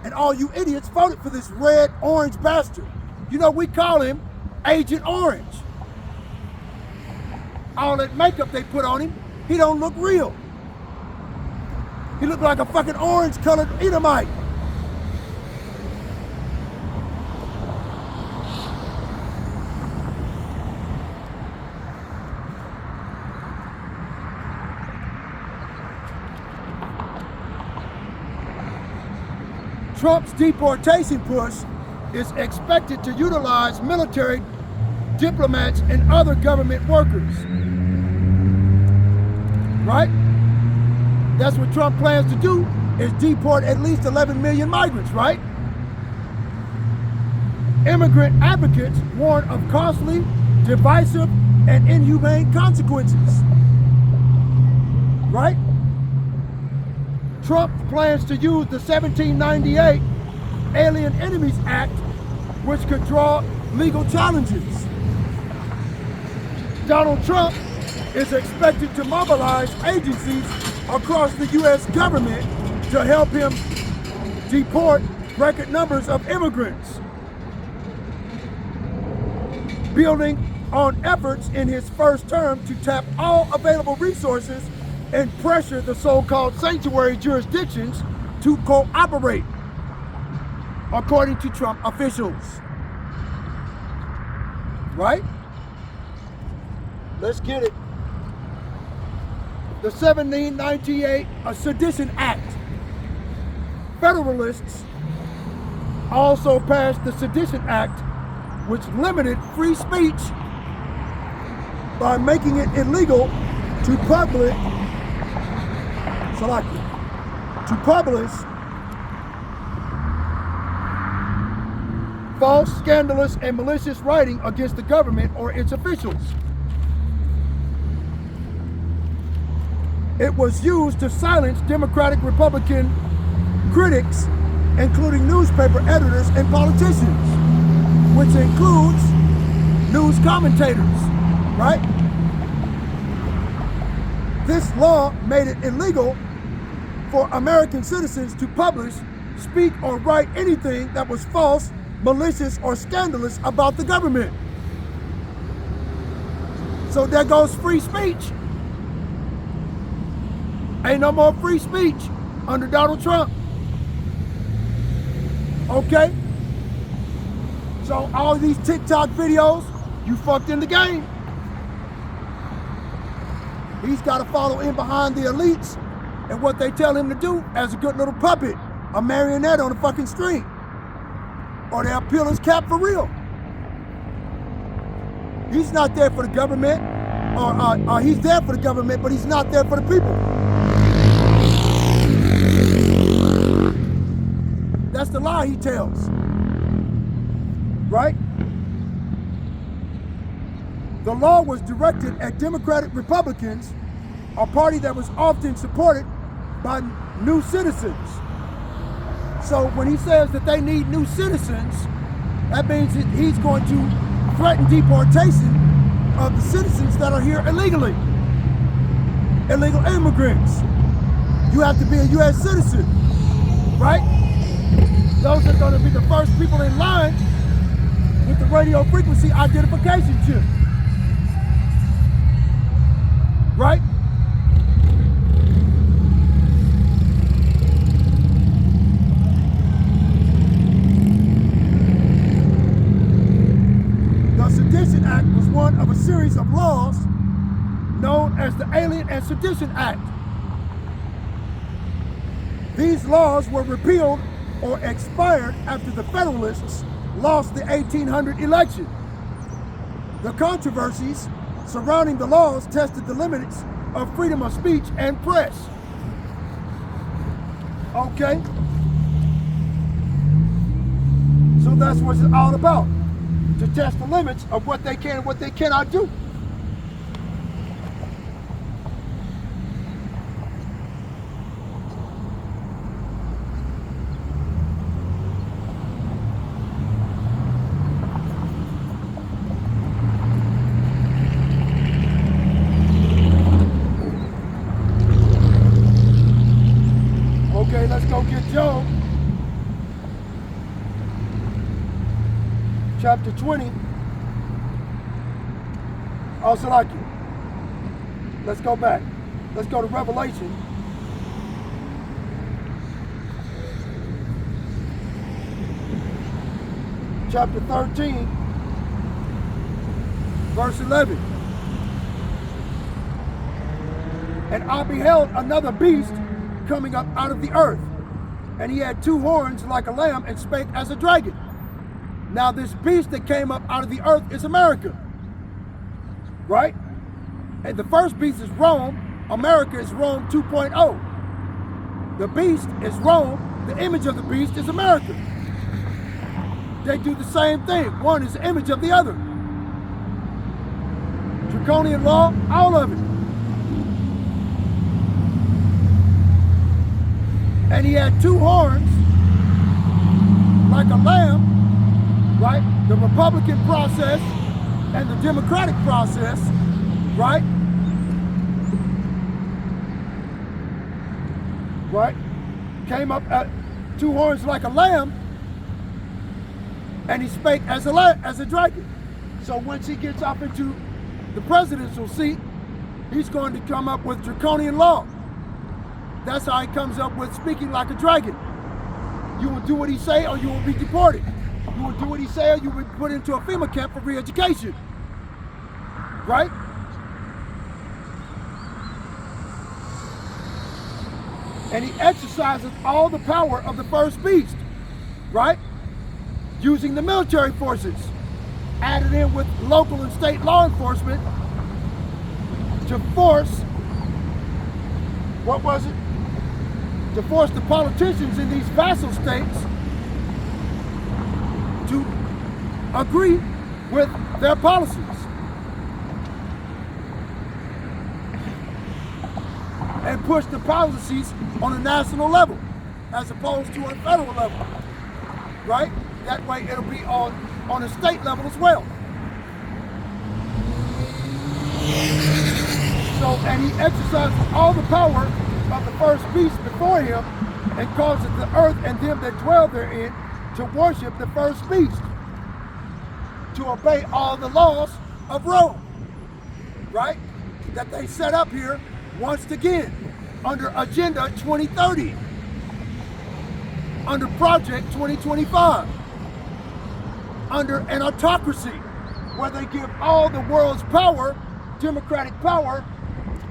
S1: And all you idiots voted for this red, orange bastard. You know, we call him Agent Orange. All that makeup they put on him, he don't look real. He look like a fucking orange-colored Edomite. Trump's deportation push is expected to utilize military, diplomats, and other government workers. Right? That's what Trump plans to do, is deport at least 11 million migrants, right? Immigrant advocates warn of costly, divisive, and inhumane consequences. Right? Trump plans to use the 1798 Alien Enemies Act, which could draw legal challenges. Donald Trump is expected to mobilize agencies across the U.S. government to help him deport record numbers of immigrants, building on efforts in his first term to tap all available resources and pressure the so-called sanctuary jurisdictions to cooperate, according to Trump officials. Right? Let's get it. The 1798 Sedition Act. Federalists also passed the Sedition Act, which limited free speech by making it illegal to publish false, scandalous, and malicious writing against the government or its officials. It was used to silence Democratic Republican critics, including newspaper editors and politicians, which includes news commentators, right? This law made it illegal for American citizens to publish, speak, or write anything that was false, malicious, or scandalous about the government. So there goes free speech. Ain't no more free speech under Donald Trump. Okay? So all these TikTok videos, you fucked in the game. He's got to follow in behind the elites and what they tell him to do as a good little puppet, a marionette on a fucking string. Or they'll peel his cap for real. He's not there for the government, or he's there for the government, but he's not there for the people. That's the lie he tells. Right? The law was directed at Democratic Republicans, a party that was often supported by new citizens. So when he says that they need new citizens, that means that he's going to threaten deportation of the citizens that are here illegally. Illegal immigrants. You have to be a U.S. citizen, right? Those are going to be the first people in line with the radio frequency identification chip. Right? The Sedition Act was one of a series of laws known as the Alien and Sedition Act. These laws were repealed or expired after the Federalists lost the 1800 election. The controversies surrounding the laws tested the limits of freedom of speech and press. Okay? So that's what it's all about, to test the limits of what they can and what they cannot do.
S2: get Job, chapter 20. Also like it. Let's go back. Let's go to Revelation. Chapter 13, verse 11. And I beheld another beast coming up out of the earth, and he had two horns like a lamb, and spake as a dragon. Now this beast that came up out of the earth is America, right? And the first beast is Rome. America is Rome 2.0. The beast is Rome. The image of the beast is America. They do the same thing. One is the image of the other. Draconian law, all of it. And he had two horns like a lamb, right? The Republican process and the Democratic process, right? Right? Came up at two horns like a lamb, and he spake as a dragon. So once he gets up into the presidential seat, he's going to come up with draconian law. That's how he comes up with speaking like a dragon. You will do what he say or you will be deported. You will do what he say or you will be put into a FEMA camp for re-education. Right? And he exercises all the power of the first beast, right? Using the military forces, added in with local and state law enforcement to force, what was it? To force the politicians in these vassal states to agree with their policies. And push the policies on a national level as opposed to a federal level, right? That way it'll be on a state level as well. So, and he exercises all the power of the first beast before him and causes the earth and them that dwell therein to worship the first beast, to obey all the laws of Rome, right? That they set up here once again under Agenda 2030, under Project 2025, under an autocracy where they give all the world's power, democratic power,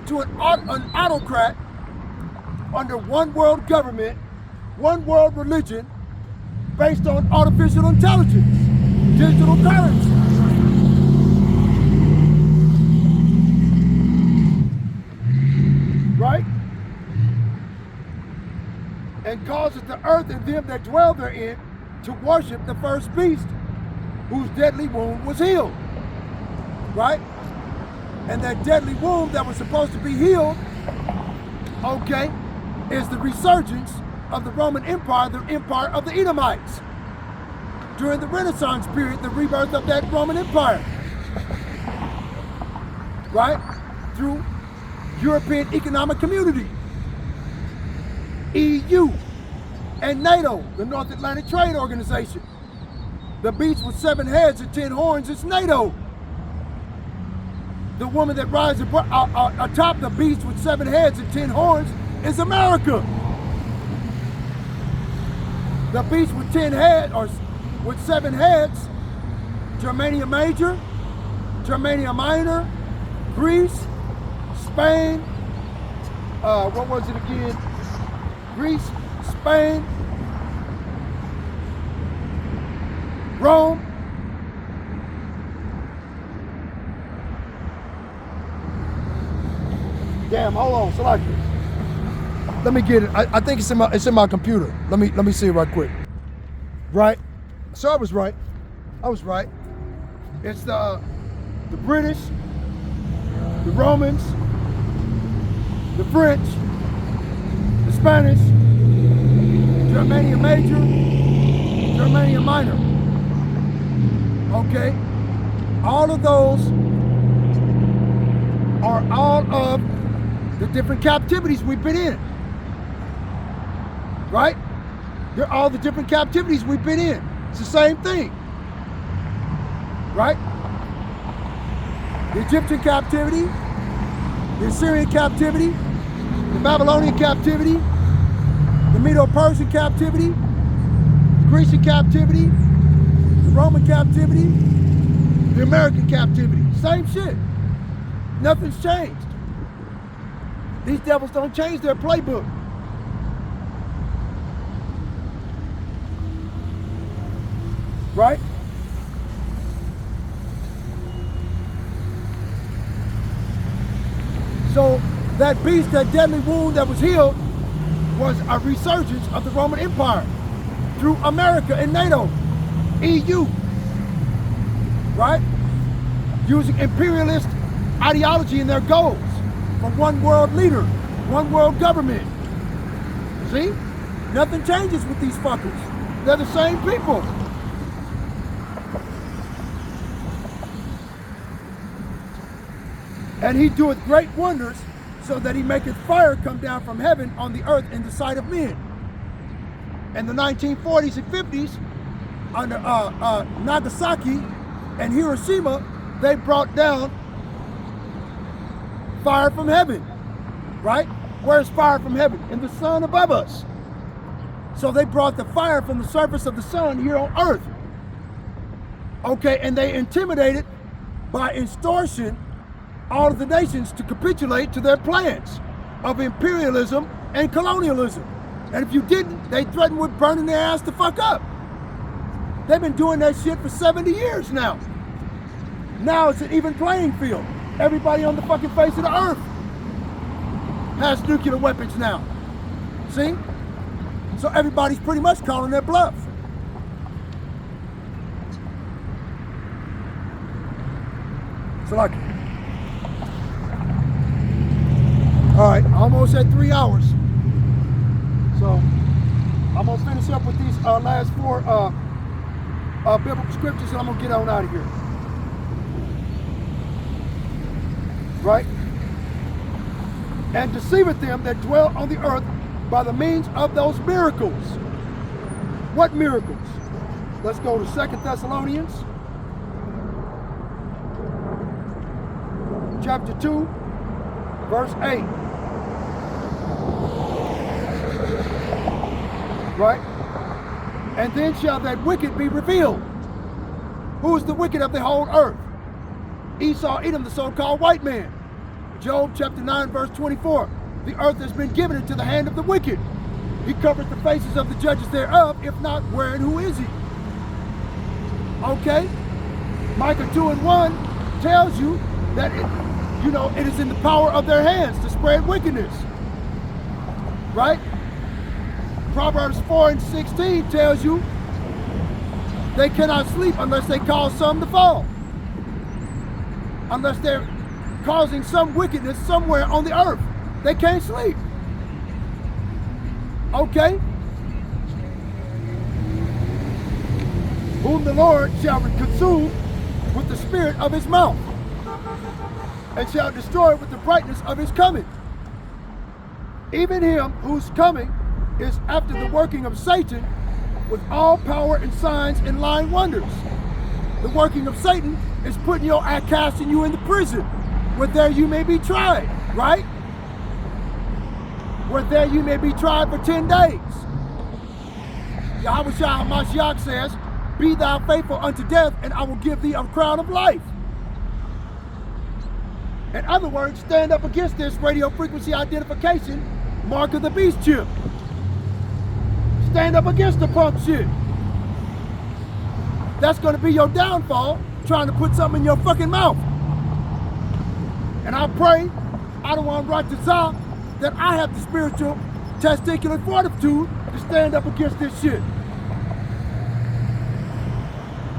S2: to an autocrat under one world government, one world religion, based on artificial intelligence, digital currency. Right? And causes the earth and them that dwell therein to worship the first beast, whose deadly wound was healed. Right? And that deadly wound that was supposed to be healed, okay, is the resurgence of the Roman Empire, the empire of the Edomites. During the Renaissance period, the rebirth of that Roman Empire. Right? Through European Economic Community, EU, and NATO, the North Atlantic Trade Organization. The beast with 7 heads and 10 horns is NATO. The woman that rides atop the beast with 7 heads and 10 horns is America. The beast with 10 heads, or with 7 heads, Germania Major, Germania Minor, Greece, Spain, what was it again? Greece, Spain, Rome, damn, hold on, select it. Let me get it. I think it's in my computer. Let me see it right quick. Right? So I was right. It's the British, the Romans, the French, the Spanish, Germania Major, Germania Minor. Okay? All of those are all of the different captivities we've been in. Right?
S1: They're all the different captivities we've been in. It's the same thing. Right? The Egyptian captivity, the Assyrian captivity, the Babylonian captivity, the Medo-Persian captivity, the Grecian captivity, the Roman captivity, the American captivity. Same shit. Nothing's changed. These devils don't change their playbook. Right? So that beast, that deadly wound that was healed, was a resurgence of the Roman Empire through America and NATO, EU, right? Using imperialist ideology in their goals for one world leader, one world government. See? Nothing changes with these fuckers. They're the same people. And he doeth great wonders, so that he maketh fire come down from heaven on the earth in the sight of men. In the 1940s and 50s, under Nagasaki and Hiroshima, they brought down fire from heaven, right? Where's fire from heaven? In the sun above us. So they brought the fire from the surface of the sun here on earth. Okay, and they intimidated by extortion all of the nations to capitulate to their plans of imperialism and colonialism. And if you didn't, they threatened with burning their ass the fuck up. They've been doing that shit for 70 years now. Now it's an even playing field. Everybody on the fucking face of the earth has nuclear weapons now. See? So everybody's pretty much calling their bluff. So like, all right, almost at 3 hours. So I'm gonna finish up with these last 4 biblical scriptures, and I'm gonna get on out of here. Right? And deceiveth them that dwell on the earth by the means of those miracles. What miracles? Let's go to 2 Thessalonians chapter 2, verse 8. Right? And then shall that wicked be revealed. Who is the wicked of the whole earth? Esau, Edom, the so-called white man. Job chapter 9, verse 24. The earth has been given into the hand of the wicked. He covered the faces of the judges thereof. If not, where and who is he? Okay? Micah 2 and 1 tells you that it is in the power of their hands to spread wickedness. Right? Proverbs 4 and 16 tells you they cannot sleep unless they cause some to fall. Unless they're causing some wickedness somewhere on the earth. They can't sleep. Okay? Whom the Lord shall consume with the spirit of his mouth, and shall destroy with the brightness of his coming. Even him whose coming is after the working of Satan, with all power and signs and lying wonders. The working of Satan is casting you into prison, where there you may be tried, right? Where there you may be tried for 10 days. Yahweh Shah Mashiach says, be thou faithful unto death, and I will give thee a crown of life. In other words, stand up against this radio frequency identification mark of the beast chip. Stand up against the punk shit. That's going to be your downfall, trying to put something in your fucking mouth. And I pray, Adawan Ratazah, that I have the spiritual testicular fortitude to stand up against this shit.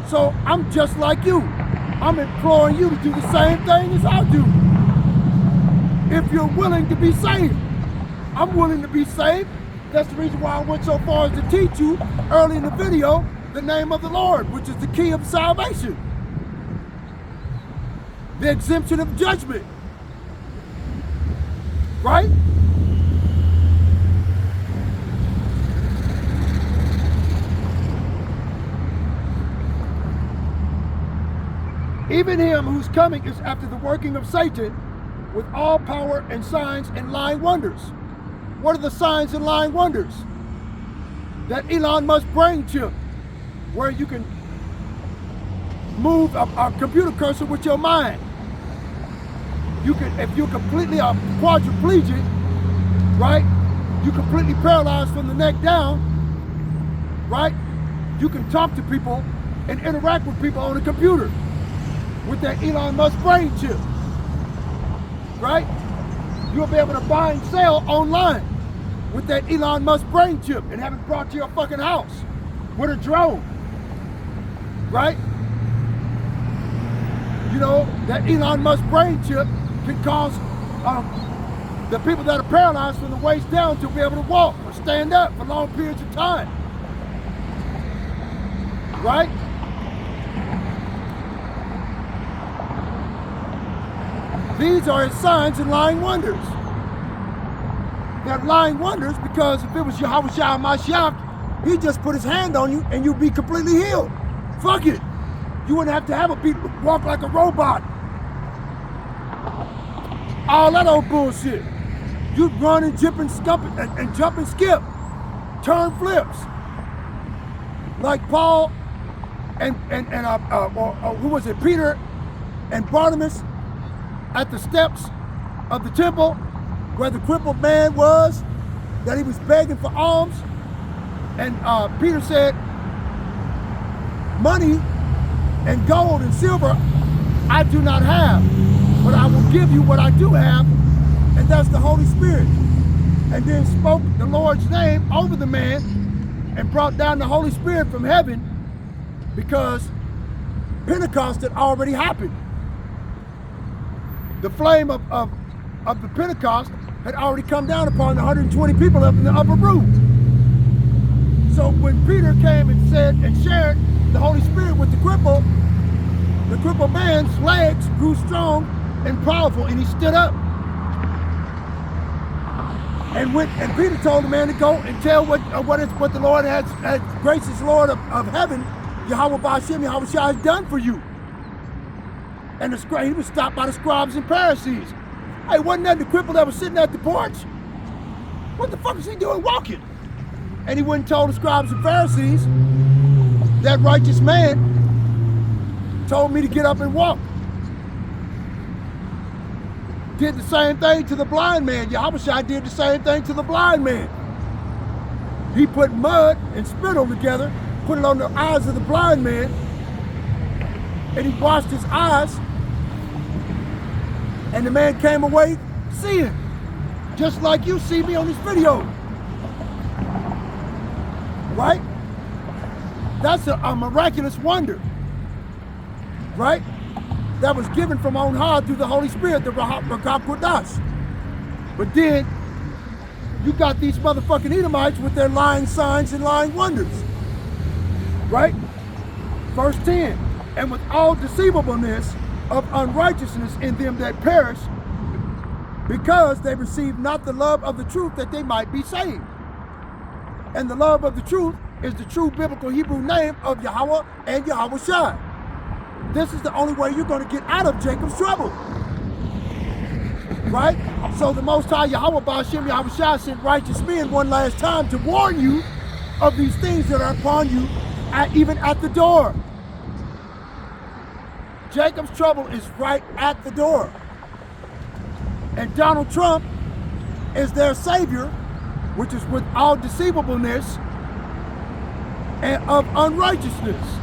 S1: So I'm just like you. I'm imploring you to do the same thing as I do. If you're willing to be saved, I'm willing to be saved. That's the reason why I went so far as to teach you early in the video the name of the Lord, which is the key of salvation. The exemption of judgment. Right? Even him whose coming is after the working of Satan with all power and signs and lying wonders. What are the signs and lying wonders? That Elon Musk brain chip, where you can move a computer cursor with your mind. You can, if you're completely quadriplegic, right? You're completely paralyzed from the neck down, right? You can talk to people and interact with people on a computer with that Elon Musk brain chip, right? You'll be able to buy and sell online with that Elon Musk brain chip and have it brought to your fucking house with a drone, right? You know, that Elon Musk brain chip can cause the people that are paralyzed from the waist down to be able to walk or stand up for long periods of time, right? These are his signs and lying wonders. They're lying wonders because if it was Yahweh Shai Mashiach, he'd just put his hand on you and you'd be completely healed. Fuck it. You wouldn't have to have a walk like a robot. All that old bullshit. You'd run and jump and skip, turn flips, like Paul and who was it, Peter and Barnabas at the steps of the temple where the crippled man was, that he was begging for alms, and Peter said, money and gold and silver I do not have, but I will give you what I do have, and that's the Holy Spirit. And then spoke the Lord's name over the man and brought down the Holy Spirit from heaven, because Pentecost had already happened. The flame of the Pentecost had already come down upon the 120 people up in the upper room. So when Peter came and said and shared the Holy Spirit with the crippled man's legs grew strong and powerful, and he stood up. And Peter told the man to go and tell what the Lord has gracious Lord of heaven, Yahweh Ba'ashem, Yahweh Shai, has done for you. And he was stopped by the scribes and Pharisees. Hey, wasn't that the cripple that was sitting at the porch? What the fuck is he doing walking? And he went and told the scribes and Pharisees, that righteous man told me to get up and walk. Did the same thing to the blind man. Yahweh Shai did the same thing to the blind man. He put mud and spittle together, put it on the eyes of the blind man, and he washed his eyes, and the man came away seeing, just like you see me on this video. Right? That's a miraculous wonder, right? That was given from on high through the Holy Spirit, the Kodash. But then you got these motherfucking Edomites with their lying signs and lying wonders, right? Verse 10, and with all deceivableness of unrighteousness in them that perish, because they receive not the love of the truth, that they might be saved. And the love of the truth is the true biblical Hebrew name of Yahweh and Yahweh Shai. This is the only way you're going to get out of Jacob's trouble. Right? So the Most High Yahweh Ba'ashem Yahweh Shai sent righteous men one last time to warn you of these things that are upon you, even at the door. Jacob's trouble is right at the door. And Donald Trump is their savior, which is with all deceivableness and of unrighteousness,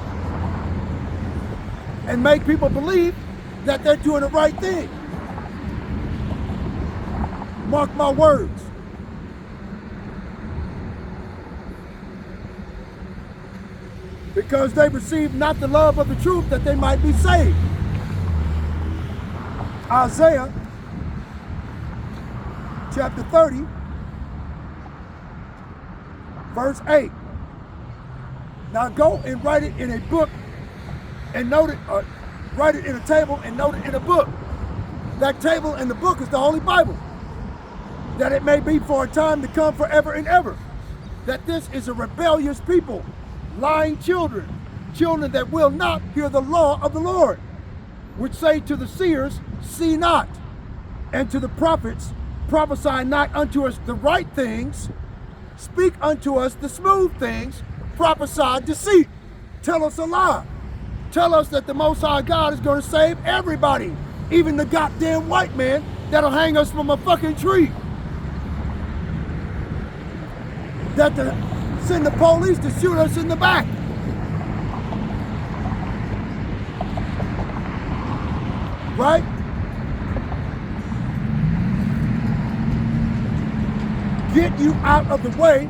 S1: and make people believe that they're doing the right thing. Mark my words. Because they received not the love of the truth, that they might be saved. Isaiah chapter 30, verse 8. Now go and write it in a book and note it, write it in a table and note it in a book. That table and the book is the Holy Bible. That it may be for a time to come forever and ever. That this is a rebellious people, lying children, children that will not hear the law of the Lord.
S2: which say to the seers, see not, and to the prophets, prophesy not unto us the right things, speak unto us the smooth things, prophesy deceit, tell us a lie, tell us that the Most High God is going to save everybody, even the goddamn white man that'll hang us from a fucking tree, that send the police to shoot us in the back. Right? Get you out of the way,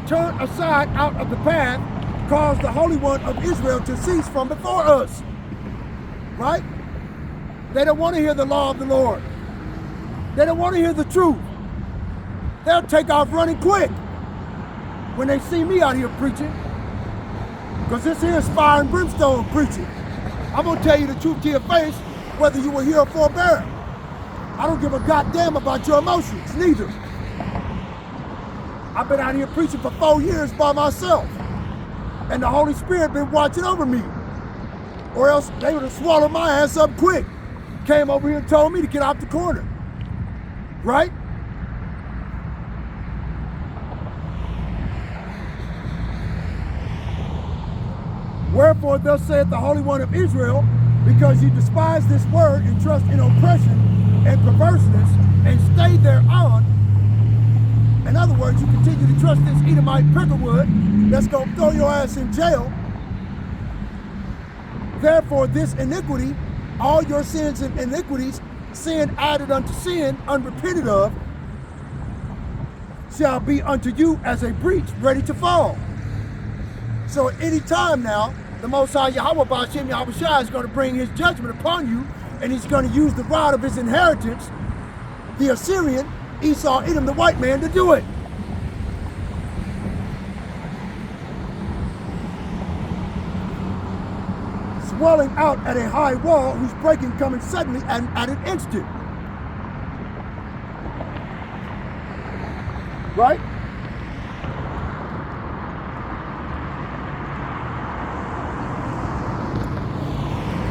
S2: turn aside out of the path, cause the Holy One of Israel to cease from before us. Right? They don't want to hear the law of the Lord. They don't want to hear the truth. They'll take off running quick when they see me out here preaching. Because this here is fire and brimstone preaching. I'm going to tell you the truth to your face, whether you were here or forbear. I don't give a goddamn about your emotions, neither. I've been out here preaching for 4 years by myself. And the Holy Spirit been watching over me. Or else they would have swallowed my ass up quick. Came over here and told me to get out the corner. Right? Wherefore thus saith the Holy One of Israel, because you despise this word and trust in oppression and perverseness and stay thereon. In other words, you continue to trust this Edomite pricklewood that's going to throw your ass in jail. Therefore this iniquity, all your sins and iniquities, sin added unto sin, unrepented of, shall be unto you as a breach ready to fall. So at any time now, the Most High Yahweh Ba'ashem Yahushua is going to bring his judgment upon you, and he's going to use the rod of his inheritance, the Assyrian, Esau, Edom, the white man, to do it. Swelling out at a high wall, whose breaking coming suddenly and at an instant. Right?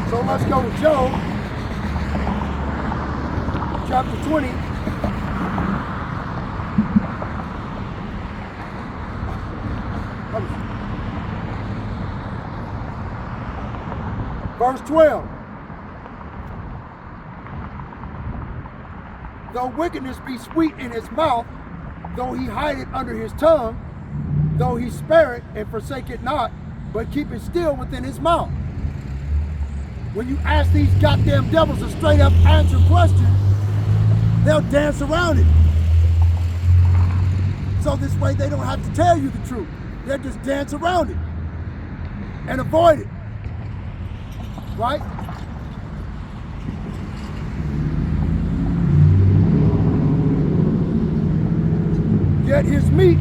S2: So let's go to Job, chapter 20. Verse 12. Though wickedness be sweet in his mouth, though he hide it under his tongue, though he spare it and forsake it not, but keep it still within his mouth. When you ask these goddamn devils a straight up answer question, they'll dance around it. So this way they don't have to tell you the truth. They'll just dance around it and avoid it. Right? Yet his meat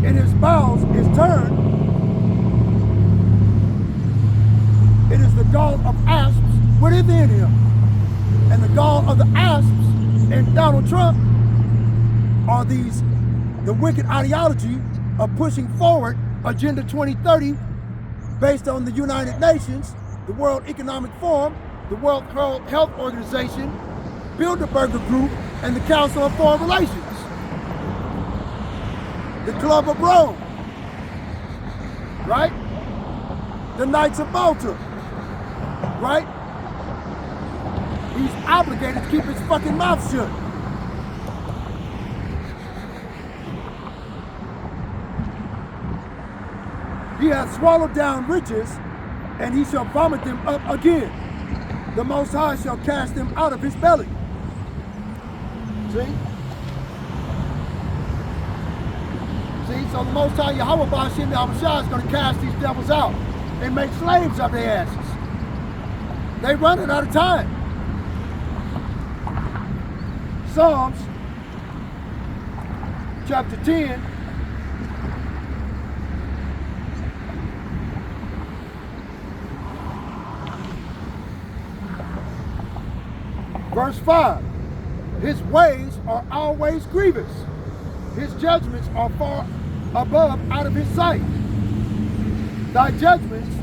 S2: in his bowels is turned. It is the gall of asps within him. And the gall of the asps in Donald Trump are the wicked ideology of pushing forward Agenda 2030 based on the United Nations, the World Economic Forum, the World Health Organization, Bilderberger Group, and the Council of Foreign Relations, the Club of Rome, right? The Knights of Malta, right? He's obligated to keep his fucking mouth shut. He hath swallowed down riches, and he shall vomit them up again. The Most High shall cast them out of his belly. See? See, so the Most High Yahweh Ba'ashem Yahushua is going to cast these devils out and make slaves of their asses. They running out of time. Psalms chapter 10. Verse 5, his ways are always grievous. His judgments are far above out of his sight. Thy judgments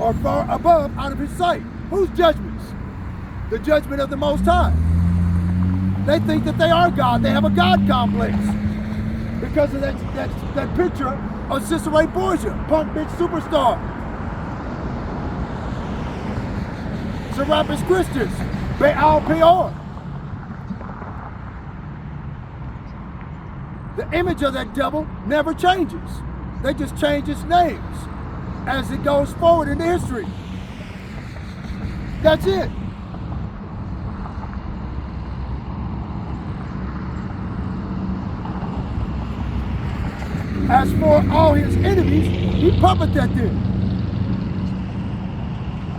S2: are far above out of his sight. Whose judgments?
S1: the judgment of the Most High. They think that they are God. They have a God complex because of that picture of Cicero Borgia, punk bitch superstar. Serapis Christus, Baal Peor. The image of that devil never changes. They just change its names as it goes forward in history. That's it. As for all his enemies, he puppeted them.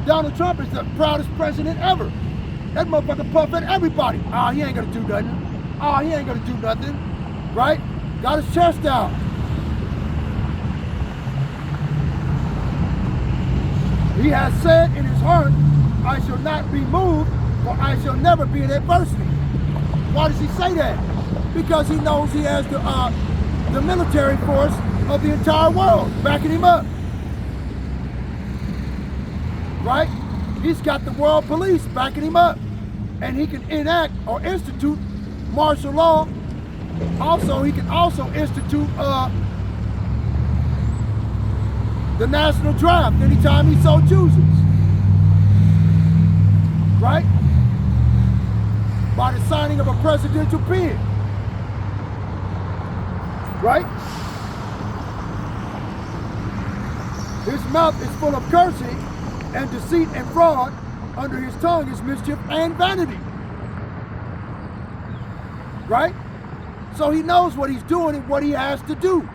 S1: Donald Trump is the proudest president ever. That motherfucker puff at everybody. Oh, he ain't gonna do nothing. Oh, he ain't gonna do nothing. Right? Got his chest out. He has said in his heart, I shall not be moved, for I shall never be in adversity. Why does he say that? Because he knows he has the military force of the entire world backing him up. Right? He's got the world police backing him up. And he can enact or institute martial law. Also, he can also institute the national draft anytime he so chooses. Right? By the signing of a presidential pen. Right? His mouth is full of cursing and deceit and fraud. Under his tongue is mischief and vanity. Right? So he knows what he's doing and what he has to do.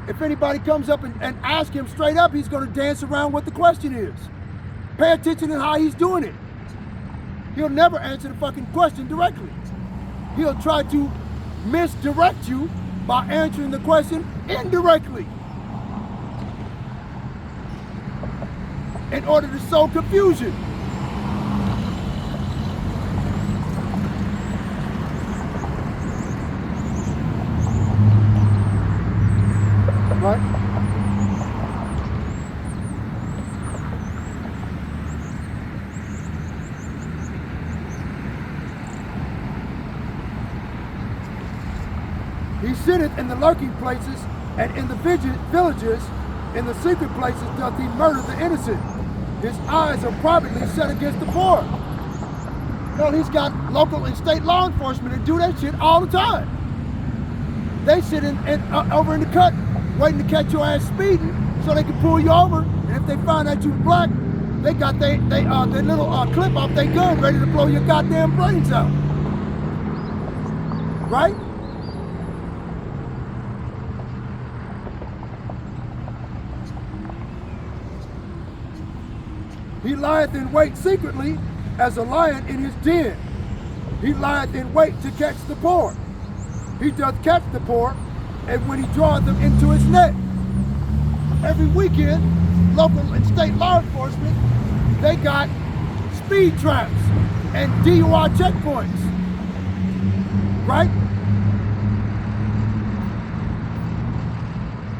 S1: If anybody comes up and asks him straight up, he's going to dance around what the question is. Pay attention to how he's doing it. He'll never answer the fucking question directly. He'll try to misdirect you by answering the question indirectly in order to sow confusion. Right? He sitteth in the lurking places, and in the villages, in the secret places doth he murder the innocent. His eyes are privately set against the poor. Well, he's got local and state law enforcement that do that shit all the time. They sit over in the cut, waiting to catch your ass speeding, so they can pull you over. And if they find out you black, they got their little clip off their gun ready to blow your goddamn brains out. Right? He lieth in wait secretly as a lion in his den. He lieth in wait to catch the poor. He doth catch the poor, and when he draweth them into his net. Every weekend, local and state law enforcement, they got speed traps and DUI checkpoints. Right?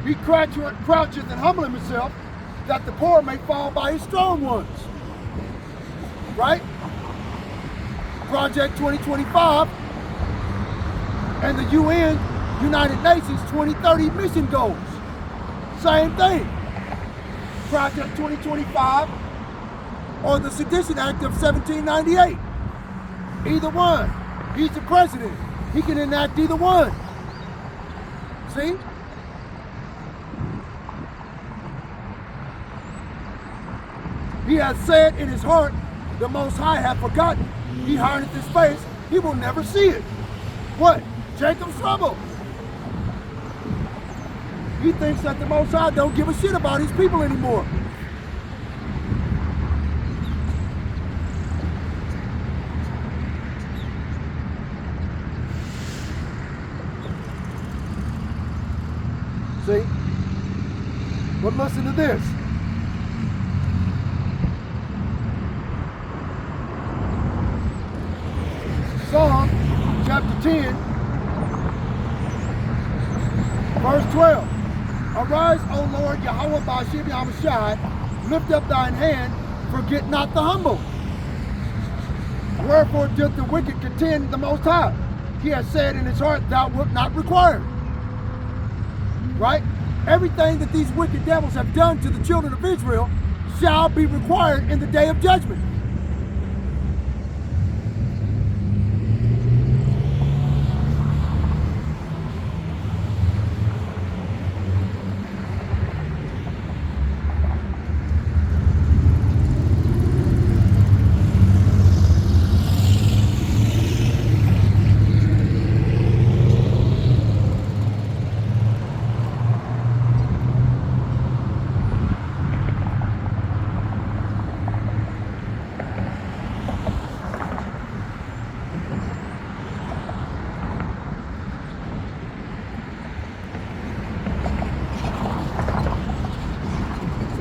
S1: He croucheth and humbleth himself, that the poor may fall by his strong ones. Right? Project 2025 and the UN, United Nations 2030 mission goals. Same thing. Project 2025 or the Sedition Act of 1798. Either one. He's the president. He can enact either one. See? He hath said in his heart, the Most High hath forgotten. He hideth his face, he will never see it. What? Jacob's trouble. He thinks that the Most High don't give a shit about his people anymore. See? But listen to this. Psalm chapter 10, verse 12. Arise, O Lord, Yahweh Ba'ashem Yahushai, lift up thine hand, forget not the humble. Wherefore doth the wicked contend the Most High? He has said in his heart, thou wilt not require it. Right? Everything that these wicked devils have done to the children of Israel shall be required in the day of judgment.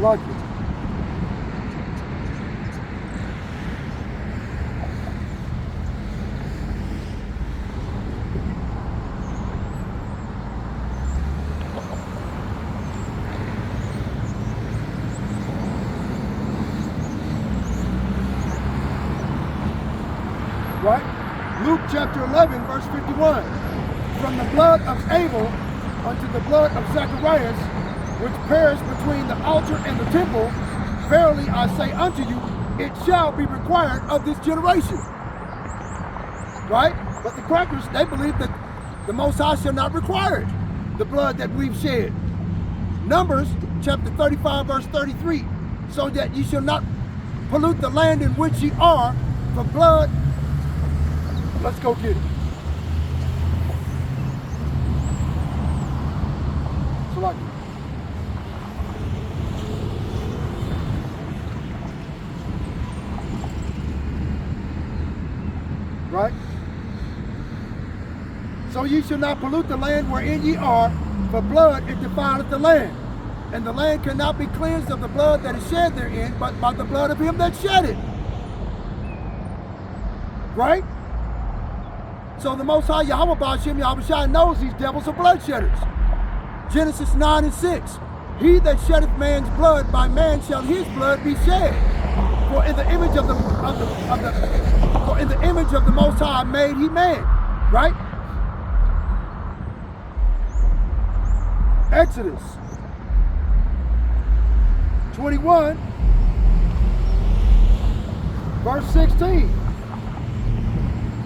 S1: Like it. Right? Luke chapter 11, verse 51. From the blood of Abel unto the blood of Zacharias, which perished between the altar and the temple, verily I say unto you, it shall be required of this generation. Right? But the crackers, they believe that the Most High shall not require it, the blood that we've shed. Numbers chapter 35, verse 33, so that ye shall not pollute the land in which ye are for blood. Let's go get it. So like right? So ye shall not pollute the land wherein ye are, for blood it defileth the land. And the land cannot be cleansed of the blood that is shed therein, but by the blood of him that shed it. Right? So the Most High Yahweh Ba'ashem Yahweh knows these devils are bloodshedders. Genesis 9 and 6. He that sheddeth man's blood, by man shall his blood be shed. For in the image of the Most High made he man. Right? Exodus 21, verse 16.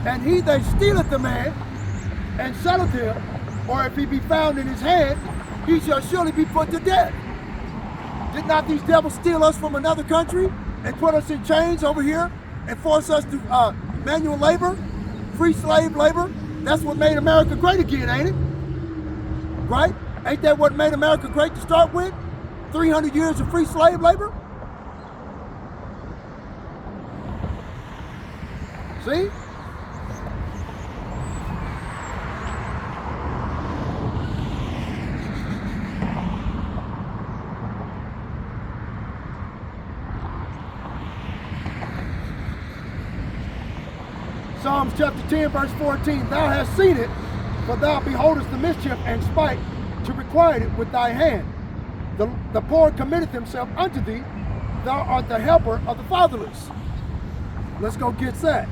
S1: And he that stealeth the man and selleth him, or if he be found in his hand, he shall surely be put to death. Did not these devils steal us from another country and put us in chains over here and force us to manual labor, free slave labor? That's what made America great again, ain't it? Right? Ain't that what made America great to start with? 300 years of free slave labor? See? Psalms chapter 10, verse 14. Thou hast seen it, for thou beholdest the mischief and spite to requite it with thy hand. The poor committeth himself unto thee. Thou art the helper of the fatherless. Let's go get that.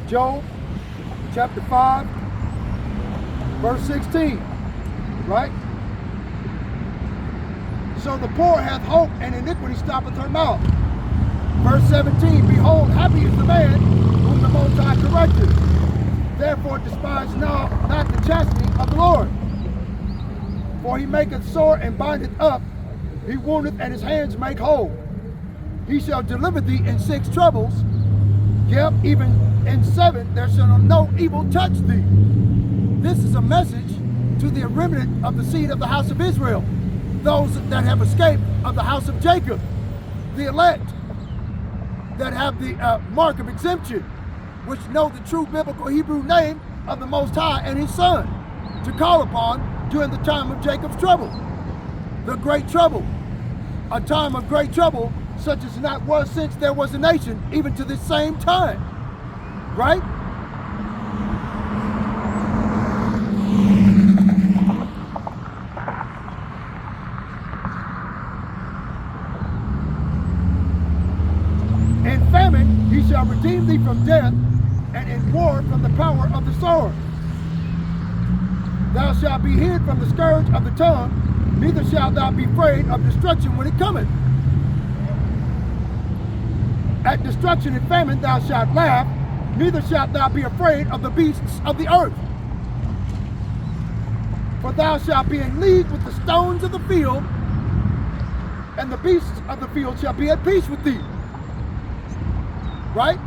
S1: Job chapter 5, verse 16. Right? So the poor hath hope, and iniquity stoppeth her mouth. Verse 17. Behold, happy is the man whom the Most High corrected. Therefore despise not the chastity of the Lord. For he maketh sore and bindeth up. He woundeth, and his hands make whole. He shall deliver thee in 6 troubles. Yep, even in 7 there shall no evil touch thee. This is a message to the remnant of the seed of the house of Israel, those that have escaped of the house of Jacob, the elect that have the mark of exemption, which know the true biblical Hebrew name of the Most High and his Son, to call upon during the time of Jacob's trouble, the great trouble, a time of great trouble such as not was since there was a nation, even to this same time. Right? In famine he shall redeem thee from death,
S2: and in war from the power of the sword. Thou shalt be hid from the scourge of the tongue, neither shalt thou be afraid of destruction when it cometh. At destruction and famine thou shalt laugh, neither shalt thou be afraid of the beasts of the earth. For thou shalt be in league with the stones of the field, and the beasts of the field shall be at peace with thee. Right?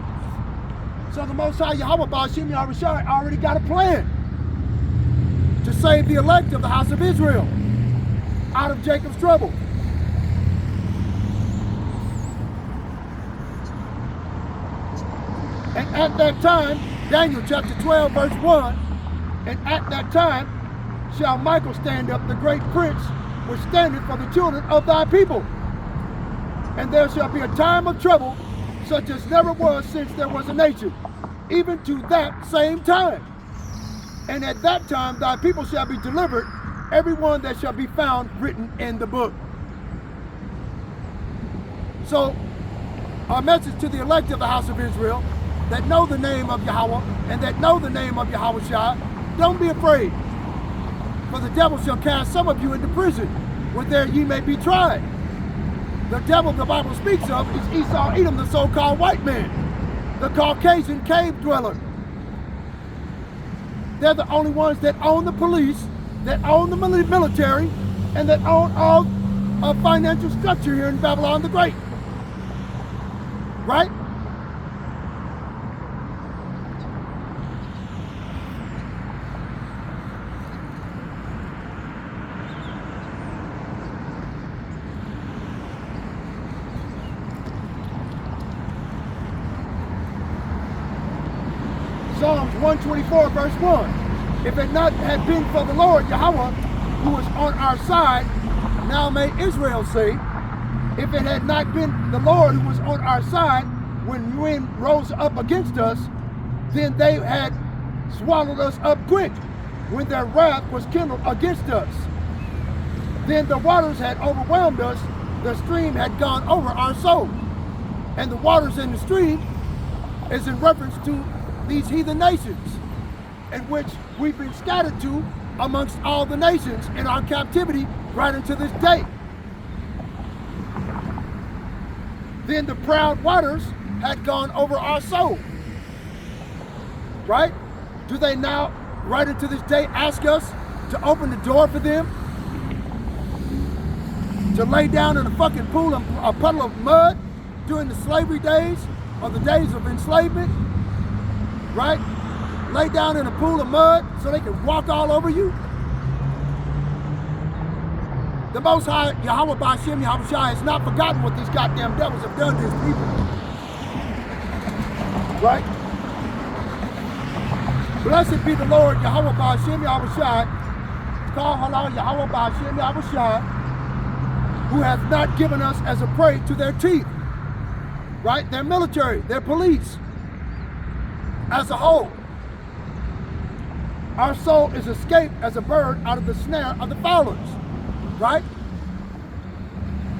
S2: So the Most High Yahweh Ba'ashem Yahushua already got a plan to save the elect of the house of Israel out of Jacob's trouble. And at that time, Daniel chapter 12, verse 1, and at that time shall Michael stand up, the great prince, which standeth for the children of thy people. And there shall be a time of trouble, such as never was since there was a nation, even to that same time. And at that time thy people shall be delivered, every one that shall be found written in the book. So, our message to the elect of the house of Israel that know the name of Yahweh and that know the name of Yahushua, don't be afraid. For the devil shall cast some of you into prison, where there ye may be tried. The devil the Bible speaks of is Esau Edom, the so-called white man, the Caucasian cave dweller. They're the only ones that own the police, that own the military, and that own all of financial structure here in Babylon the Great. Right? Psalms 124, verse 1. If it not had been for the Lord Yahweh, who was on our side, now may Israel say, if it had not been the Lord who was on our side, when wind rose up against us, then they had swallowed us up quick, when their wrath was kindled against us. Then the waters had overwhelmed us, the stream had gone over our soul. And the waters in the stream is in reference to these heathen nations, in which we've been scattered to amongst all the nations in our captivity right unto this day. Then the proud waters had gone over our soul. Right? Do they now, right unto this day, ask us to open the door for them? To lay down in a fucking pool of a puddle of mud during the slavery days or the days of enslavement? Right? Lay down in a pool of mud so they can walk all over you? The Most High, Yahweh Ba'ashem Yahushua, has not forgotten what these goddamn devils have done to his people. Right? Blessed be the Lord, Yahweh Ba'ashem Yahushua, call halal Yahweh Ba'ashem Yahushua, who hath not given us as a prey to their teeth. Right? Their military, their police, as a whole. Our soul is escaped as a bird out of the snare of the fowlers. Right?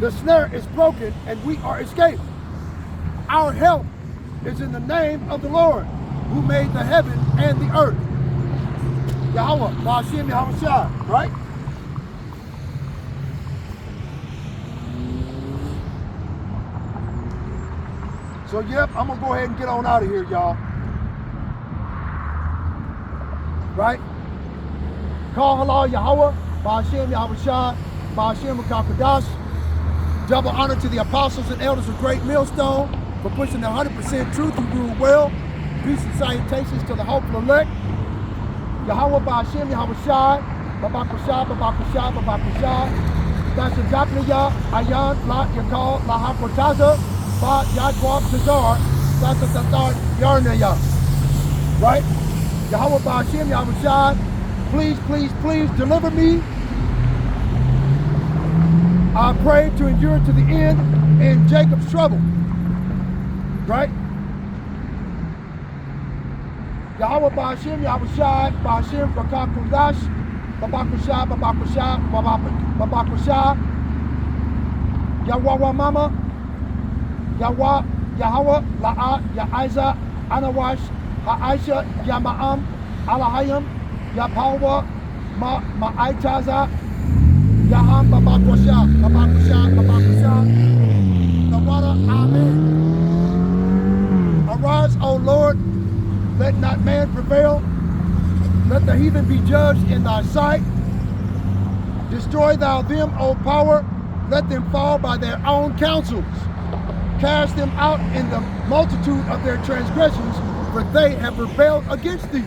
S2: The snare is broken and we are escaped. Our help is in the name of the Lord, who made the heaven and the earth. Yahweh, Ba'ashem Yahushua, right? So yep, I'm gonna go ahead and get on out of here, y'all. Right? Call halal Yahweh, Ba'ashem Yahushua, Ba'ashem Kakadash. Double honor to the apostles and elders of Great Millstone for pushing the 100% truth and rule well. Peace and salutations to the hopeful elect. Yahweh Ba'ashem Yahushua, Babakusha, Babakusha, Babakusha. That's exactly Ya, Ayan, La Yakal, La Hakotaza, Ba Yadwab Tazar, that's the Tatar Yarnaya. Right? Yahweh Ba'ashem Yahushua, please, please, please deliver me. I pray to endure to the end in Jacob's trouble. Right? Yahweh Ba'ashem Yahushua, Ba'ashem Bakakudash, Babakusha, Babakusha, Babakusha, Yahweh Mama, Yahweh, Yahweh, La'a, Ya'iza, Anawash,
S1: Ha'aisha Yama'am Alahayam Yapawa Ma'aitaza Yaham Babakwasha the water, amen. Arise, O Lord, let not man prevail. Let the heathen be judged in thy sight. Destroy thou them, O power. Let them fall by their own counsels. Cast them out in the multitude of their transgressions, for they have rebelled against thee.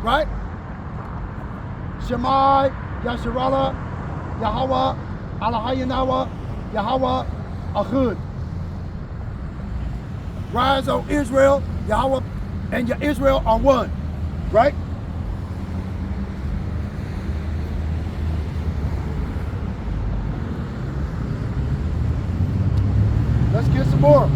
S1: Right? Shemai, Yasharala, Yahweh, Alahayanawa, Yahweh, Ahud. Rise, O Israel, Yahweh and your Israel are one. Right? Let's get some more.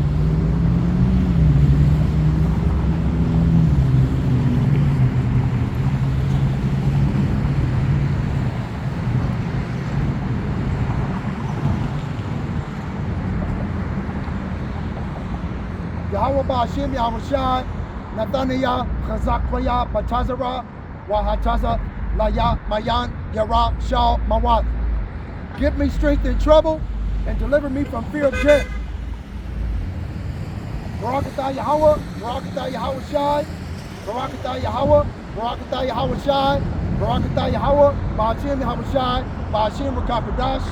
S1: Yahweh Ba'ashim Yahushai, Nathaniah, Chazakwaya, Batazara, Wahataza, Laya, Mayan, Yara, Shal, Mawat. Give me strength in trouble and deliver me from fear of death. Barakatah Yahweh, Barakatah Yahushai, Barakatah Yahweh, Barakatah Yahushai, Barakatah Yahweh, Ba'ashim Yahushai, Ba'ashim Rakapadash,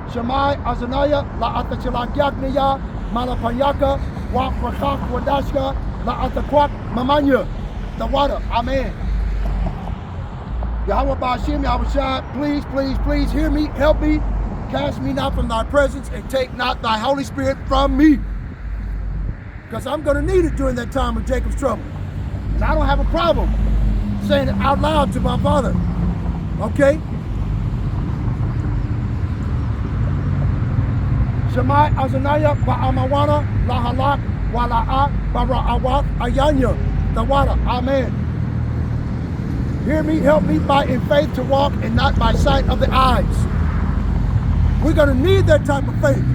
S1: Shemai Azanaya, La'atachalak Yakniya, Malapanyaka, Wak Rakak Wadashka, La'atakwak Mamanya, the water, amen. Yahweh Ba'ashim Yahushai, please, please, please hear me, help me, cast me not from thy presence, and take not thy Holy Spirit from me. Because I'm going to need it during that time of Jacob's trouble. And I don't have a problem saying it out loud to my Father. Okay? Shemai Azanaya Ba'amawana Lahalak Wala'a Bara'awat Ayanya Tawada. Amen. Hear me, help me by in faith to walk and not by sight of the eyes. We're going to need that type of faith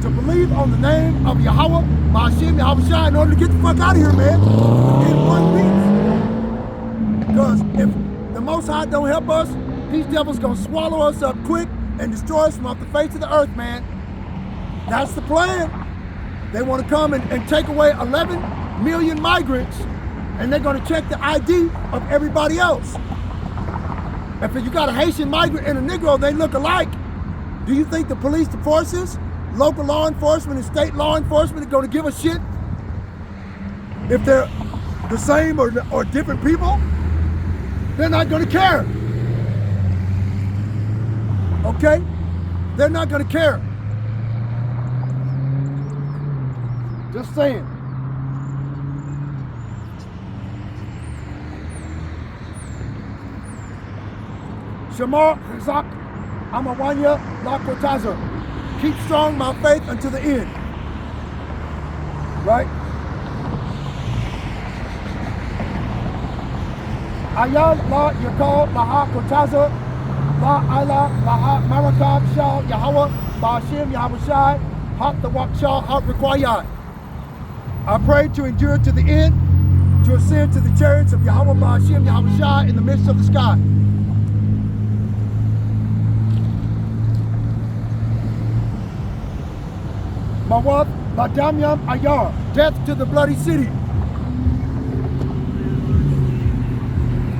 S1: to believe on the name of Yahweh, Ba'ashim Yahushai, in order to get the fuck out of here, man, in one piece. Because if the Most High don't help us, these devils gonna swallow us up quick and destroy us from off the face of the earth, man. That's the plan. They want to come and take away 11 million migrants, and they're gonna check the ID of everybody else. If you got a Haitian migrant and a Negro, they look alike. Do you think the police forces, local law enforcement and state law enforcement are going to give a shit if they're the same or different people? They're not going to care. Okay? They're not going to care. Just saying. Shamar Chazak Amawanya Lakotaza. Keep strong my faith until the end. Right? Ayal la yakal laha kotaza la ala laha marakab shal Yahweh Ba'ashim Yahushai hot the wak shal hot required. I pray to endure to the end, to ascend to the chariots of Yahweh Ba'ashim Yahushai in the midst of the sky. Mawat Ladamyam Ayar, death to the bloody city.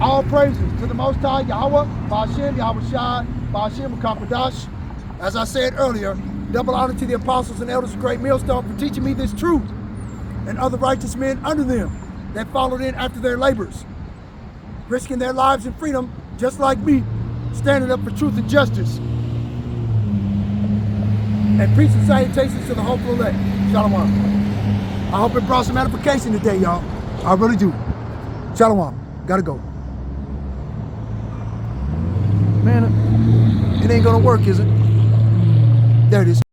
S1: All praises to the Most High Yahweh, Ba'ashim Yahushai, Ba'ashim Kapadash. As I said earlier, double honor to the apostles and elders of Great Millstone for teaching me this truth, and other righteous men under them that followed in after their labors, risking their lives and freedom just like me, standing up for truth and justice. And peace and salutations to the hopeful elect. Shalom. I hope it brought some edification today, y'all. I really do. Shalom. Gotta go. Man, it ain't gonna work, is it? There it is.